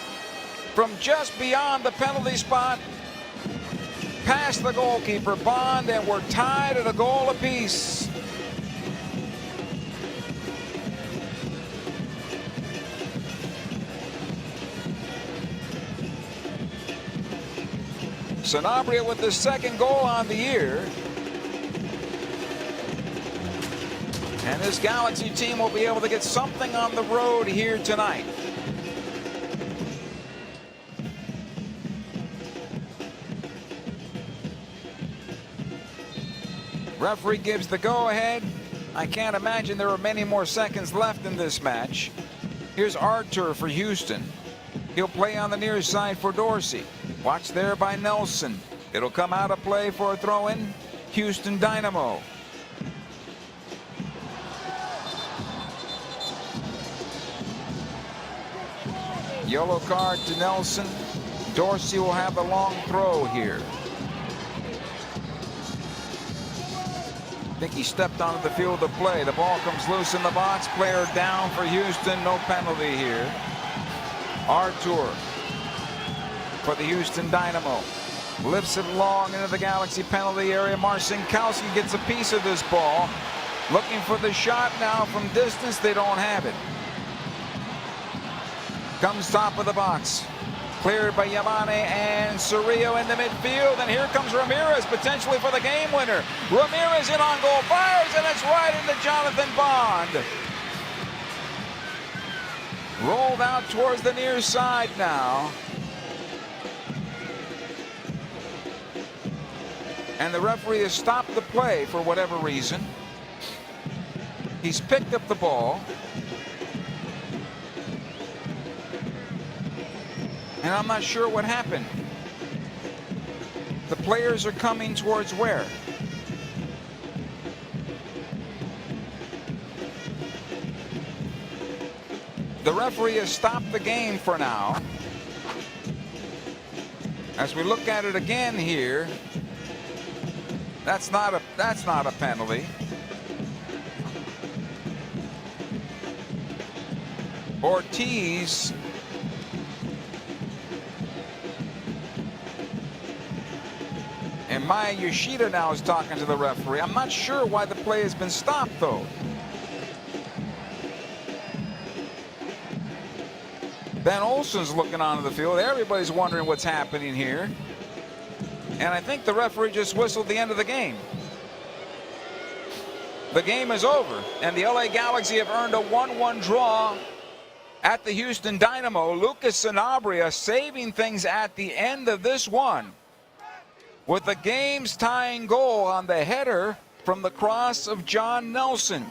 from just beyond the penalty spot, past the goalkeeper Bond, and we're tied at a goal apiece. Sanabria with the second goal on the year. And this Galaxy team will be able to get something on the road here tonight. Referee gives the go-ahead. I can't imagine there are many more seconds left in this match. Here's Artur for Houston. He'll play on the near side for Dorsey. Watched there by Nelson. It'll come out of play for a throw-in. Houston Dynamo. Yellow card to Nelson. Dorsey will have the long throw here. think he stepped onto the field of play. The ball comes loose in the box. Player down for Houston. No penalty here. Artur for the Houston Dynamo. Lifts it long into the Galaxy penalty area. Marcinkowski gets a piece of this ball. Looking for the shot now from distance. They don't have it. Comes top of the box. Cleared by Yamane and Cerrillo in the midfield. And here comes Ramirez potentially for the game winner. Ramirez in on goal. Fires and it's right into Jonathan Bond. Rolled out towards the near side now. And the referee has stopped the play for whatever reason. He's picked up the ball. And I'm not sure what happened. The players are coming towards where? The referee has stopped the game for now. As we look at it again here, that's not a penalty. Ortiz and Maya Yoshida now is talking to the referee. I'm not sure why the play has been stopped though. Ben Olsen's looking onto the field. Everybody's wondering what's happening here. And I think the referee just whistled the end of the game. The game is over, and the LA Galaxy have earned a 1-1 draw at the Houston Dynamo. Lucas Sanabria saving things at the end of this one with the game's tying goal on the header from the cross of John Nelson.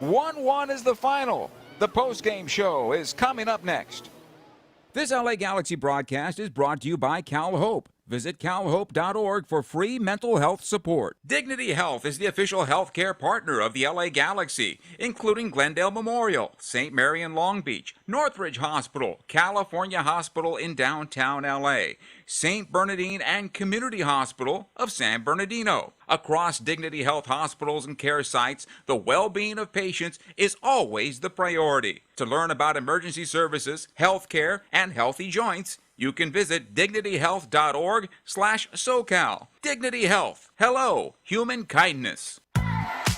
1-1 is the final. The postgame show is coming up next. This LA Galaxy broadcast is brought to you by Cal Hope. Visit calhope.org for free mental health support. Dignity Health is the official healthcare partner of the LA Galaxy, including Glendale Memorial, St. Mary in Long Beach, Northridge Hospital, California Hospital in downtown LA, St. Bernardine and Community Hospital of San Bernardino. Across Dignity Health hospitals and care sites, the well-being of patients is always the priority. To learn about emergency services, health care, and healthy joints, you can visit dignityhealth.org/SoCal. Dignity Health. Hello, human kindness.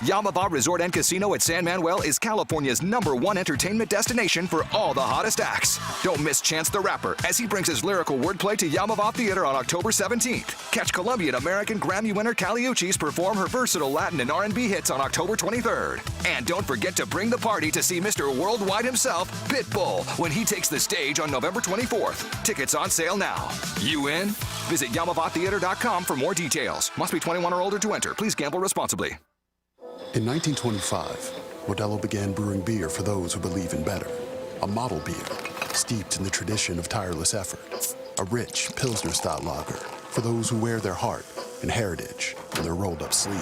Yamava Resort and Casino at San Manuel is California's #1 entertainment destination for all the hottest acts. Don't miss Chance the Rapper as he brings his lyrical wordplay to Yamava Theater on October 17th. Catch Colombian American Grammy winner Kali Uchis perform her versatile Latin and R&B hits on October 23rd. And don't forget to bring the party to see Mr. Worldwide himself, Pitbull, when he takes the stage on November 24th. Tickets on sale now. You in? Visit YamavaTheater.com for more details. Must be 21 or older to enter. Please gamble responsibly. In 1925, Modelo began brewing beer for those who believe in better. A model beer, steeped in the tradition of tireless effort. A rich Pilsner-style lager for those who wear their heart and heritage on their rolled-up sleeve.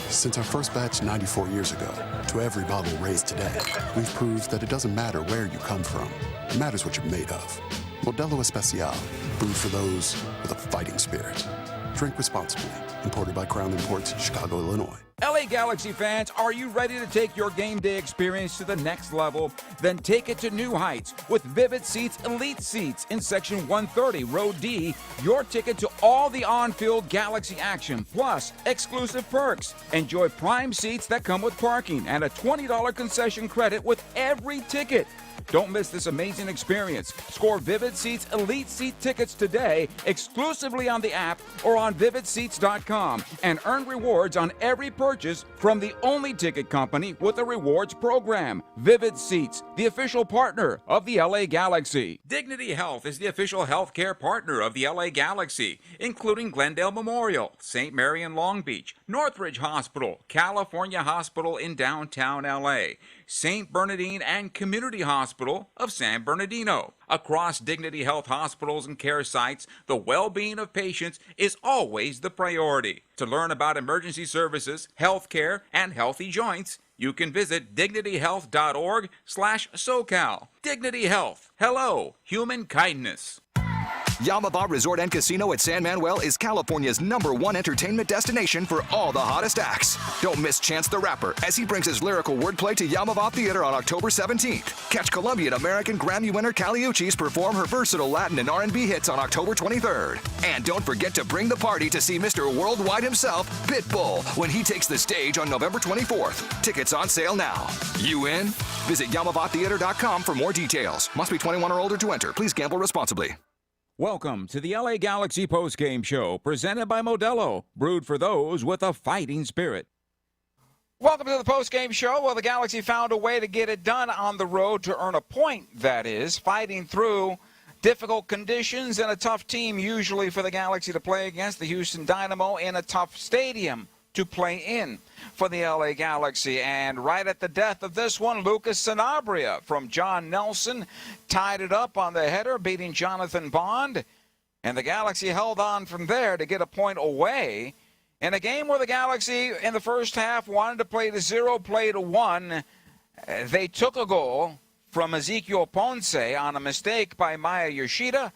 Since our first batch 94 years ago, to every bottle raised today, we've proved that it doesn't matter where you come from. It matters what you're made of. Modelo Especial, brewed for those with a fighting spirit. Drink responsibly. Imported by Crown Imports, Chicago, Illinois. LA Galaxy fans, are you ready to take your game day experience to the next level? Then take it to new heights with Vivid Seats Elite Seats in Section 130, Row D. Your ticket to all the on-field Galaxy action, plus exclusive perks. Enjoy prime seats that come with parking and a $20 concession credit with every ticket. Don't miss this amazing experience. Score Vivid Seats Elite Seat tickets today exclusively on the app or on vividseats.com and earn rewards on every purchase from the only ticket company with a rewards program. Vivid Seats, the official partner of the LA Galaxy. Dignity Health is the official healthcare partner of the LA Galaxy, including Glendale Memorial, St. Mary in Long Beach, Northridge Hospital, California Hospital in downtown LA, St. Bernardine and Community Hospital of San Bernardino. Across Dignity Health hospitals and care sites, the well-being of patients is always the priority. To learn about emergency services, health care, and healthy joints, you can visit dignityhealth.org/SoCal. Dignity Health. Hello, human kindness. Yamava Resort and Casino at San Manuel is California's #1 entertainment destination for all the hottest acts. Don't miss Chance the Rapper as he brings his lyrical wordplay to Yamava Theater on October 17th. Catch Colombian American Grammy winner Kali Uchis perform her versatile Latin and R&B hits on October 23rd. And don't forget to bring the party to see Mr. Worldwide himself, Pitbull, when he takes the stage on November 24th. Tickets on sale now. You in? Visit YamavaTheater.com for more details. Must be 21 or older to enter. Please gamble responsibly. Welcome to the LA Galaxy postgame show, presented by Modelo, brewed for those with a fighting spirit. Welcome to the postgame show. Well, the Galaxy found a way to get it done on the road to earn a point, that is, fighting through difficult conditions and a tough team usually for the Galaxy to play against, the Houston Dynamo, in a tough stadium to play in for the LA Galaxy. And right at the death of this one, Lucas Sanabria from John Nelson tied it up on the header, beating Jonathan Bond. And the Galaxy held on from there to get a point away in a game where the Galaxy in the first half wanted to play to 0, play to 1. They took a goal from Ezekiel Ponce on a mistake by Maya Yoshida,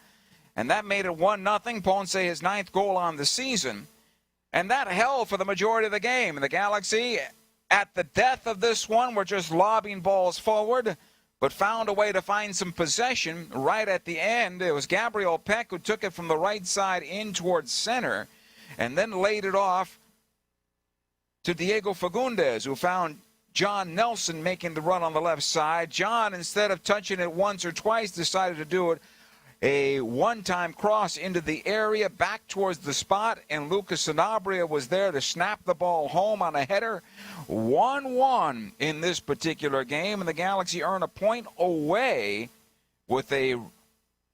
and that made it 1-0. Ponce his 9th goal on the season. And that held for the majority of the game. And the Galaxy, at the death of this one, were just lobbing balls forward, but found a way to find some possession right at the end. It was Gabriel Peck who took it from the right side in towards center, and then laid it off to Diego Fagundes, who found John Nelson making the run on the left side. John, instead of touching it once or twice, decided to do it a one-time cross into the area back towards the spot, and Lucas Sanabria was there to snap the ball home on a header. 1-1 in this particular game, and the Galaxy earn a point away with a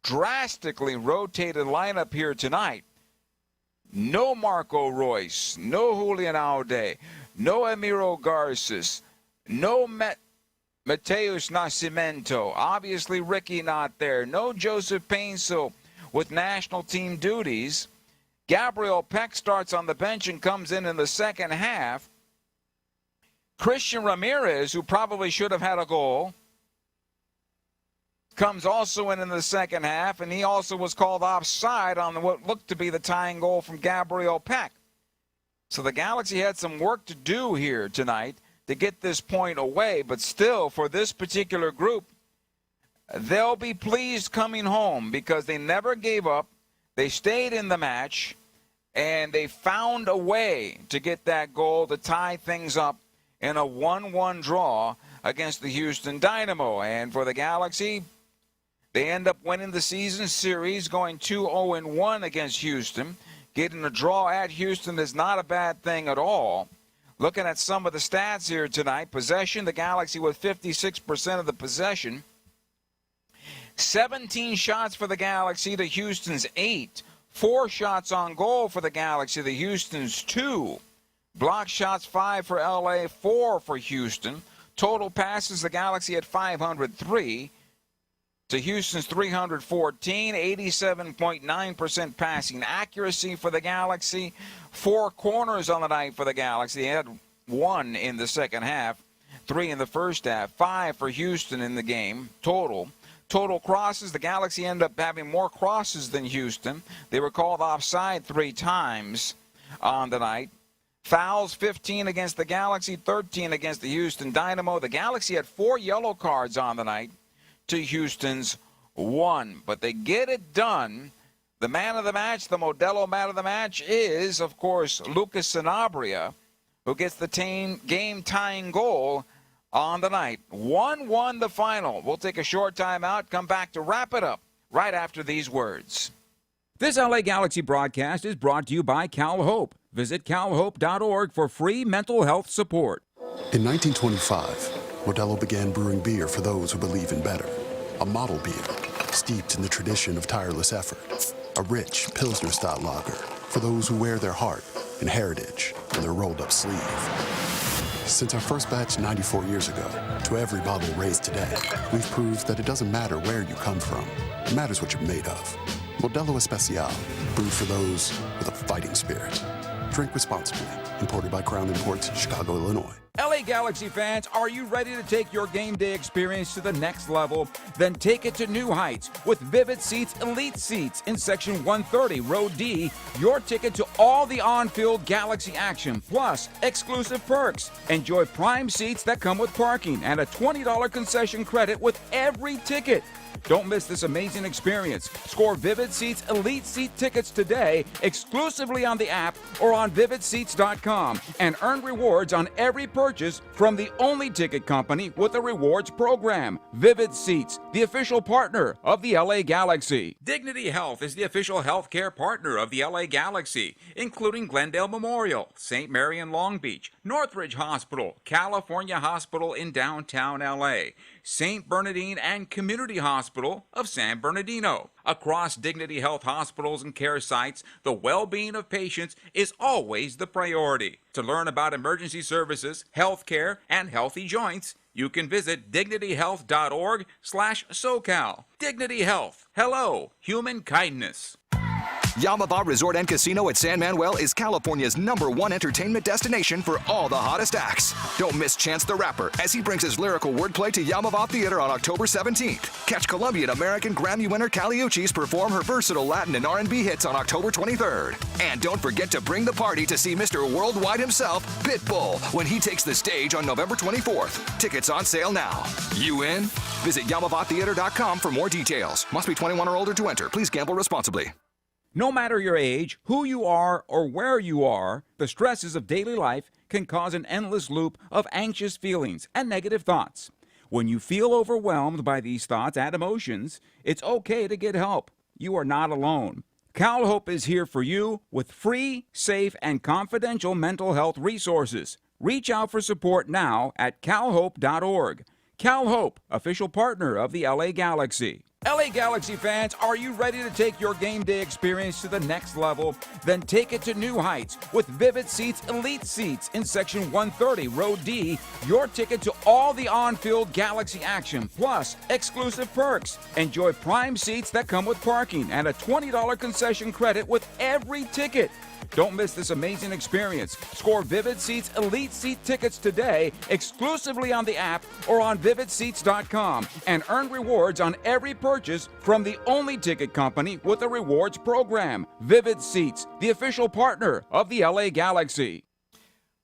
drastically rotated lineup here tonight. No Marco Royce, no Julian Aude, no Emiro Garces, no Mateus Nascimento, obviously Ricky not there. No Joseph Painso with national team duties. Gabriel Peck starts on the bench and comes in the second half. Christian Ramirez, who probably should have had a goal, comes also in the second half, and he also was called offside on what looked to be the tying goal from Gabriel Peck. So the Galaxy had some work to do here tonight to get this point away, but still, for this particular group, they'll be pleased coming home because they never gave up. They stayed in the match, and they found a way to get that goal to tie things up in a 1-1 draw against the Houston Dynamo. And for the Galaxy, they end up winning the season series, going 2-0-1 against Houston. Getting a draw at Houston is not a bad thing at all. Looking at some of the stats here tonight, possession, the Galaxy with 56% of the possession. 17 shots for the Galaxy to Houston's 8. 4 shots on goal for the Galaxy to Houston's 2. Block shots 5 for LA, 4 for Houston. Total passes, the Galaxy at 503 to Houston's 314. 87.9% passing accuracy for the Galaxy. 4 corners on the night for the Galaxy. They had 1 in the second half, 3 in the first half, 5 for Houston in the game total. Total crosses, the Galaxy ended up having more crosses than Houston. They were called offside 3 times on the night. Fouls, 15 against the Galaxy, 13 against the Houston Dynamo. The Galaxy had 4 yellow cards on the night to Houston's 1. But they get it done. The man of the match, the Modelo man of the match, is, of course, Lucas Sanabria, who gets the game-tying goal on the night. 1-1 the final. We'll take a short timeout, come back to wrap it up right after these words. This LA Galaxy broadcast is brought to you by Cal Hope. Visit calhope.org for free mental health support. In 1925, Modelo began brewing beer for those who believe in better. A model beer steeped in the tradition of tireless effort. A rich Pilsner-style lager for those who wear their heart and heritage in their rolled-up sleeve. Since our first batch 94 years ago, to every bottle raised today, we've proved that it doesn't matter where you come from. It matters what you're made of. Modelo Especial, brewed for those with a fighting spirit. Drink responsibly. Imported by Crown Imports, Chicago, Illinois. LA Galaxy fans, are you ready to take your game day experience to the next level? Then take it to new heights with Vivid Seats Elite Seats in Section 130, Row D. Your ticket to all the on-field Galaxy action, plus exclusive perks. Enjoy prime seats that come with parking and a $20 concession credit with every ticket. Don't miss this amazing experience. Score Vivid Seats Elite Seat tickets today exclusively on the app or on vividseats.com and earn rewards on every purchase from the only ticket company with a rewards program. Vivid Seats, the official partner of the LA Galaxy. Dignity Health is the official healthcare partner of the LA Galaxy, including Glendale Memorial, St. Mary in Long Beach, Northridge Hospital, California Hospital in downtown LA, St. Bernardine and Community Hospital of San Bernardino. Across Dignity Health hospitals and care sites, the well-being of patients is always the priority. To learn about emergency services, health care, and healthy joints, you can visit dignityhealth.org/SoCal. Dignity Health. Hello, human kindness. Yamava Resort and Casino at San Manuel is California's #1 entertainment destination for all the hottest acts. Don't miss Chance the Rapper as he brings his lyrical wordplay to Yamava Theater on October 17th. Catch Colombian American Grammy winner Kali Uchis perform her versatile Latin and R&B hits on October 23rd. And don't forget to bring the party to see Mr. Worldwide himself, Pitbull, when he takes the stage on November 24th. Tickets on sale now. You in? Visit YamavaTheater.com for more details. Must be 21 or older to enter. Please gamble responsibly. No matter your age, who you are, or where you are, the stresses of daily life can cause an endless loop of anxious feelings and negative thoughts. When you feel overwhelmed by these thoughts and emotions, it's okay to get help. You are not alone. CalHope is here for you with free, safe, and confidential mental health resources. Reach out for support now at calhope.org. CalHope, official partner of the LA Galaxy. LA Galaxy fans, are you ready to take your game day experience to the next level? Then take it to new heights with Vivid Seats Elite Seats in Section 130, Row D. Your ticket to all the on-field Galaxy action, plus exclusive perks. Enjoy prime seats that come with parking and a $20 concession credit with every ticket. Don't miss this amazing experience. Score Vivid Seats Elite Seat tickets today exclusively on the app or on vividseats.com and earn rewards on every purchase from the only ticket company with a rewards program. Vivid Seats, the official partner of the LA Galaxy.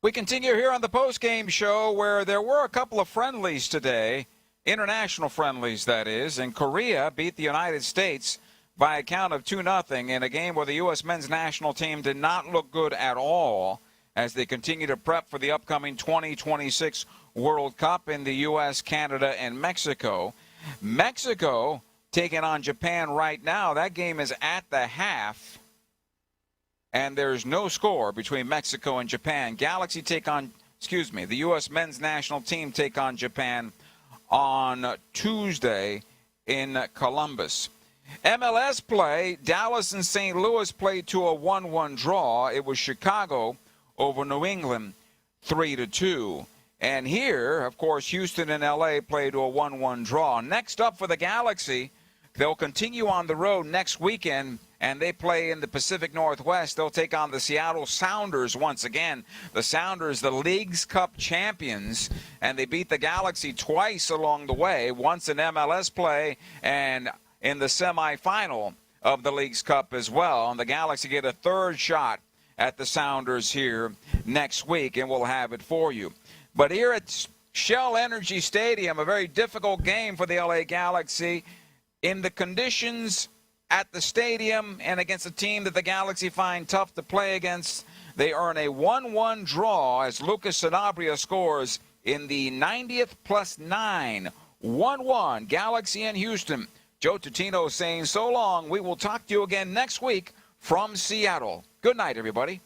We continue here on the Postgame show where there were a couple of friendlies today, international friendlies that is, and Korea beat the United States by a count of 2-0 in a game where the U.S. men's national team did not look good at all as they continue to prep for the upcoming 2026 World Cup in the U.S., Canada, and Mexico. Mexico taking on Japan right now. That game is at the half, and there's no score between Mexico and Japan. The U.S. men's national team take on Japan on Tuesday in Columbus. MLS play, Dallas and St. Louis played to a 1-1 draw. It was Chicago over New England 3-2. And here, of course, Houston and LA played to a 1-1 draw. Next up for the Galaxy, they'll continue on the road next weekend, and they play in the Pacific Northwest. They'll take on the Seattle Sounders once again. The Sounders, the League's Cup champions, and they beat the Galaxy twice along the way, once in MLS play and in the semifinal of the League's Cup as well. And the Galaxy get a third shot at the Sounders here next week, and we'll have it for you. But here at Shell Energy Stadium, a very difficult game for the LA Galaxy in the conditions at the stadium and against a team that the Galaxy find tough to play against. They earn a 1-1 draw as Lucas Sanabria scores in the 90th plus 9. 1-1, Galaxy and Houston. Joe Tutino saying so long. We will talk to you again next week from Seattle. Good night, everybody.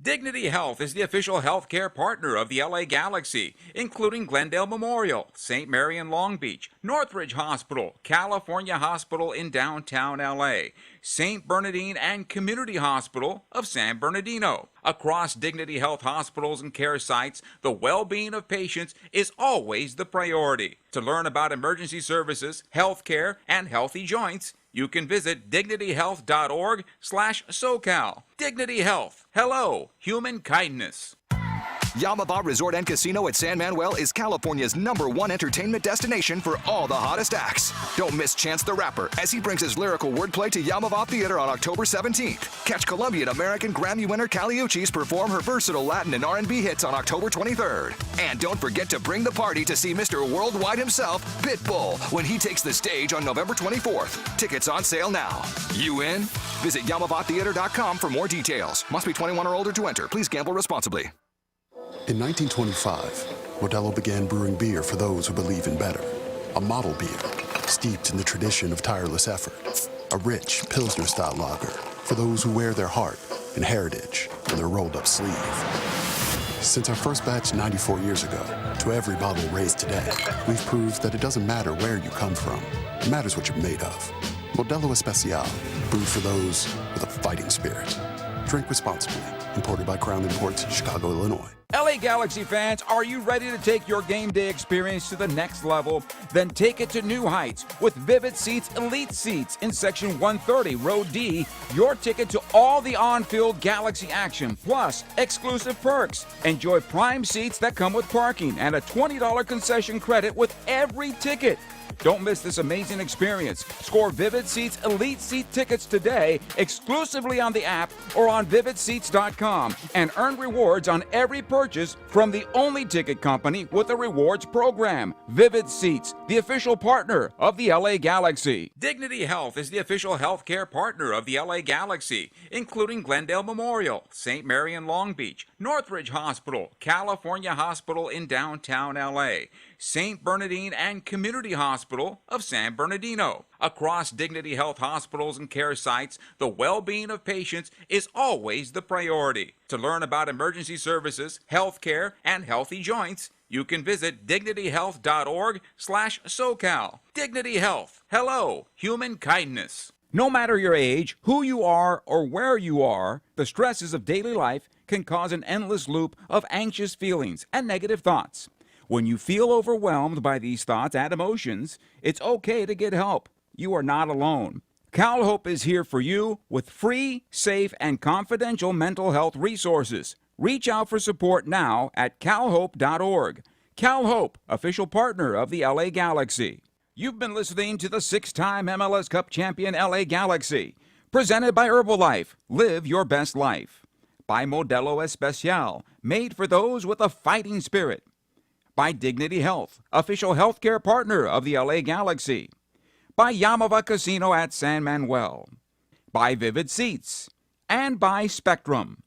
Dignity Health is the official healthcare partner of the LA Galaxy, including Glendale Memorial, St. Mary in Long Beach, Northridge Hospital, California Hospital in downtown LA, St. Bernardine and Community Hospital of San Bernardino. Across Dignity Health hospitals and care sites, the well-being of patients is always the priority. To learn about emergency services, health care, and healthy joints, you can visit dignityhealth.org/SoCal. Dignity Health. Hello, human kindness. Yamava Resort and Casino at San Manuel is California's #1 entertainment destination for all the hottest acts. Don't miss Chance the Rapper as he brings his lyrical wordplay to Yamava Theater on October 17th. Catch Colombian-American Grammy winner Kali Uchis perform her versatile Latin and R&B hits on October 23rd. And don't forget to bring the party to see Mr. Worldwide himself, Pitbull, when he takes the stage on November 24th. Tickets on sale now. You in? Visit YamavaTheater.com for more details. Must be 21 or older to enter. Please gamble responsibly. In 1925, Modelo began brewing beer for those who believe in better. A model beer, steeped in the tradition of tireless effort. A rich Pilsner-style lager for those who wear their heart and heritage on their rolled-up sleeve. Since our first batch 94 years ago, to every bottle raised today, we've proved that it doesn't matter where you come from. It matters what you're made of. Modelo Especial, brewed for those with a fighting spirit. Drink responsibly. Imported by Crown Imports, Chicago, Illinois. LA Galaxy fans, are you ready to take your game day experience to the next level? Then take it to new heights with Vivid Seats Elite Seats in Section 130, Row D. Your ticket to all the on-field Galaxy action, plus exclusive perks. Enjoy prime seats that come with parking and a $20 concession credit with every ticket. Don't miss this amazing experience. Score Vivid Seats Elite Seat tickets today exclusively on the app or on vividseats.com and earn rewards on every purchase from the only ticket company with a rewards program. Vivid Seats, the official partner of the LA Galaxy. Dignity Health is the official healthcare partner of the LA Galaxy, including Glendale Memorial, St. Mary in Long Beach, Northridge Hospital, California Hospital in downtown LA, St. Bernardine and Community Hospital of San Bernardino. Across Dignity Health hospitals and care sites, the well-being of patients is always the priority. To learn about emergency services, health care, and healthy joints, you can visit dignityhealth.org/SoCal. Dignity Health. Hello, human kindness. No matter your age, who you are, or where you are, the stresses of daily life can cause an endless loop of anxious feelings and negative thoughts. When you feel overwhelmed by these thoughts and emotions, it's okay to get help. You are not alone. CalHope is here for you with free, safe, and confidential mental health resources. Reach out for support now at calhope.org. CalHope, official partner of the LA Galaxy. You've been listening to the 6-time MLS Cup champion LA Galaxy. Presented by Herbalife. Live your best life. By Modelo Especial, made for those with a fighting spirit. By Dignity Health, official healthcare partner of the LA Galaxy. By Yamava Casino at San Manuel. By Vivid Seats. And by Spectrum.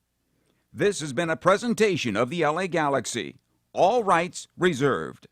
This has been a presentation of the LA Galaxy. All rights reserved.